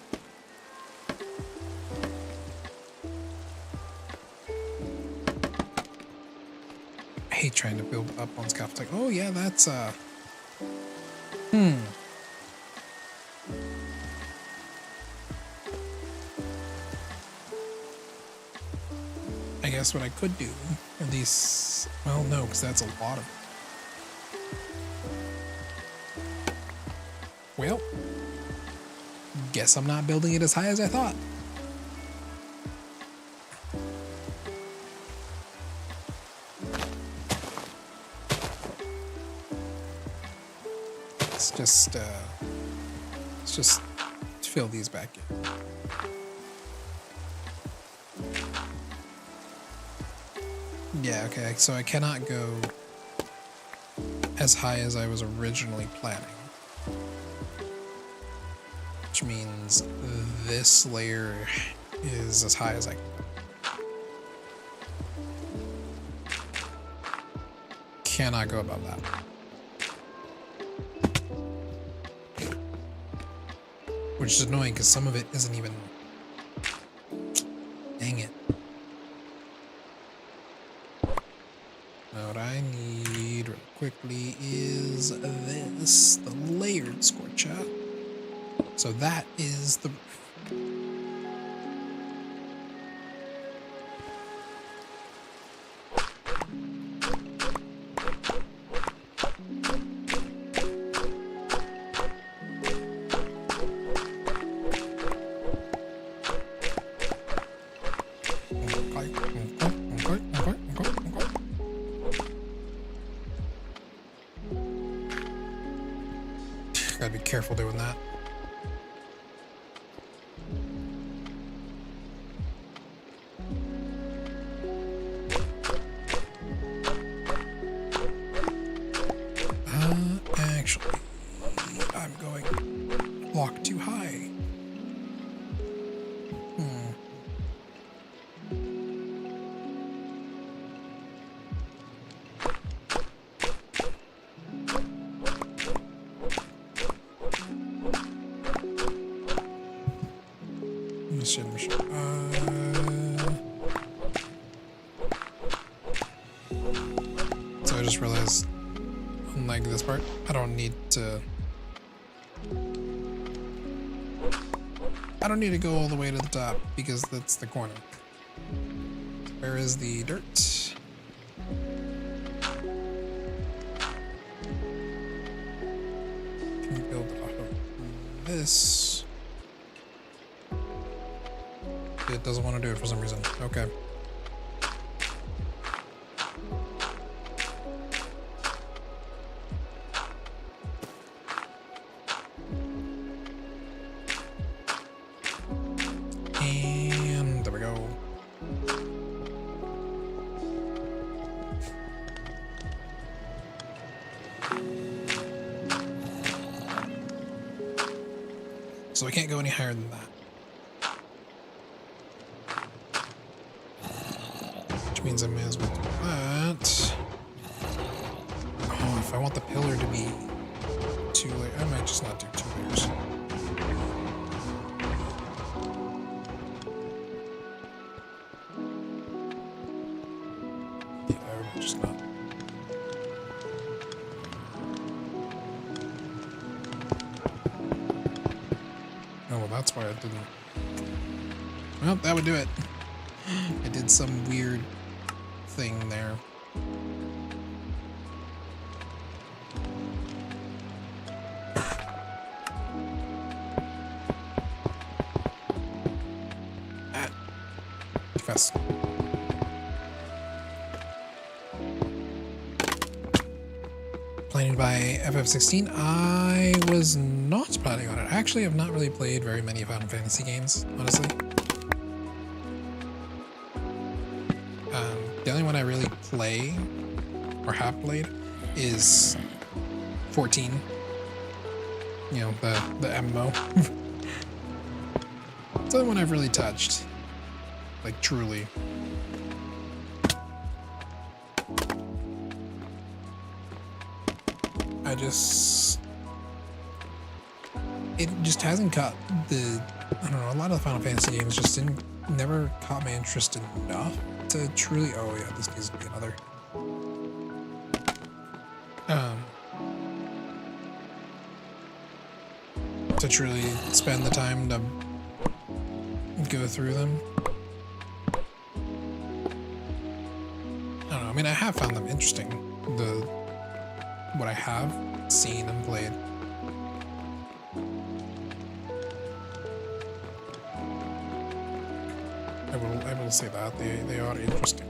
I hate trying to build up on scaffold. Like, oh, yeah, that's, I guess what I could do, at least, well, no, because that's a lot of. Well, guess I'm not building it as high as I thought. Let's just fill these back in. Yeah, okay, so I cannot go as high as I was originally planning. Which means this layer is as high as I can go. Cannot go above that. Which is annoying because some of it isn't even. Dang it. Now what I need really quickly is this, the layered scorcher. So that is the roof. Gotta be careful doing that. Actually, I'm going block too high. So I just realized, unlike this part, I don't need to go all the way to the top because that's the corner. Where is the dirt? Can we build off of this? It doesn't want to do it for some reason. Okay. And there we go. So I can't go any higher than that. Which means I may as well do that. Oh, if I want the pillar to be 2 layers, I might just not do 2 layers. Yeah, I might just not. Oh, well, that's why I didn't. Well, that would do it. I did some weird thing there. Too fast. Planning by FF16. I was not planning on it. I actually have not really played very many Final Fantasy games, honestly. The only one I really play, or have played, is 14. You know, the MMO. It's the only one I've really touched. Like, truly. It just hasn't caught the, I don't know, a lot of the Final Fantasy games just never caught my interest enough to truly, oh yeah, this needs to be another. To truly spend the time to go through them. I don't know, I mean, I have found them interesting, what I have seen and played. I will say that they are interesting.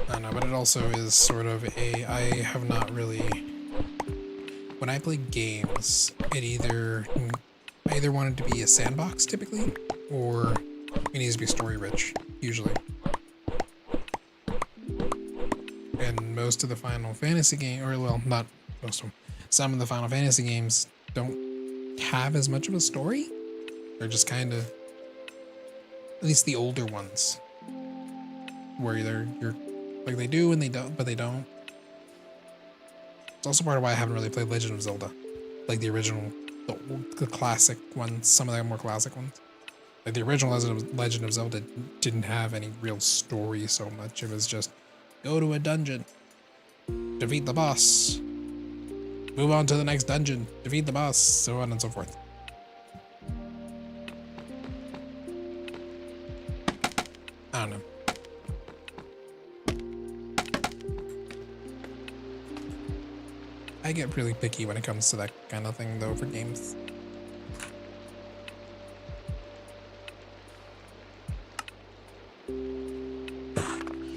I don't know, but it also is sort of I have not really, when I play games, I either want it to be a sandbox typically, or it needs to be story rich, usually. And most of the Final Fantasy game, or well, not most of them, some of the Final Fantasy games don't have as much of a story. They're just kind of, at least the older ones, where you're like they do and they don't, but they don't. It's also part of why I haven't really played Legend of Zelda, like the original, the classic ones, some of the more classic ones. Like the original Legend of Zelda didn't have any real story so much. It was just go to a dungeon, defeat the boss, move on to the next dungeon, defeat the boss, so on and so forth. I don't know. I get really picky when it comes to that kind of thing, though, for games.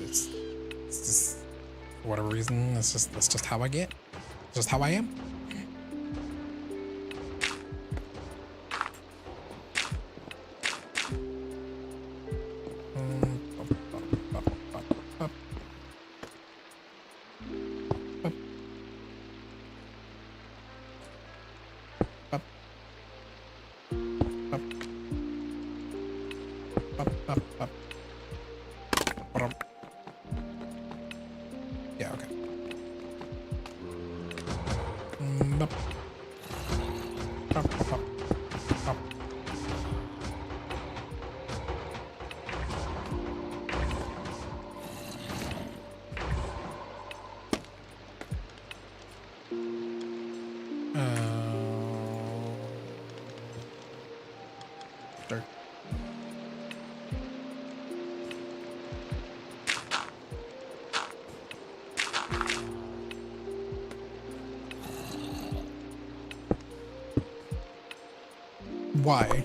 It's just, for whatever reason, that's just how I get. It's just how I am. Yeah, okay. Start. Why?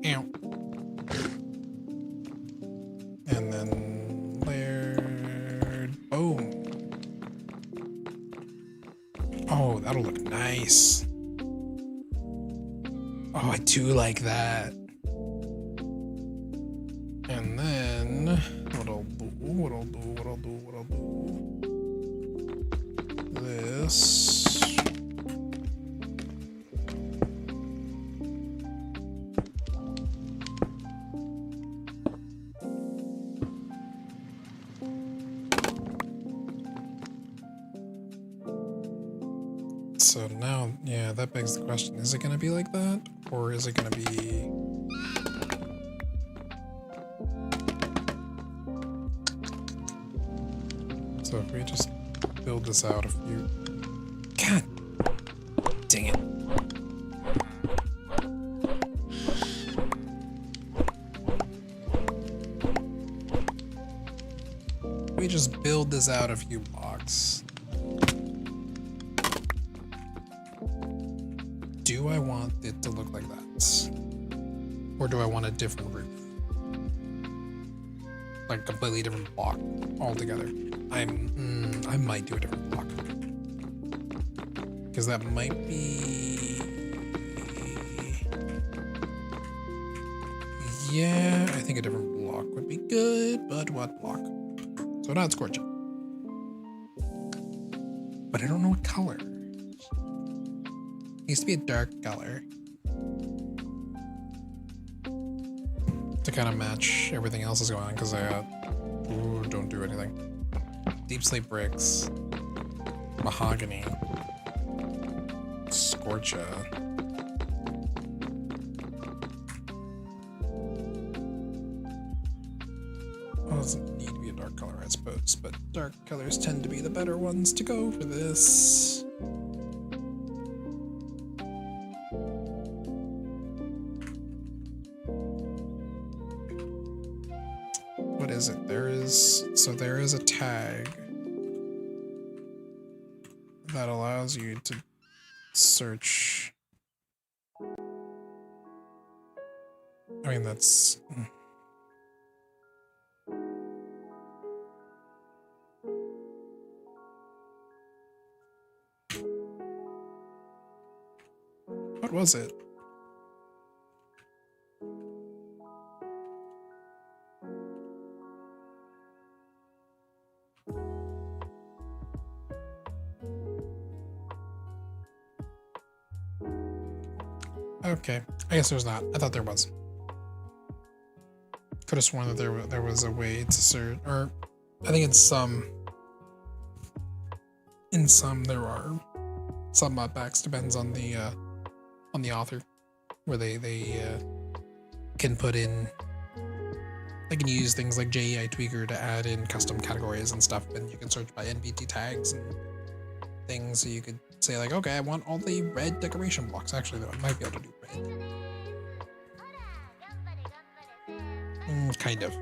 Ow. And then layered. Boom. That'll look nice. Oh, I do like that. And then what I'll do. This. So now, yeah, that begs the question, is it going to be like that? Or is it going to be... So if we just build this out a few... God dang it. We just build this out a few blocks. Do I want it to look like that? Or do I want a different roof? Like a completely different block altogether. I might do a different block. Because that might be... Yeah, I think a different block would be good, but what block? So not scorch it. But I don't know what color. It needs to be a dark color. To kind of match everything else is going on, because I ooh, don't do anything. Deep slate bricks. Mahogany. Scorcha. Well, it doesn't need to be a dark color, I suppose, but dark colors tend to be the better ones to go for this. What is it? There is a tag that allows you to search. I mean, that's... What was it? Okay, I guess there's not. I thought there was. Could have sworn that there was a way to search, or I think in some there are some modpacks, depends on the author, where they can put in, they can use things like JEI Tweaker to add in custom categories and stuff, and you can search by NPT tags and things, so you could say like, okay, I want all the red decoration blocks. Actually, though, I might be able to do red. Kind of.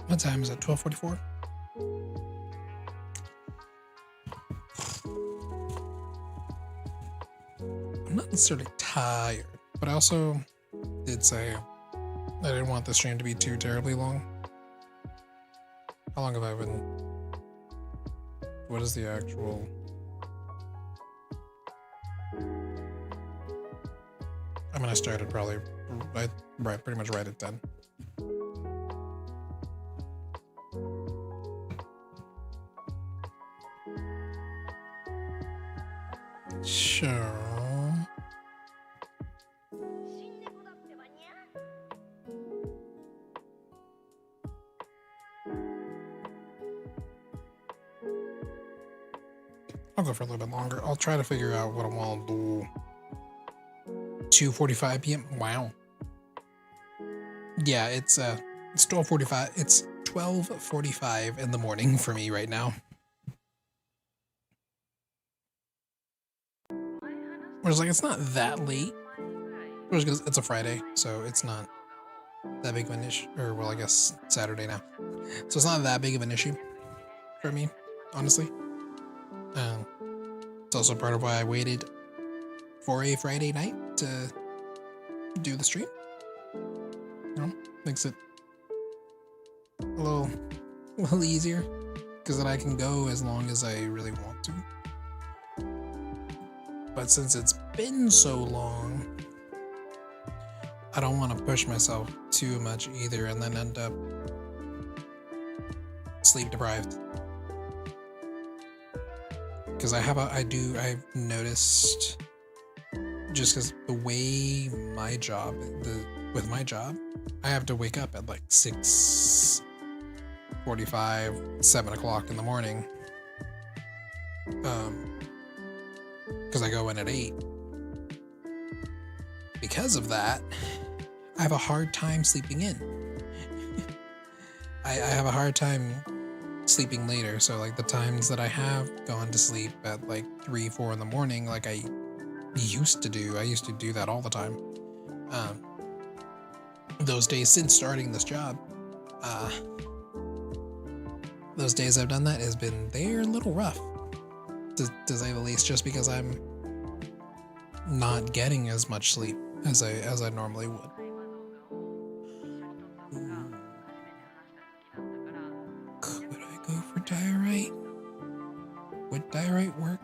What time is it? 12:44? I'm not necessarily tired, but I also did say I didn't want the stream to be too terribly long. How long have I been? What is the actual? I mean, I started probably pretty much right at 10. Sure. I'll go for a little bit longer. I'll try to figure out what I want to do. 2:45 p.m. Wow. Yeah, it's 12:45. It's 12:45 in the morning for me right now. Whereas, like, it's not that late. Whereas it's a Friday, so it's not that big of an issue. Or, well, I guess Saturday now. So it's not that big of an issue for me, honestly. It's also part of why I waited for a Friday night to do the stream. Makes it a little easier, because then I can go as long as I really want to. But since it's been so long, I don't want to push myself too much either and then end up sleep deprived. Because I've noticed, just because the way my job, with my job, I have to wake up at like 6:45, 7 o'clock in the morning. Because I go in at 8. Because of that, I have a hard time sleeping in. I have a hard time sleeping later, so like the times that I have gone to sleep at like 3, 4 in the morning, like I used to do that all the time. Those days since starting this job, those days I've done that has been, they're a little rough, to say the least, just because I'm not getting as much sleep as I normally would. Could I go for diorite? Would diorite work?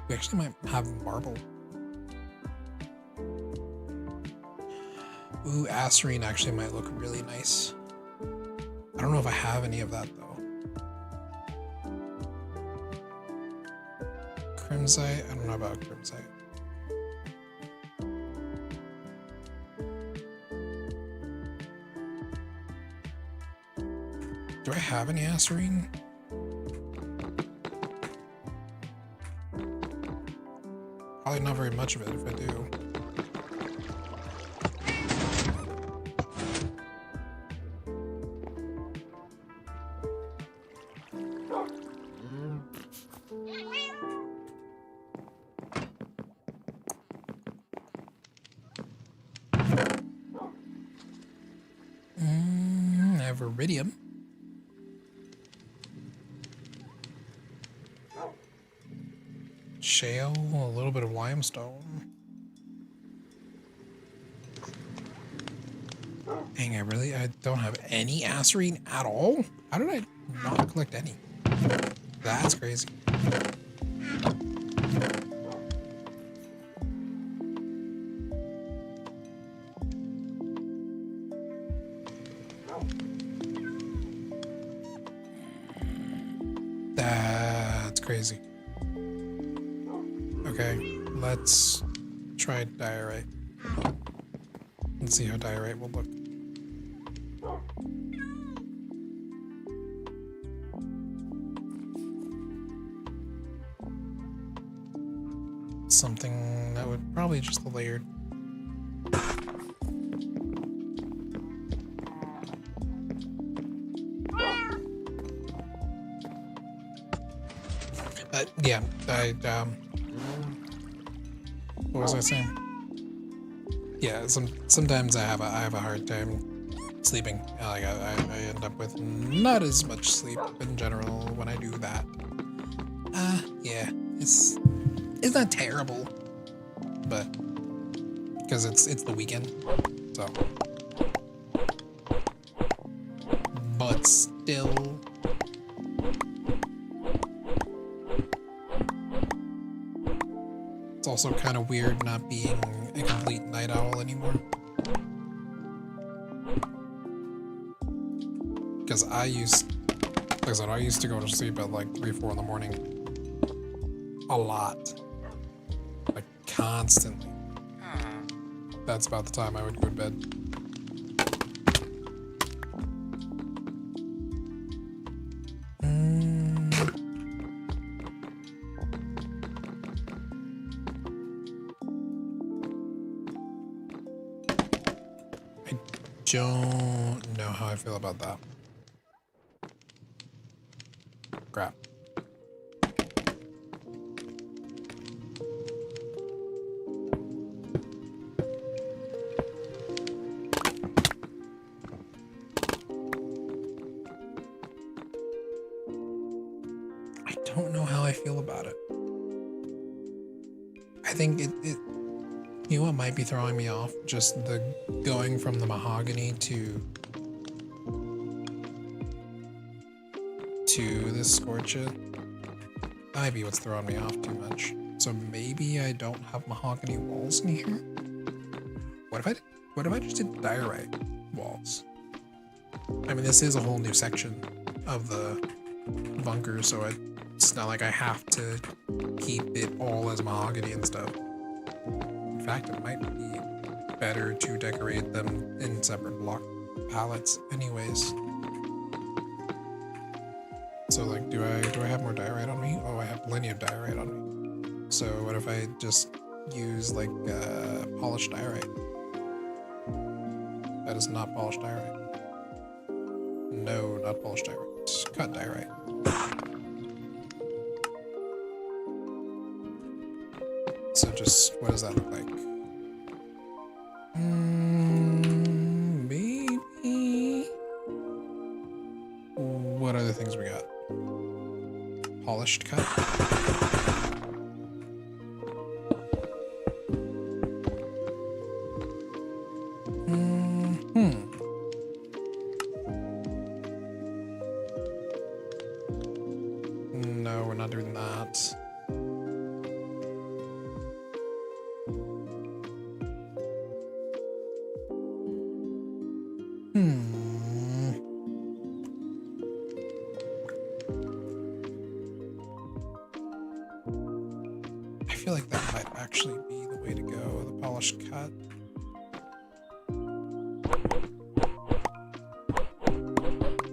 We actually might have marble. Ooh, acerine actually might look really nice. I don't know if I have any of that though. Crimsite? I don't know about crimsite. Do I have any acerine? Probably not very much of it if I do. I have iridium. Shale, a little bit of limestone. Dang, I don't have any acerine at all? How did I not collect any? That's crazy. That's crazy. Okay, let's try diorite. Let's see how diorite will look. Something that would probably just the layered. Yeah, what was I saying? Yeah, sometimes I have a hard time sleeping. Like I end up with not as much sleep in general when I do that. Yeah, it's not terrible, but because it's the weekend, so. But still. It's also kind of weird not being a complete night owl anymore. Because like I used to go to sleep at like 3, 4 in the morning. A lot. Like constantly. That's about the time I would go to bed. Don't know how I feel about that. Crap. I don't know how I feel about it. I think you know what might be throwing me off? Just the going from the mahogany to this scorcher. That might be what's throwing me off too much. So maybe I don't have mahogany walls in here. What if I just did diorite walls? I mean, this is a whole new section of the bunker, so it's not like I have to keep it all as mahogany and stuff. In fact, it might be better to decorate them in separate block palettes anyways. So like, do I have more diorite on me? Oh, I have plenty of diorite on me. So what if I just use like polished diorite? That is not polished diorite. No, not polished diorite. Cut diorite. So just, what does that look like? Maybe. What other things we got? Polished cut. No, we're not doing that. I feel like that might actually be the way to go, the polished cut.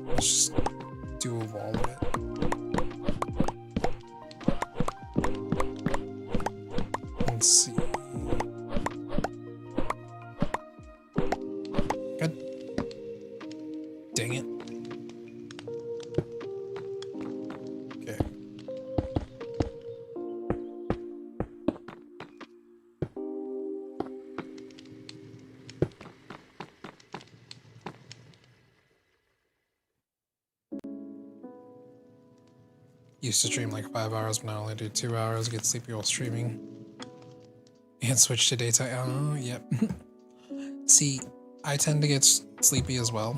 Let's just do a wall of it. Let's see. God dang it. Okay. Used to stream like 5 hours, but now I only do 2 hours, get sleepy while streaming. And switch to daytime. Oh, yep. See, I tend to get sleepy as well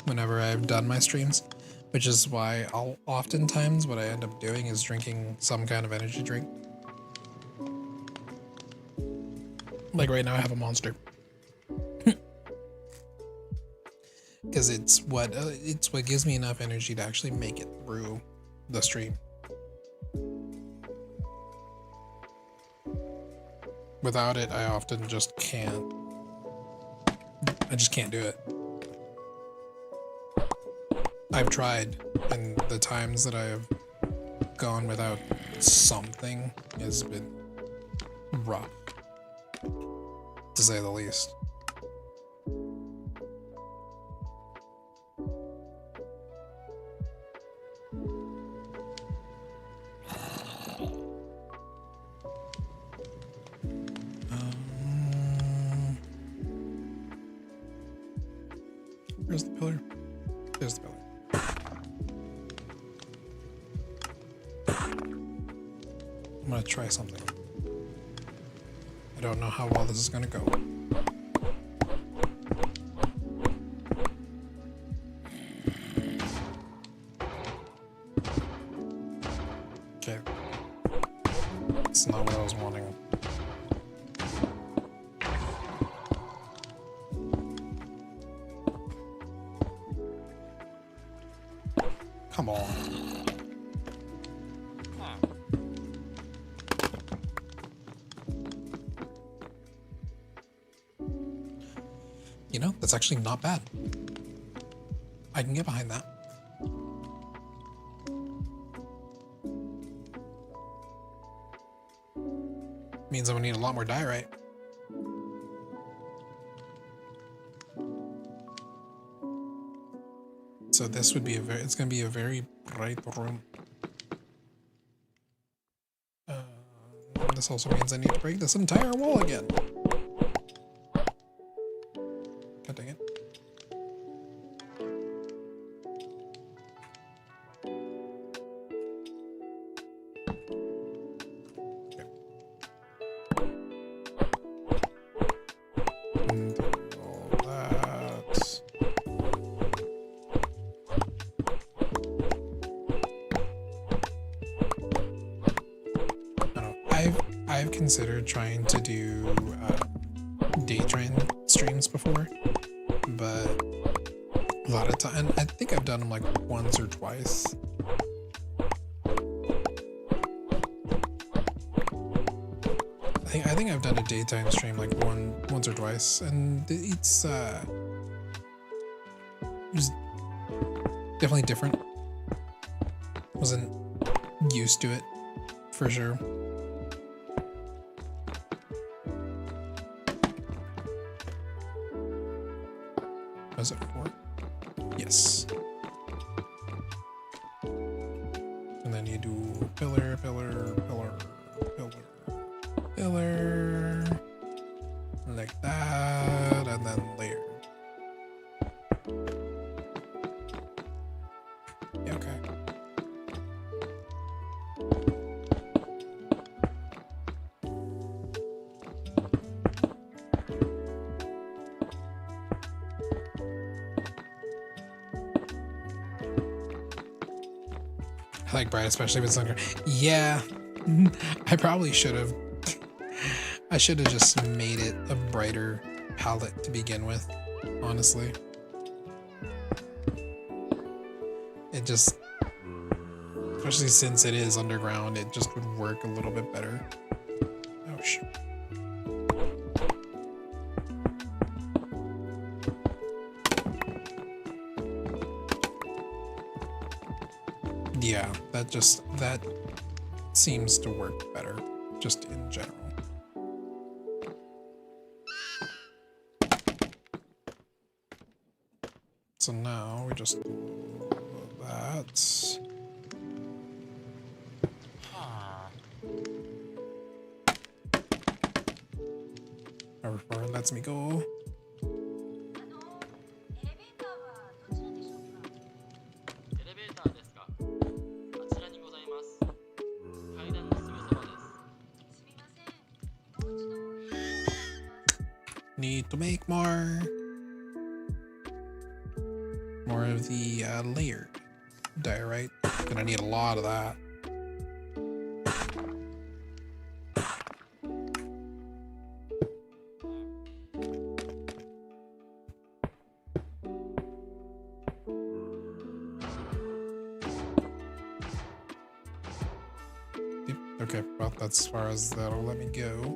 whenever I've done my streams, which is why oftentimes what I end up doing is drinking some kind of energy drink. Like right now I have a Monster. Because it's what gives me enough energy to actually make it through the stream. Without it, I often just can't. I just can't do it. I've tried, and the times that I have gone without something has been rough, to say the least. Where's the pillar? There's the pillar. I'm gonna try something. I don't know how well this is gonna go. Okay. It's not what I was wanting. Come on. You know, that's actually not bad. I can get behind that. Means I would need a lot more diorite. So this would be it's going to be a very bright room. This also means I need to break this entire wall again. God dang it. Okay. considered trying to do daytime streams before, but a lot of time, I think I've done them like once or twice. I think I've done a daytime stream like once or twice, and it's definitely different. Wasn't used to it for sure. Was it 4? Yes. And then you do pillar, pillar, pillar, pillar, pillar, like that, and then layer. Yeah, okay. I like bright, especially with sunlight. Yeah, I probably should have. I should have just made it a brighter palette to begin with, honestly. It just, especially since it is underground, it just would work a little bit better. Oh shoot. Yeah, that seems to work better, just in general. So now we just do that. However, it lets me go. Need to make more of the layered diorite. Gonna need a lot of that. Okay, well, that's as far as that'll let me go.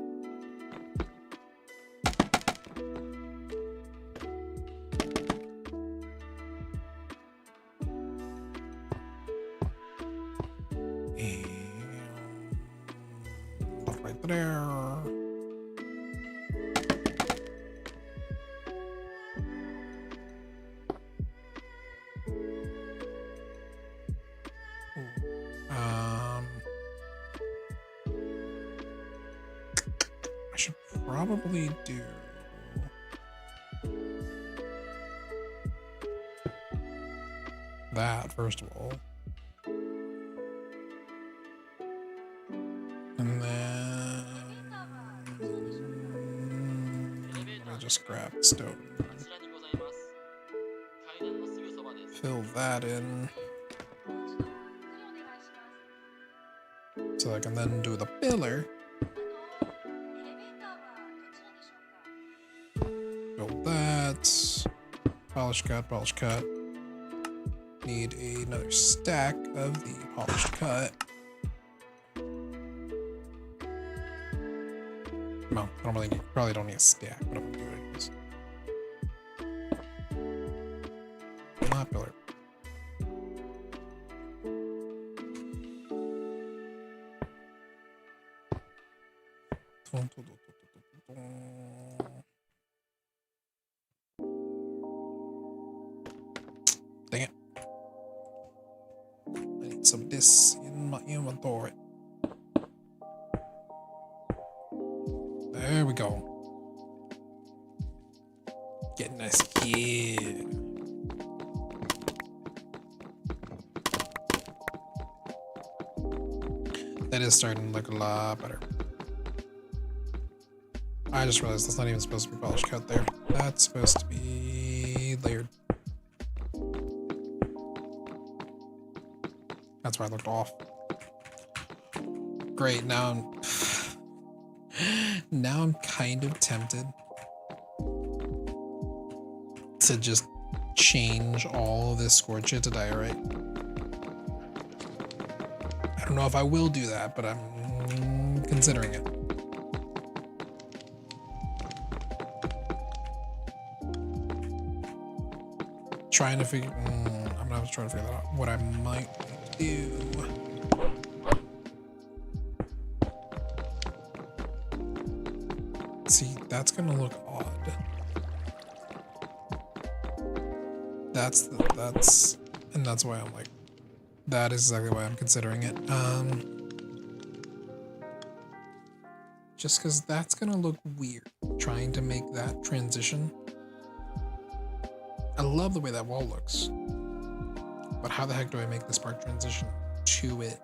I should probably do that first of all. And then I just grab the stone. Fill that in. So I can then do the pillar. Build that. Polish cut, polish cut. Need another stack of the polished cut. No, I don't really need, probably don't need a stack, but I'm gonna do it anyways. Not pillar. Dang it. I need some of this in my inventory. There we go. Getting nice. Yeah. That is starting to look a lot better. I just realized that's not even supposed to be polished cut there. That's supposed to be layered. That's why I looked off. Great, now Now I'm kind of tempted to just change all of this scored shit to diorite. I don't know if I will do that, but I'm considering it. Trying to figure, I'm not trying to figure that out. What I might do. See, that's gonna look odd. That's why I'm like, that is exactly why I'm considering it. Just because that's gonna look weird, trying to make that transition. I love the way that wall looks, but how the heck do I make this part transition to it?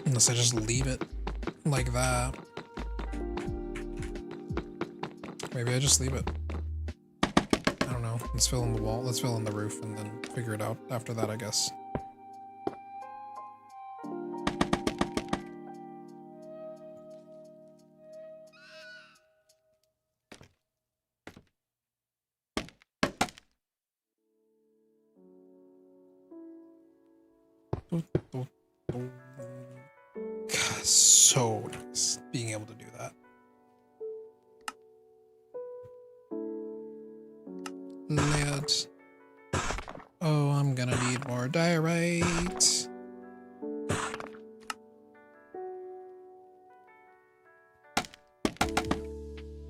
Unless I just leave it like that. Maybe I just leave it. I don't know. Let's fill in the wall. Let's fill in the roof and then figure it out after that, I guess. God, so nice being able to do that. Lead. Oh, I'm gonna need more diorite.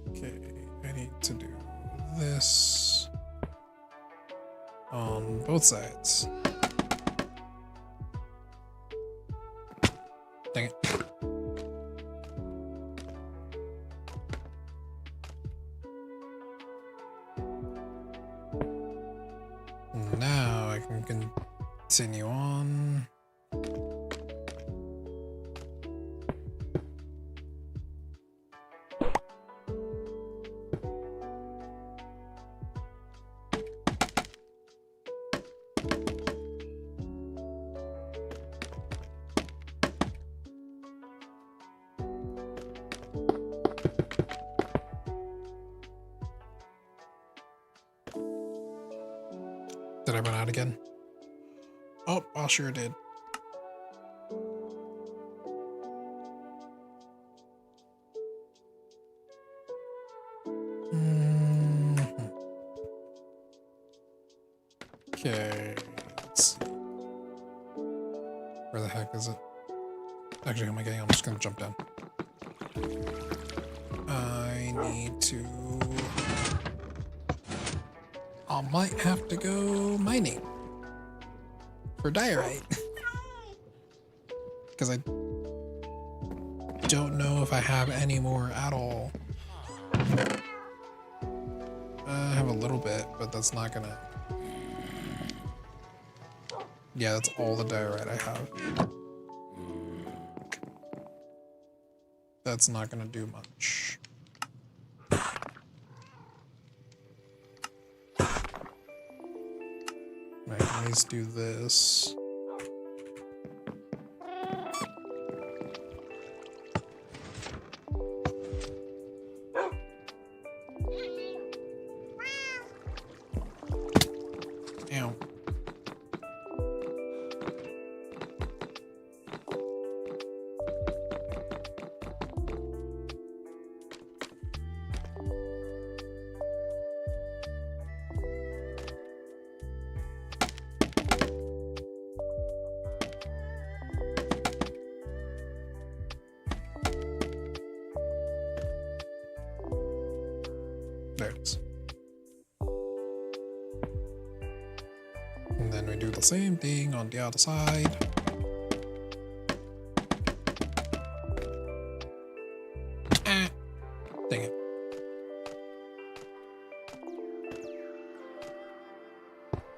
Okay, I need to do this on both sides. Dang it. Now I can continue on. Did I run out again? Oh, I sure did. Okay, let's see. Where the heck is it? Actually, who am I getting? I'm just gonna jump down. I need to... I might have to go mining for diorite. Because I don't know if I have any more at all. I have a little bit, but that's not gonna... Yeah, that's all the diorite I have. That's not gonna do much. I can at least do this. Ow. There it is. And then we do the same thing on the other side. Ah, dang it.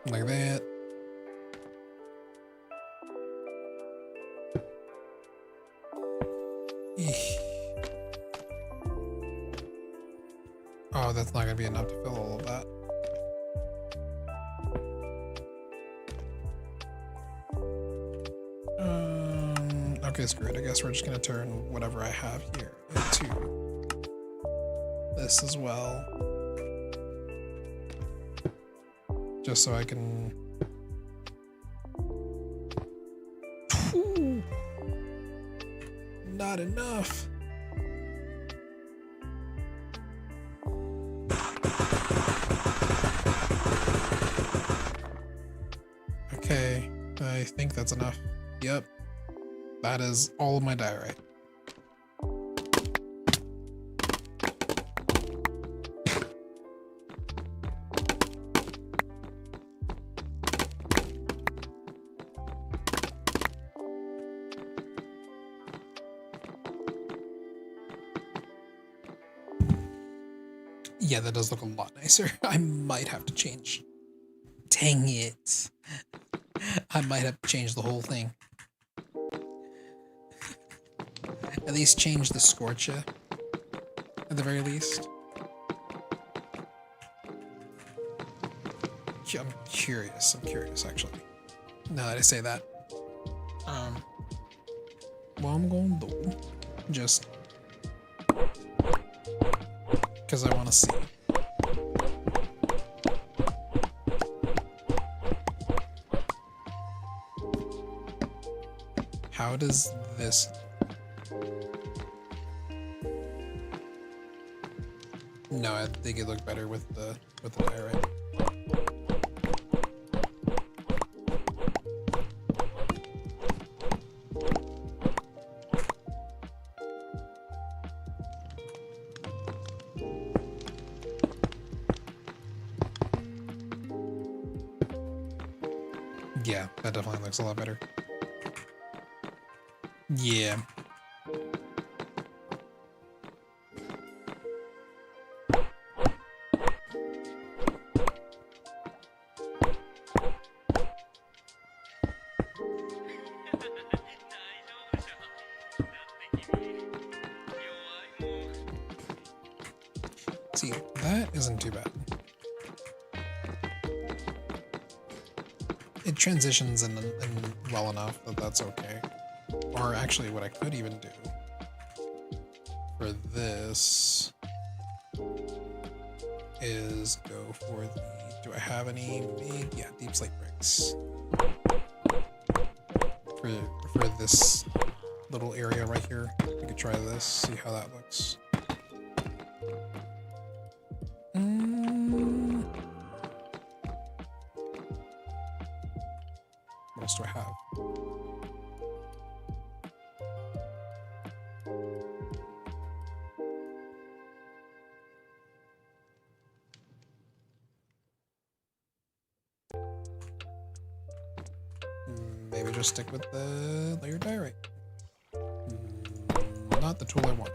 Like that. Oh, that's not gonna be enough to fill all of that. Okay, screw it. I guess we're just gonna turn whatever I have here into this as well. Just so I can... Whew. Not enough. Okay, I think that's enough. Yep. That is all of my diorite. Yeah, that does look a lot nicer. I might have to change. Dang it. I might have to change the whole thing. At least change the scorcha, at the very least. I'm curious actually. Now that I say that. What I'm gonna do, just because I want to see. How does this... No, I think it looked better with the diorite. Yeah, that definitely looks a lot better. Yeah. See, that isn't too bad. It transitions in well enough that that's okay. Or actually, what I could even do for this is go for the... Do I have any big... Yeah, deep slate bricks. For this little area right here. We could try this, see how that looks. What else do I have? Maybe just stick with the layered diorite. Not the tool I wanted.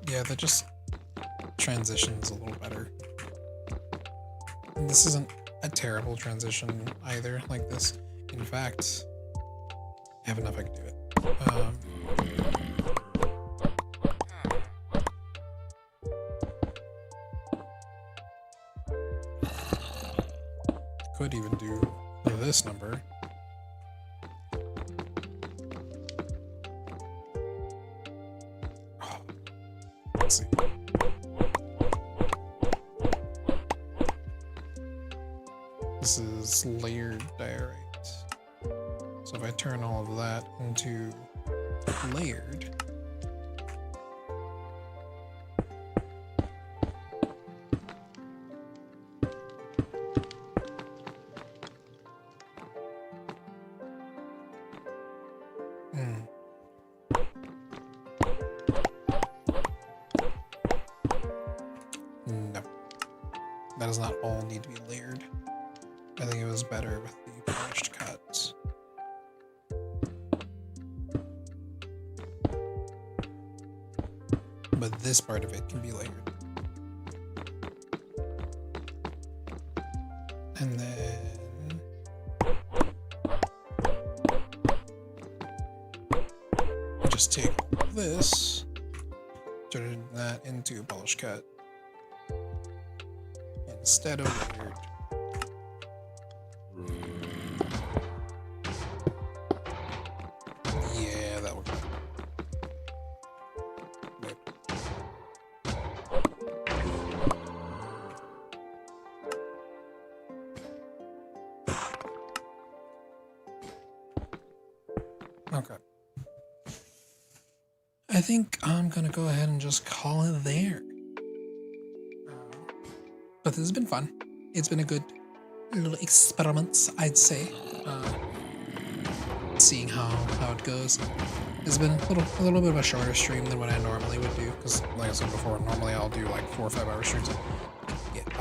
Yeah, that just transitions a little better. And this isn't a terrible transition either, like this. In fact, I have enough I can do it. Could even do this number. Oh, let's see. This is layered diorite. So if I turn all of that into layered, no, that does not all need to be layered. I think it was better with the polished cuts. But this part of it can be layered. And then just take this, turn that into polish cut instead of weird. Yeah, that would. Okay. I think I'm gonna go ahead and just call it there. But this has been fun. It's been a good little experiment, I'd say. Seeing how it goes. It's been a little bit of a shorter stream than what I normally would do, because like I said before, normally I'll do like 4 or 5 hour streams. Get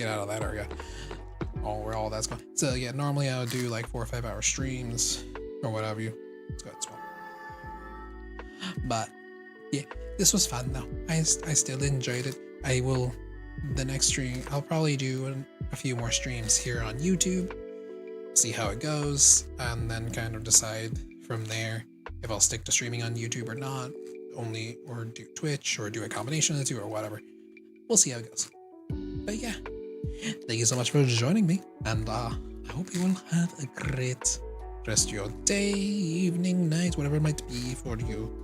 out of that area. Oh, where all that's going. So yeah, normally I would do like 4 or 5 hour streams or whatever you. Let's go. But yeah, this was fun though. I still enjoyed it. I will, the next stream, I'll probably do a few more streams here on YouTube, see how it goes, and then kind of decide from there if I'll stick to streaming on YouTube or not, or do Twitch, or do a combination of the two, or whatever. We'll see how it goes. But yeah, thank you so much for joining me, and I hope you will have a great rest of your day, evening, night, whatever it might be for you.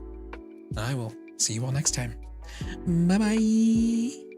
I will see you all next time. Bye bye.